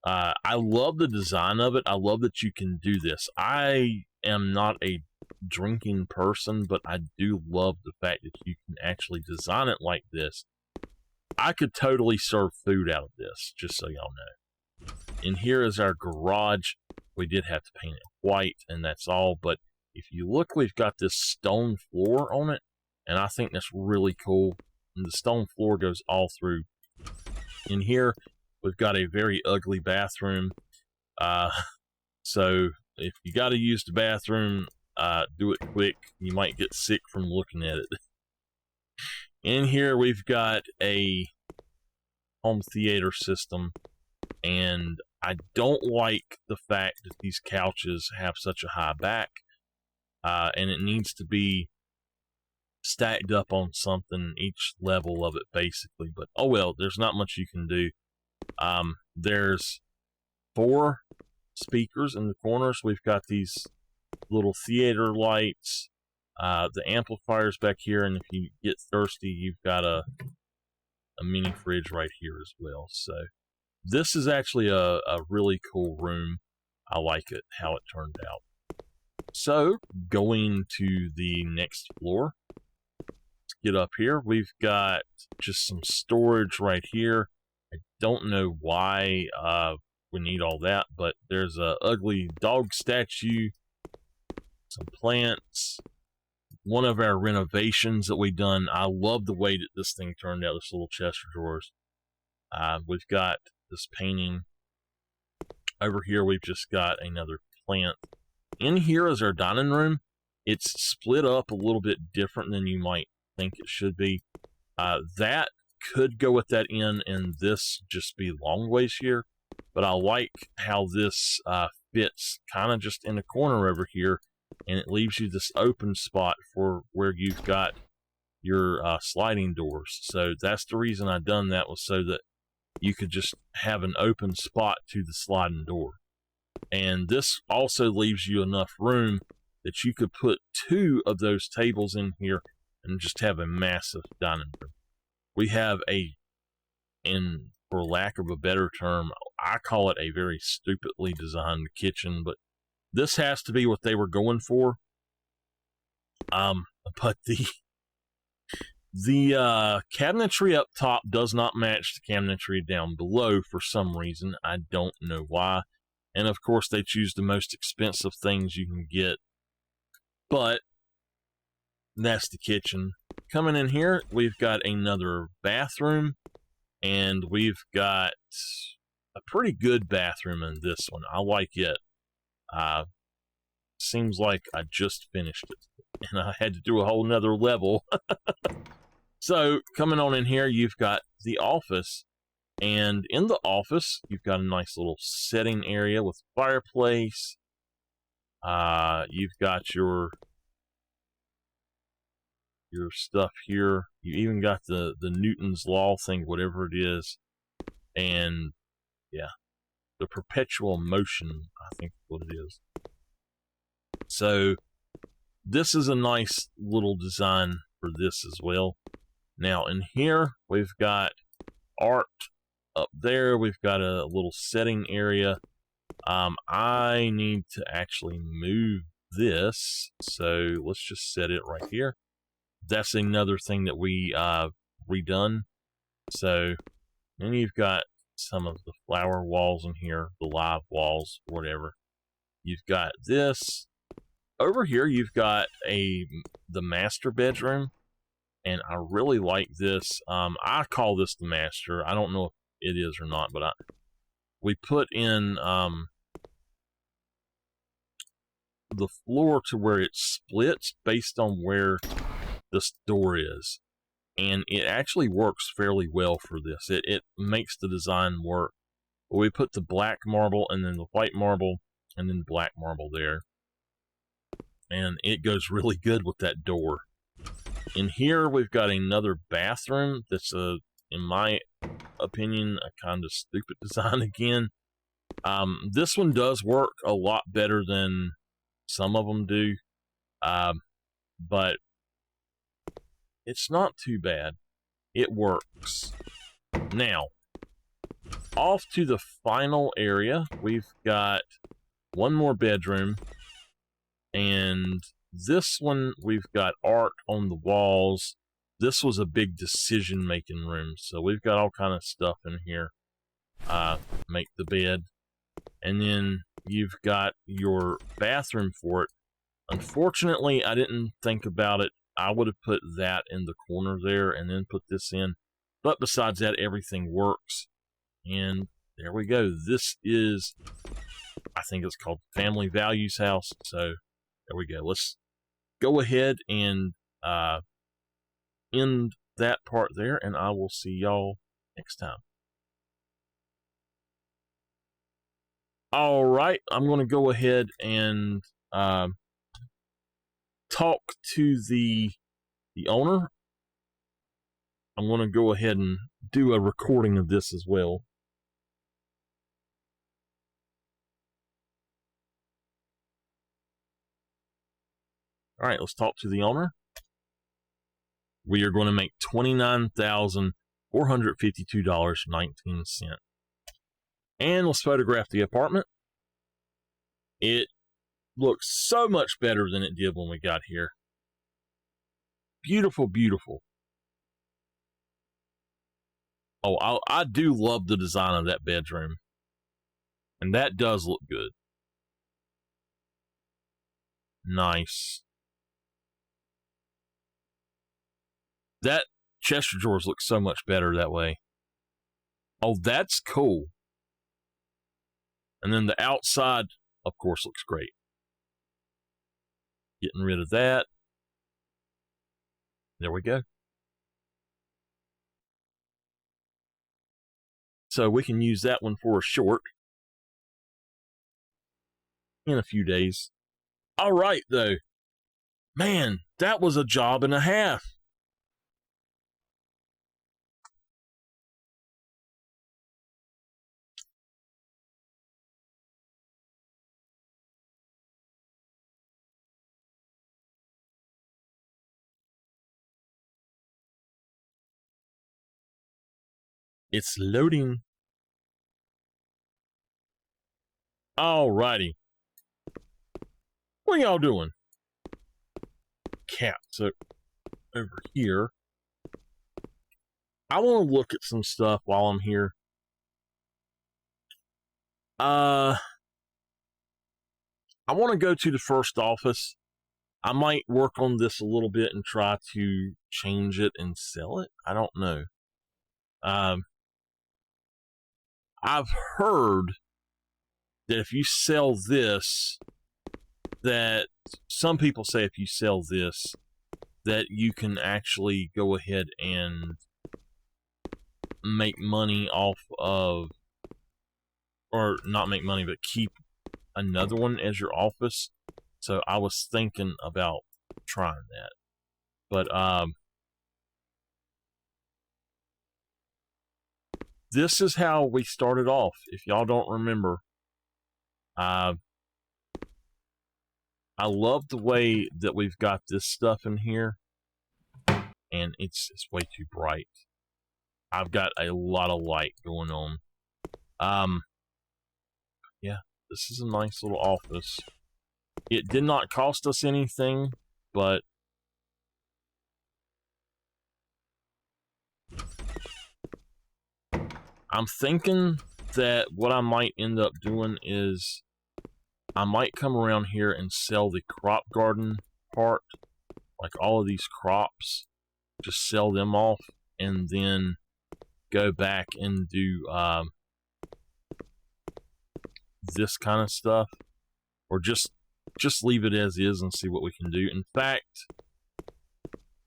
I love the design of it. I love that you can do this. I am not a drinking person, but I do love the fact that you can actually design it like this. I could totally serve food out of this, just so y'all know. And here is our garage. We did have to paint it white, and that's all. But if you look, we've got this stone floor on it, and I think that's really cool. And the stone floor goes all through. In here, we've got a very ugly bathroom. So if you got to use the bathroom, do it quick. You might get sick from looking at it. In here, we've got a home theater system, and I don't like the fact that these couches have such a high back, and it needs to be stacked up on something, each level of it, basically. But oh well, there's not much you can do. There's 4 speakers in the corners. We've got these little theater lights, the amplifiers back here, and if you get thirsty, you've got a mini fridge right here as well. So this is actually a really cool room. I like it, how it turned out. So going to the next floor, let's get up here. We've got just some storage right here. I don't know why we need all that, but there's a ugly dog statue, some plants, one of our renovations that we've done. I love the way that this thing turned out, this little chest of drawers. We've got this painting. Over here, we've just got another plant. In here is our dining room. It's split up a little bit different than you might think it should be. That could go at that end, and this just be long ways here. But I like how this fits kind of just in the corner over here, and it leaves you this open spot for where you've got your sliding doors. So that's the reason I done that, was so that you could just have an open spot to the sliding door. And this also leaves you enough room that you could put 2 of those tables in here and just have a massive dining room. We have and for lack of a better term, I call it a very stupidly designed kitchen, but this has to be what they were going for. But the cabinetry up top does not match the cabinetry down below for some reason. I don't know why. And of course, they choose the most expensive things you can get. But that's the kitchen. Coming in here, we've got another bathroom, and we've got a pretty good bathroom in this one. I like it. Seems like I just finished it, and I had to do a whole nother level. So coming on in here, you've got the office, and in the office, you've got a nice little setting area with fireplace. You've got your stuff here. You even got the Newton's law thing, whatever it is, and yeah, the perpetual motion, I think is what it is. So this is a nice little design for this as well. Now in here, we've got art up there. We've got a little setting area. I need to actually move this, so let's just set it right here. That's another thing that we redone. So then you've got some of the flower walls in here, the live walls, whatever. You've got this over here. You've got the master bedroom, and I really like this. I call this the master. I don't know if it is or not, but we put in the floor to where it splits based on where this door is, and it actually works fairly well for this. It makes the design work. But we put the black marble and then the white marble and then black marble there, and it goes really good with that door. In here we've got another bathroom that's in my opinion, a kind of stupid design again. This one does work a lot better than some of them do, but it's not too bad. It works. Now, off to the final area, we've got one more bedroom, and this one we've got art on the walls. This was a big decision-making room, so we've got all kind of stuff in here. Make the bed, and then you've got your bathroom for it. Unfortunately, I didn't think about it. I would have put that in the corner there and then put this in, but besides that, everything works. And there we go. This is, I think it's called Family Values House. So there we go. Let's go ahead and end that part there, and I will see y'all next time. All right, I'm going to go ahead and talk to the owner. I'm going to go ahead and do a recording of this as well. All right, let's talk to the owner. We are going to make $29,452.19. And let's photograph the apartment. It looks so much better than it did when we got here. Beautiful, beautiful. Oh, I do love the design of that bedroom. And that does look good. Nice. That Chester drawers look so much better that way. Oh, that's cool. And then the outside, of course, looks great. Getting rid of that. There we go. So we can use that one for a short in a few days. All right, though. Man, that was a job and a half. It's loading. All righty. What are y'all doing? Cat. So over here, I want to look at some stuff while I'm here. I want to go to the first office. I might work on this a little bit and try to change it and sell it. I don't know. I've heard that if you sell this, that some people say if you sell this, that you can actually go ahead and make money off of, or not make money, but keep another one as your office. So I was thinking about trying that. But this is how we started off. If y'all don't remember, I love the way that we've got this stuff in here, and it's way too bright. I've got a lot of light going on. Yeah, this is a nice little office. It did not cost us anything, but I'm thinking that what I might end up doing is I might come around here and sell the crop garden part, like all of these crops, just sell them off, and then go back and do this kind of stuff, or just leave it as is and see what we can do. In fact,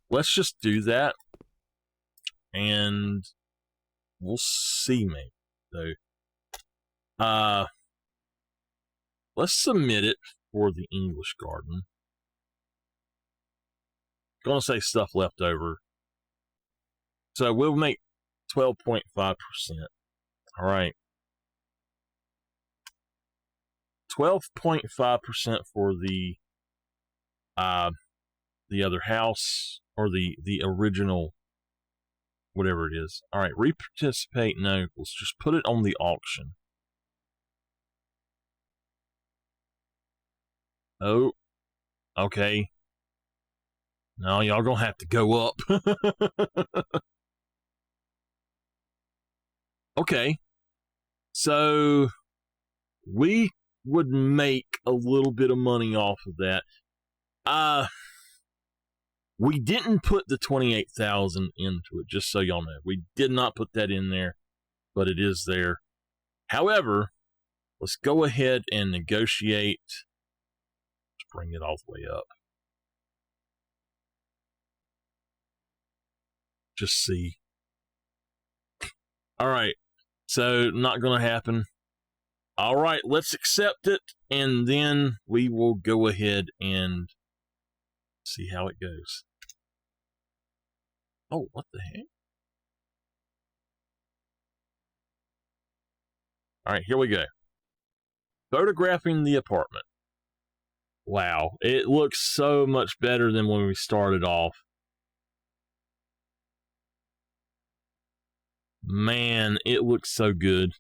let's just do that, and we'll see, maybe. So, let's submit it for the English garden. Gonna say stuff left over. So we'll make 12.5%. All right. 12.5% for the other house, or the original, whatever it is. All right, reparticipate. No, let's just put it on the auction. Oh, okay. Now y'all gonna have to go up. Okay, so we would make a little bit of money off of that. We didn't put the 28,000 into it, just so y'all know. We did not put that in there, but it is there. However, let's go ahead and negotiate. Let's bring it all the way up. Just see. All right, so not going to happen. All right, let's accept it, and then we will go ahead and see how it goes. Oh, what the heck? All right, here we go. Photographing the apartment. Wow, it looks so much better than when we started off. Man, it looks so good.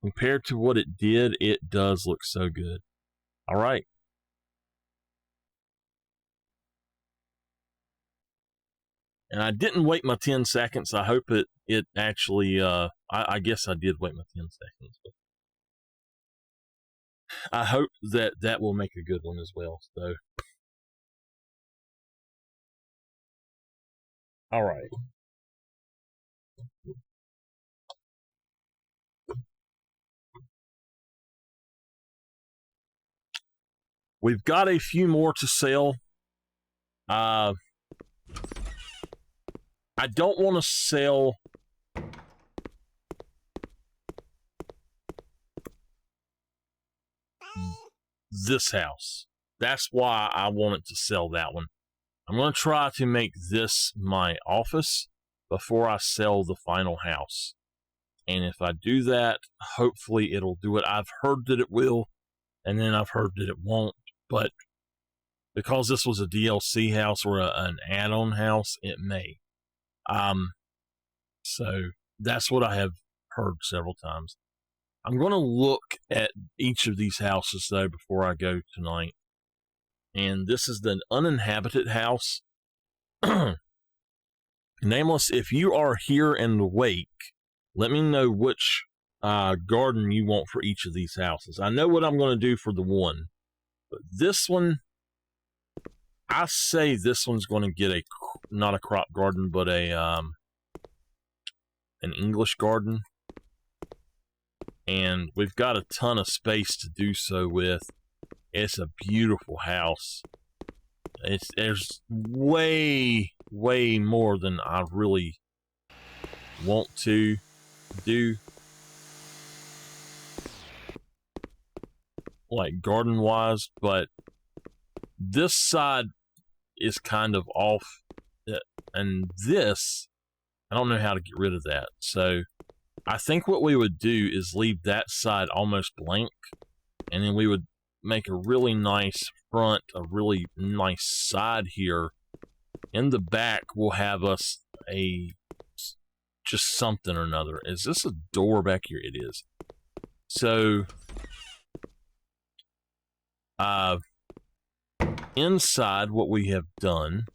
Compared to what it did, it does look so good. All right. And I didn't wait my 10 seconds. I hope it actually, I guess I did wait my 10 seconds. But I hope that will make a good one as well. So, all right. We've got a few more to sell. I don't want to sell this house. That's why I wanted to sell that one. I'm going to try to make this my office before I sell the final house. And if I do that, hopefully it'll do it. I've heard that it will, and then I've heard that it won't. But because this was a DLC house or an add-on house, it may. So that's what I have heard several times. I'm going to look at each of these houses, though, before I go tonight. And this is the uninhabited house. Nameless, if you are here and awake, let me know which garden you want for each of these houses. I know what I'm going to do for the one, but this one, I say this one's going to get not a crop garden, but an English garden. And we've got a ton of space to do so with. It's a beautiful house. There's way more than I really want to do, like garden wise, but this side is kind of off, and this, I don't know how to get rid of that. So I think what we would do is leave that side almost blank, and then we would make a really nice front, a really nice side here. In the back, we'll have us just something or another. Is this a door back here? It is. So Inside, what we have done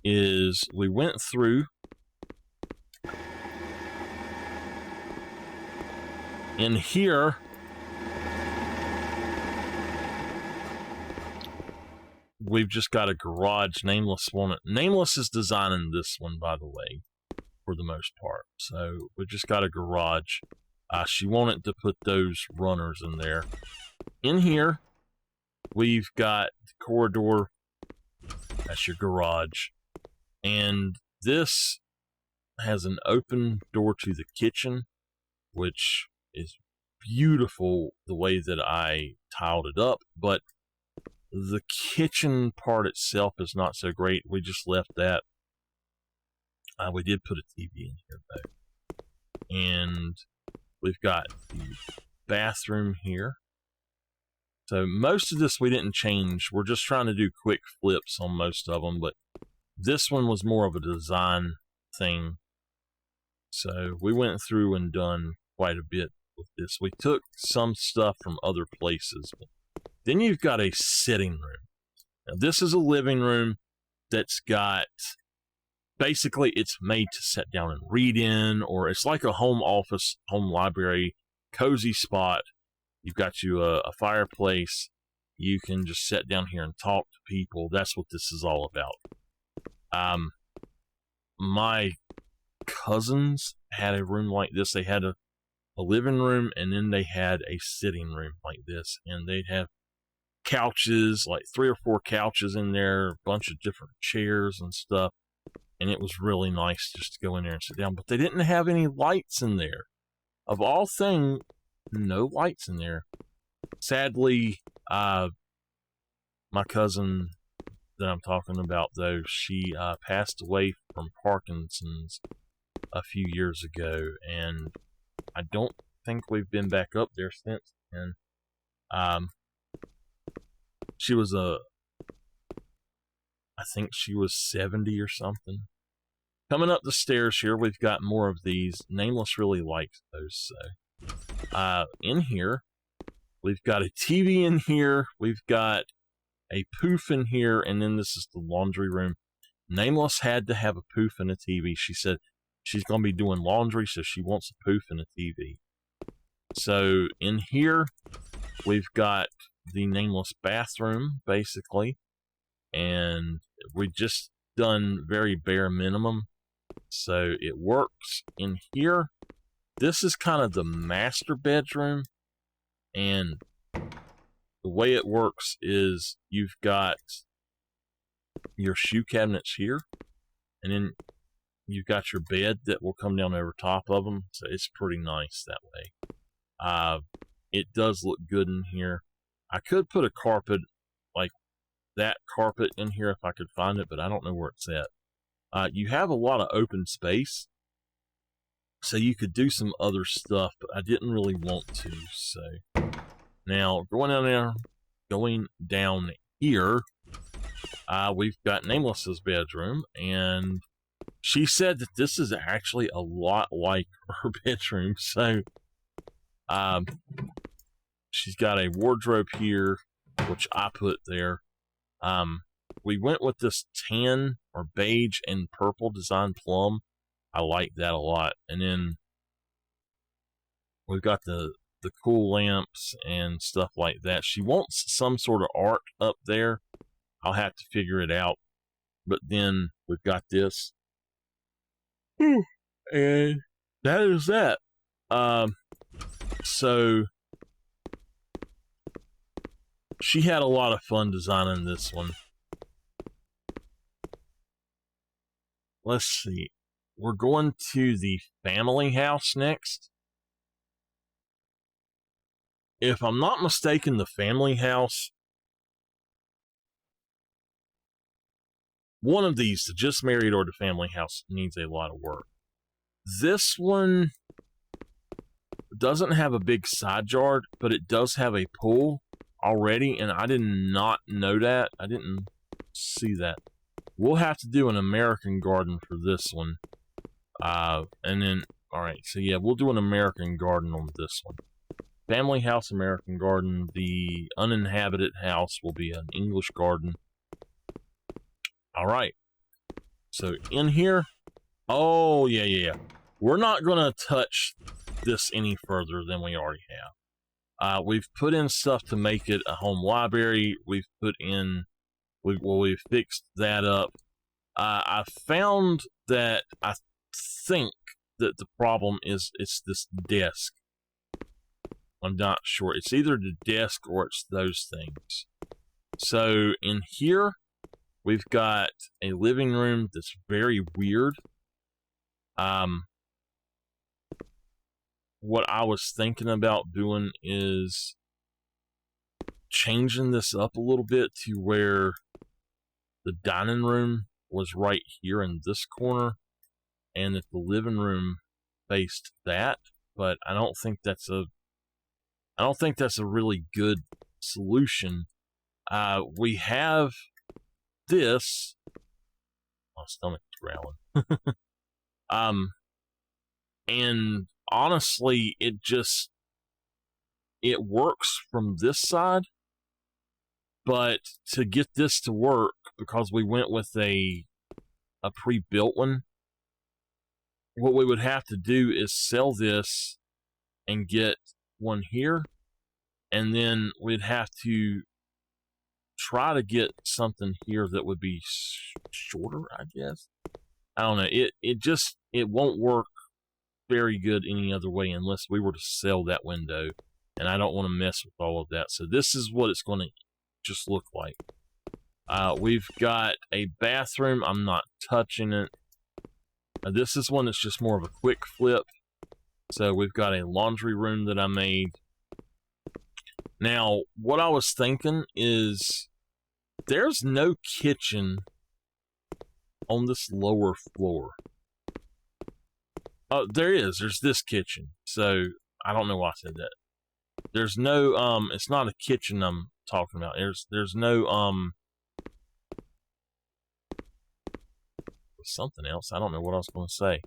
is we went through in here. We've just got a garage. Nameless is designing this one, by the way, for the most part. So we just got a garage. She wanted to put those runners in there. In here, we've got the corridor. That's your garage. And this has an open door to the kitchen, which is beautiful the way that I tiled it up. But the kitchen part itself is not so great. We just left that. We did put a TV in here, though. And we've got the bathroom here. So most of this we didn't change. We're just trying to do quick flips on most of them, but this one was more of a design thing. So we went through and done quite a bit with this. We took some stuff from other places. But then you've got a sitting room. Now this is a living room that's got, basically it's made to sit down and read in, or it's like a home office, home library, cozy spot. You've got you a fireplace. You can just sit down here and talk to people. That's what this is all about. My cousins had a room like this. They had a living room, and then they had a sitting room like this. And they'd have couches, like 3 or 4 couches in there, a bunch of different chairs and stuff. And it was really nice just to go in there and sit down. But they didn't have any lights in there. Of all things, no lights in there. Sadly, my cousin that I'm talking about, though, she passed away from Parkinson's a few years ago, and I don't think we've been back up there since. And she was I think she was 70 or something. Coming up the stairs here, we've got more of these. Nameless really likes those, so. In here, we've got a TV in here. We've got a poof in here, and then this is the laundry room. Nameless had to have a poof and a TV. She said she's going to be doing laundry, so she wants a poof and a TV. So in here, we've got the Nameless bathroom, basically, and we just done very bare minimum, so it works. In here, this is kind of the master bedroom, and the way it works is you've got your shoe cabinets here, and then you've got your bed that will come down over top of them, so it's pretty nice that way. It does look good in here. I could put a carpet, like that carpet in here if I could find it, but I don't know where it's at. You have a lot of open space, so you could do some other stuff, but I didn't really want to. So now going down here, we've got Nameless's bedroom, and she said that this is actually a lot like her bedroom. So she's got a wardrobe here, which I put there. We went with this tan or beige and purple design plum. I like that a lot. And then we've got the cool lamps and stuff like that. She wants some sort of art up there. I'll have to figure it out. But then we've got this. And that is that. So she had a lot of fun designing this one. Let's see. We're going to the family house next. If I'm not mistaken, the family house, one of these, the Just Married or the family house, needs a lot of work. This one doesn't have a big side yard, but it does have a pool already, and I did not know that. I didn't see that. We'll have to do an American garden for this one. And then, alright, so yeah, we'll do an American garden on this one. family house, American garden. The uninhabited house will be an English garden. All right. So in here, oh, yeah. We're not going to touch this any further than we already have. We've put in stuff to make it a home library. We've fixed that up. I found that I think that the problem is it's this desk. I'm not sure. It's either the desk or it's those things. So in here, we've got a living room that's very weird. What I was thinking about doing is changing this up a little bit to where the dining room was right here in this corner and that the living room faced that, but I don't think that's a really good solution. We have this. My stomach's growling. And honestly, it works from this side, but to get this to work, because we went with a pre-built one, what we would have to do is sell this and get one here, and then we'd have to try to get something here that would be shorter, I guess. I don't know. It won't work very good any other way unless we were to sell that window, and I don't want to mess with all of that. So this is what it's going to just look like. We've got a bathroom. I'm not touching it. This is one that's just more of a quick flip. So we've got a laundry room that I made. Now, what I was thinking is there's no kitchen on this lower floor. There is. There's this kitchen. So I don't know why I said that. There's no it's not a kitchen I'm talking about. There's no something else. I don't know what I was going to say.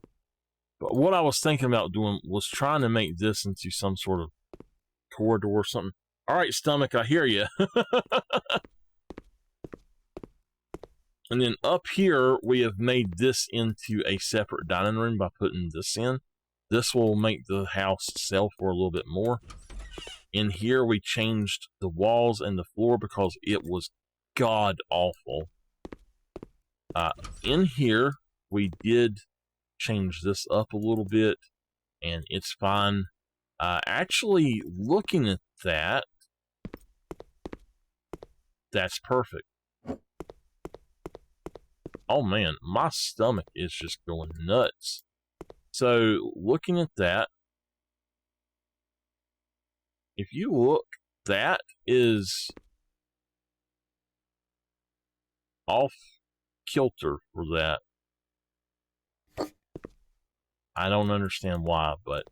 But what I was thinking about doing was trying to make this into some sort of corridor or something. All right, stomach, I hear you. And then up here, we have made this into a separate dining room by putting this in. This will make the house sell for a little bit more. In here, we changed the walls and the floor because it was god awful. In here, we did change this up a little bit, and it's fine. Actually, looking at that, that's perfect. Oh man, my stomach is just going nuts. So, looking at that, if you look, that is off kilter for that. I don't understand why, but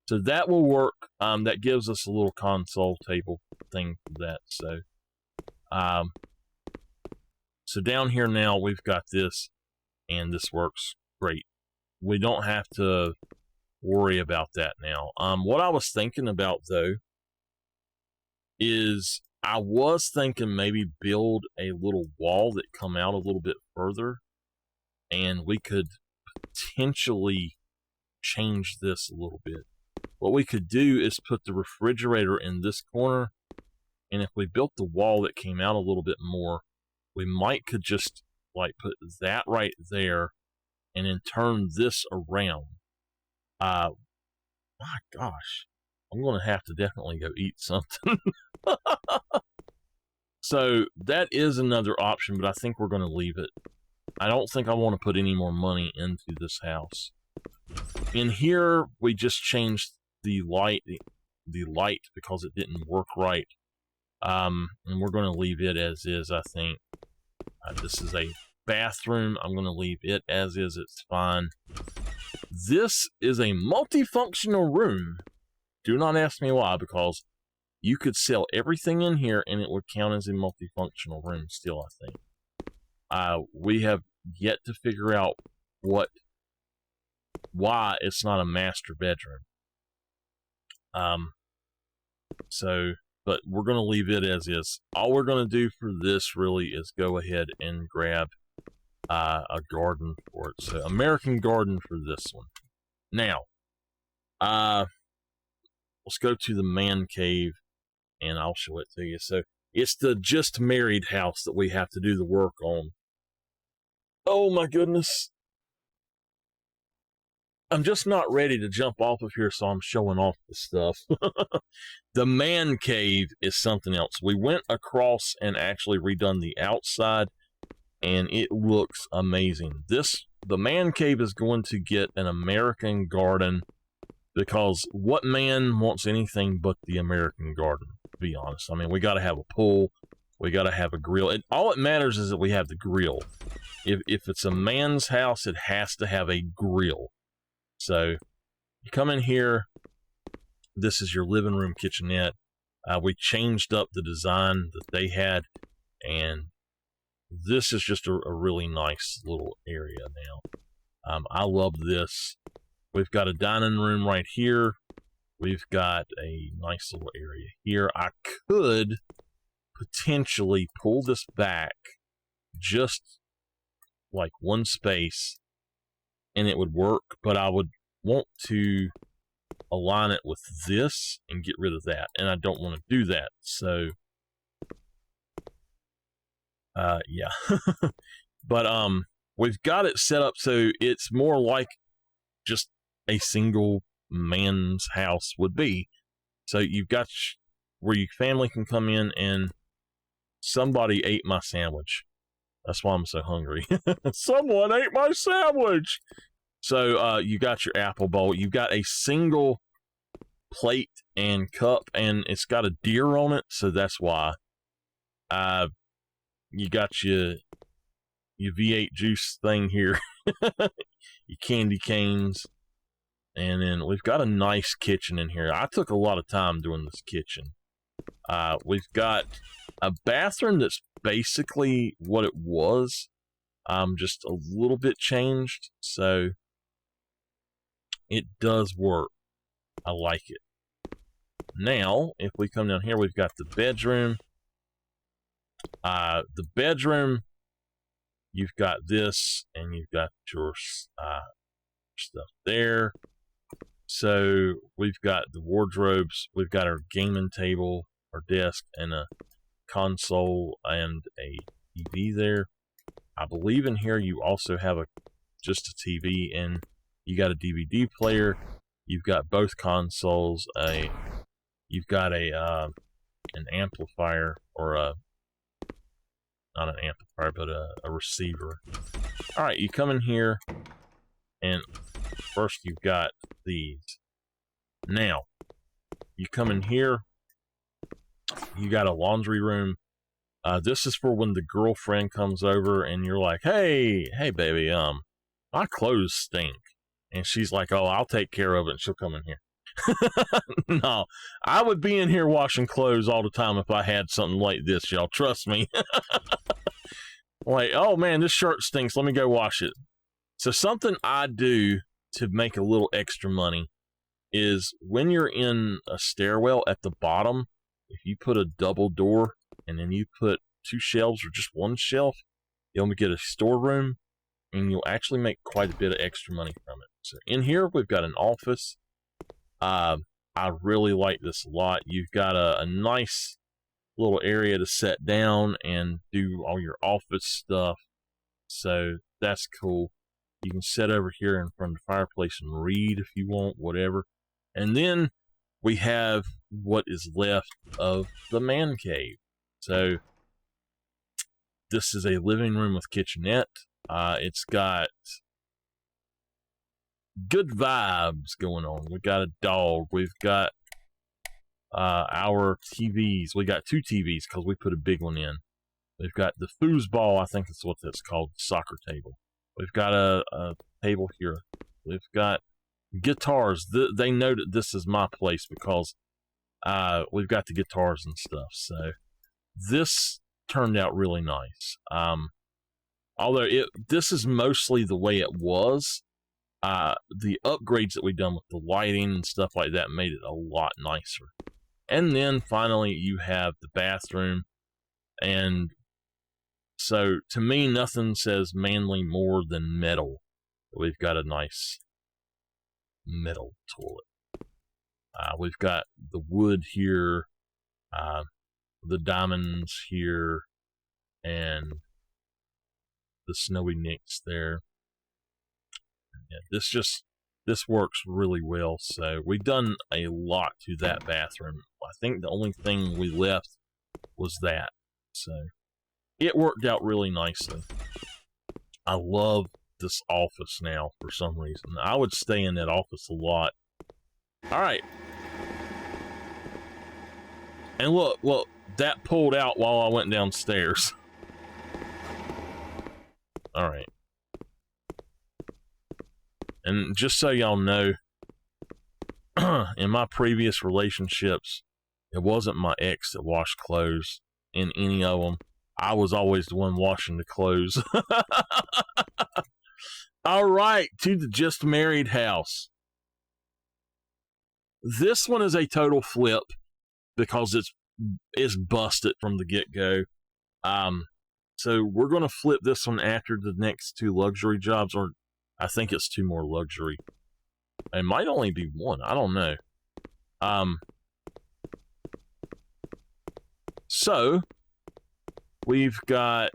so that will work. That gives us a little console table thing for that. So down here now we've got this, and this works great. We don't have to worry about that now. What I was thinking about though is I was thinking maybe build a little wall that come out a little bit further, and we could potentially change this a little bit. What we could do is put the refrigerator in this corner, and if we built the wall that came out a little bit more, we might could just like put that right there and then turn this around. My gosh, I'm gonna have to definitely go eat something. So that is another option, but I think we're gonna leave it. I don't think I want to put any more money into this house. In here, we just changed the light because it didn't work right. And we're going to leave it as is, I think. This is a bathroom. I'm going to leave it as is. It's fine. This is a multifunctional room. Do not ask me why, because you could sell everything in here and it would count as a multifunctional room still, I think. We have yet to figure out why it's not a master bedroom. So, but we're going to leave it as is. All we're going to do for this really is go ahead and grab a garden for it. So, American garden for this one. Now, let's go to the man cave, and I'll show it to you. So, it's the just married house that we have to do the work on. Oh my goodness. I'm just not ready to jump off of here, so I'm showing off the stuff. The man cave is something else. We went across and actually redone the outside, and it looks amazing. The man cave is going to get an American garden, because what man wants anything but the American garden, to be honest? I mean, we got to have a pool, we got to have a grill, and all it matters is that we have the grill. If it's a man's house, it has to have a grill. So you come in here, this is your living room kitchenette. We changed up the design that they had, and this is just a really nice little area now. I love this. We've got a dining room right here. We've got a nice little area here. I could potentially pull this back just like one space, and it would work, but I would want to align it with this and get rid of that, and I don't want to do that. So yeah. But we've got it set up so it's more like just a single man's house would be. So you've got where your family can come in, and somebody ate my sandwich. That's why I'm so hungry. Someone ate my sandwich. So you got your apple bowl. You got a single plate and cup, and it's got a deer on it, so that's why. You got your V8 juice thing here. Your candy canes. And then we've got a nice kitchen in here. I took a lot of time doing this kitchen. We've got a bathroom that's basically what it was, just a little bit changed, so it does work. I like it. Now, if we come down here, we've got the bedroom. The bedroom, you've got this, and you've got your stuff there. So we've got the wardrobes, we've got our gaming table, our desk, and a console and a TV there. I believe in here you also have just a TV, and you got a DVD player. You've got both consoles. You've got an amplifier, or not an amplifier, but a receiver. All right, you come in here, and first you've got these. Now, you come in here, you got a laundry room. This is for when the girlfriend comes over and you're like, hey baby, my clothes stink. And she's like, oh, I'll take care of it, and she'll come in here. No, I would be in here washing clothes all the time if I had something like this, y'all. Trust me. Like, oh man, this shirt stinks. Let me go wash it. So something I do to make a little extra money is when you're in a stairwell at the bottom, if you put a double door and then you put 2 shelves or just 1 shelf, you'll get a storeroom, and you'll actually make quite a bit of extra money from it. So in here, we've got an office. I really like this a lot. You've got a nice little area to sit down and do all your office stuff. So that's cool. You can sit over here in front of the fireplace and read if you want, whatever. And then we have what is left of the man cave. So this is a living room with kitchenette. It's got good vibes going on. We've got a dog. We've got our TVs. We got 2 TVs because we put a big one in. We've got the foosball, I think that's what that's called, soccer table. We've got a table here. We've got guitars. They know that this is my place because we've got the guitars and stuff. So this turned out really nice. Although this is mostly the way it was, the upgrades that we've done with the lighting and stuff like that made it a lot nicer. And then finally you have the bathroom. And so to me, nothing says manly more than metal. We've got a nice metal toilet. We've got the wood here, the diamonds here, and the snowy nicks there. Yeah, this works really well. So we've done a lot to that bathroom. I think the only thing we left was that. So it worked out really nicely. I love this office now for some reason. I would stay in that office a lot. All right. And look, that pulled out while I went downstairs. All right. And just so y'all know, in my previous relationships, it wasn't my ex that washed clothes in any of them. I was always the one washing the clothes. All right, to the just married house. This one is a total flip because it's busted from the get-go. So we're going to flip this one after the next two luxury jobs, or I think it's two more luxury. It might only be one. I don't know. So we've got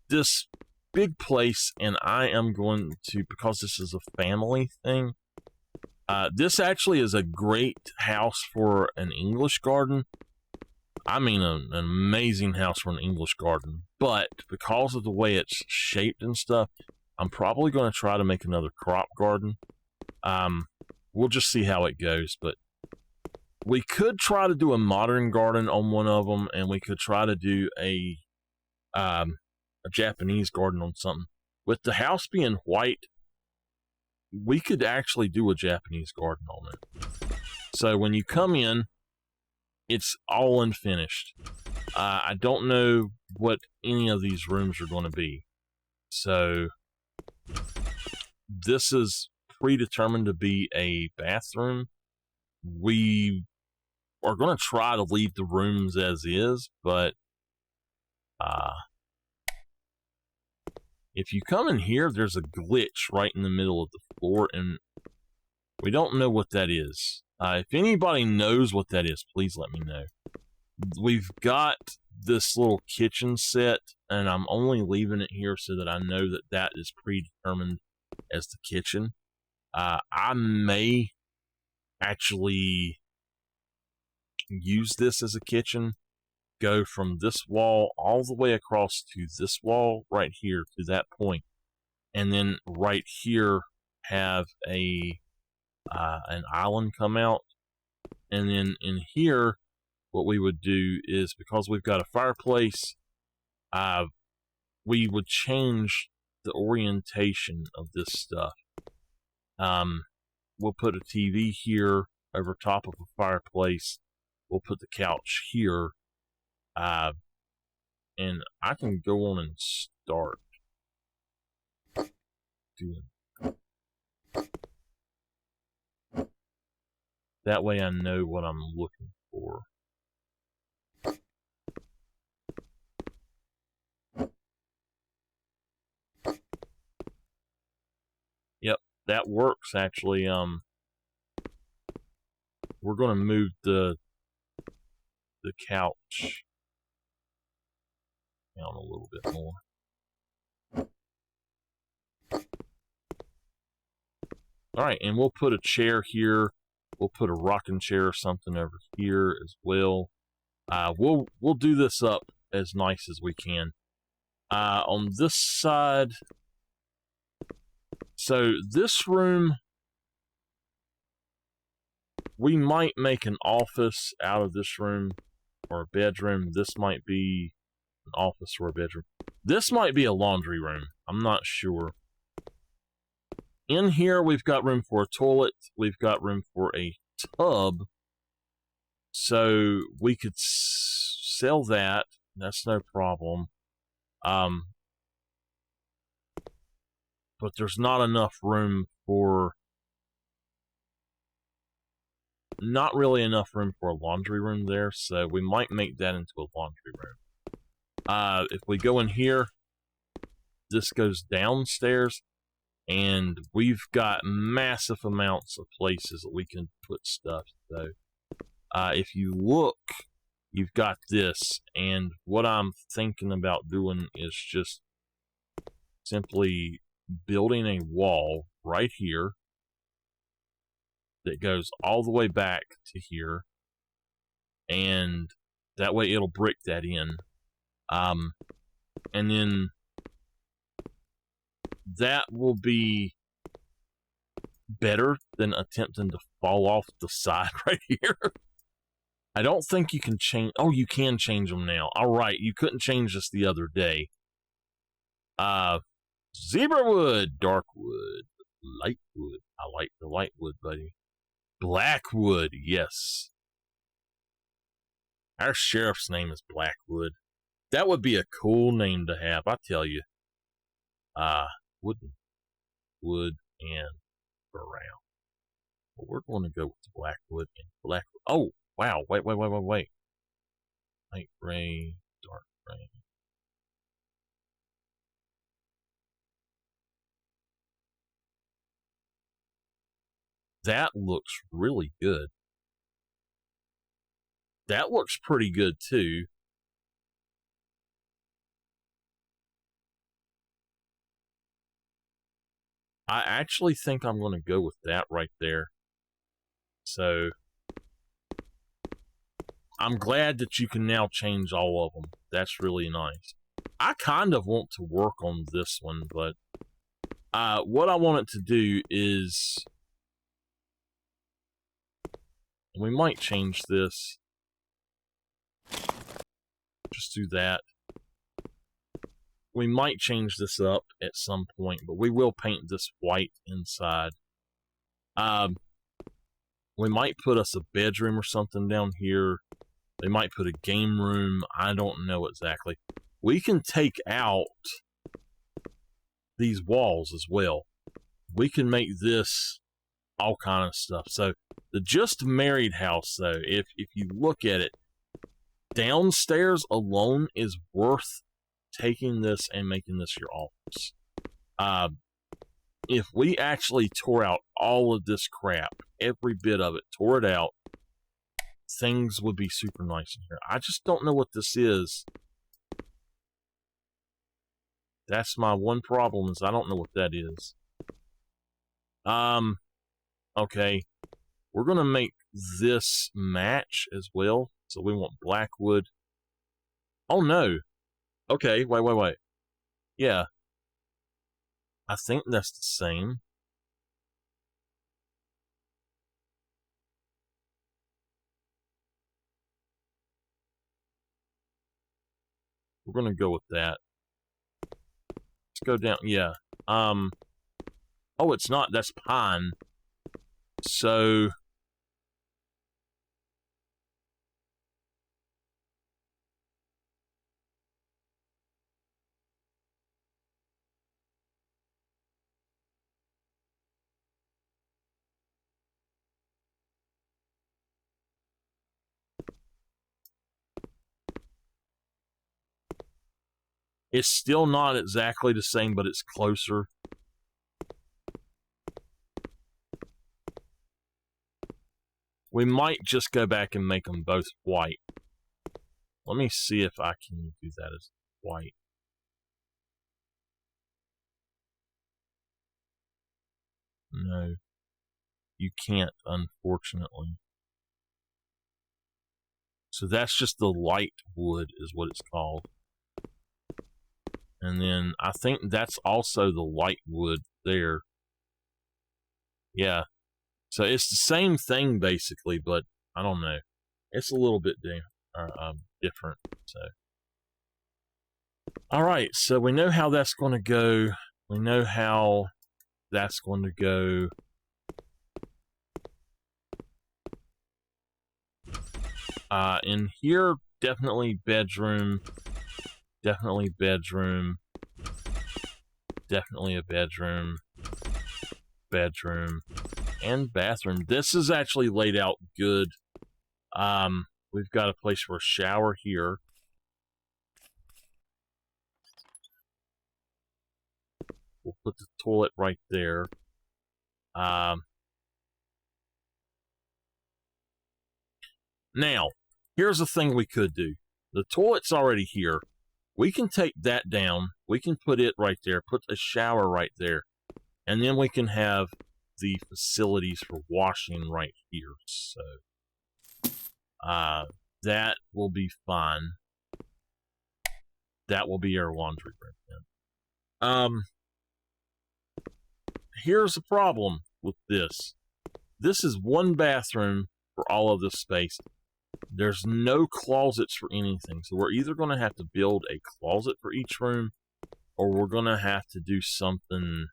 this big place, and I am going to, because this is a family thing, this actually is a great house for an English garden. I mean, an amazing house for an English garden. But because of the way it's shaped and stuff, I'm probably going to try to make another crop garden. We'll just see how it goes. But we could try to do a modern garden on one of them, and we could try to do a Japanese garden on something. With the house being white, we could actually do a Japanese garden on it. So when you come in, it's all unfinished. I don't know what any of these rooms are going to be. So this is predetermined to be a bathroom. We are going to try to leave the rooms as is, but if you come in here, there's a glitch right in the middle of the floor, and we don't know what that is. If anybody knows what that is, please let me know. We've got this little kitchen set, and I'm only leaving it here so that I know that that is predetermined as the kitchen. I may actually use this as a kitchen, go from this wall all the way across to this wall right here to that point, and then right here have an island come out. And then in here, what we would do is, because we've got a fireplace, we would change the orientation of this stuff. We'll put a TV here over top of a fireplace. We'll put the couch here. And I can go on and start doing. That way I know what I'm looking for. Yep, that works actually. We're gonna move the couch down a little bit more. Alright, and we'll put a chair here. We'll put a rocking chair or something over here as well. We'll do this up as nice as we can. On this side, so this room, we might make an office out of this room, or a bedroom. This might be an office or a bedroom. This might be a laundry room. I'm not sure. In here, we've got room for a toilet. We've got room for a tub. So we could sell that. That's no problem. But there's not enough room for not really enough room for a laundry room there, so we might make that into a laundry room. If we go in here, this goes downstairs, and we've got massive amounts of places that we can put stuff. So if you look, you've got this, and what I'm thinking about doing is just simply building a wall right here that goes all the way back to here, and that way it'll brick that in. And then that will be better than attempting to fall off the side right here. I don't think you can change. Oh, you can change them now. All right, you couldn't change this the other day. Zebra wood, dark wood, light wood. I like the light wood, buddy. Blackwood, yes. Our sheriff's name is Blackwood. That would be a cool name to have, I tell you. Wooden, wood, and brown. Well, we're going to go with Blackwood and Blackwood. Oh, wow. Wait. Light gray, dark gray. That looks really good. That looks pretty good, too. I actually think I'm going to go with that right there. So, I'm glad that you can now change all of them. That's really nice. I kind of want to work on this one, but what I want it to do is... we might change this. Just do that. We might change this up at some point, but we will paint this white inside. We might put us a bedroom or something down here. They might put a game room. I don't know exactly. We can take out these walls as well. We can make this all kind of stuff. So the Just Married house, though, if you look at it, downstairs alone is worth taking this and making this your office. If we actually tore out all of this crap, every bit of it, tore it out, things would be super nice in here. I just don't know what this is. That's my one problem, is I don't know what that is. Okay. We're going to make this match as well. So we want Blackwood. Oh, no. Okay, wait. Yeah. I think that's the same. We're going to go with that. Let's go down. Yeah. Oh, it's not. That's pine. So... it's still not exactly the same, but it's closer. We might just go back and make them both white. Let me see if I can do that as white. No. You can't, unfortunately. So that's just the light wood is what it's called. And then I think that's also the light wood there. Yeah. So it's the same thing basically, but I don't know. It's a little bit different. So, all right. So we know how that's going to go. We know how that's going to go. In here, definitely bedroom. Definitely bedroom. Definitely a bedroom. Bedroom. and bathroom. This is actually laid out good. We've got a place for a shower here. We'll put the toilet right there. Now, here's the thing we could do. The toilet's already here. We can take that down. We can put it right there, put a shower right there, and then we can have the facilities for washing right here. So, that will be fun. That will be our laundry room. Here's the problem with this. This is one bathroom for all of this space. There's no closets for anything, so we're either going to have to build a closet for each room, or we're going to have to do something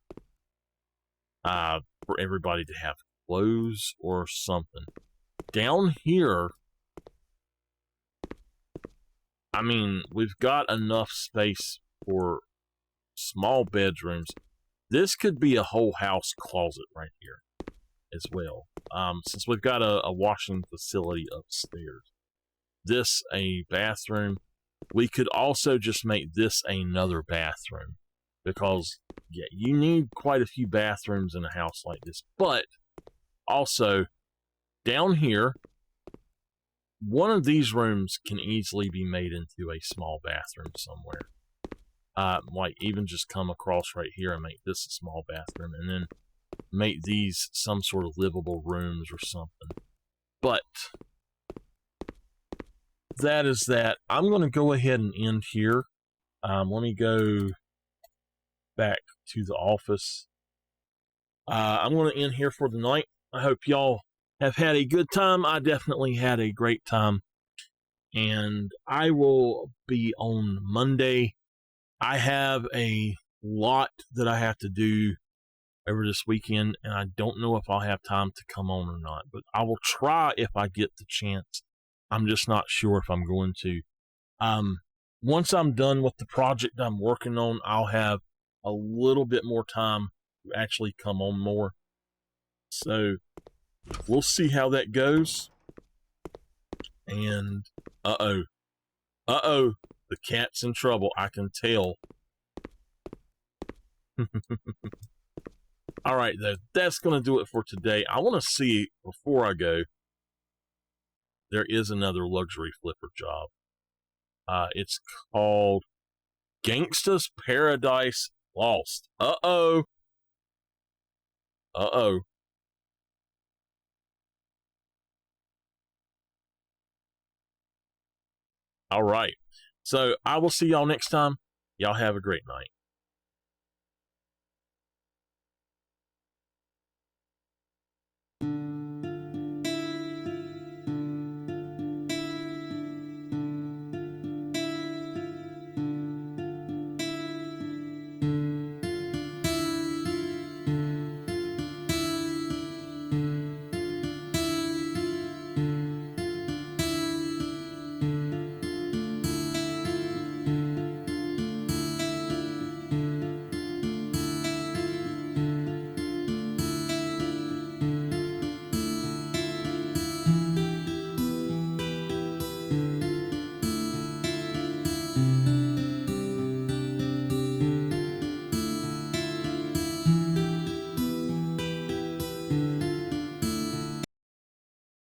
for everybody to have clothes or something. Down here, I mean, we've got enough space for small bedrooms. This could be a whole house closet right here as well, since we've got a washing facility upstairs. This a bathroom. We could also just make this another bathroom, because yeah, you need quite a few bathrooms in a house like this. But also down here, one of these rooms can easily be made into a small bathroom somewhere. Like even just come across right here and make this a small bathroom, and then make these some sort of livable rooms or something. But that is that. I'm going to go ahead and end here. Let me go back to the office. I'm going to end here for the night. I hope y'all have had a good time. I definitely had a great time. And I will be on Monday. I have a lot that I have to do over this weekend, and I don't know if I'll have time to come on or not, but I will try if I get the chance. I'm just not sure if I'm going to. Once I'm done with the project I'm working on, I'll have a little bit more time to actually come on more. So we'll see how that goes. And the cat's in trouble. I can tell. All right, though, that's going to do it for today. I want to see, before I go, there is another luxury flipper job. It's called Gangsta's Paradise Lost. Uh-oh. All right. So I will see y'all next time. Y'all have a great night.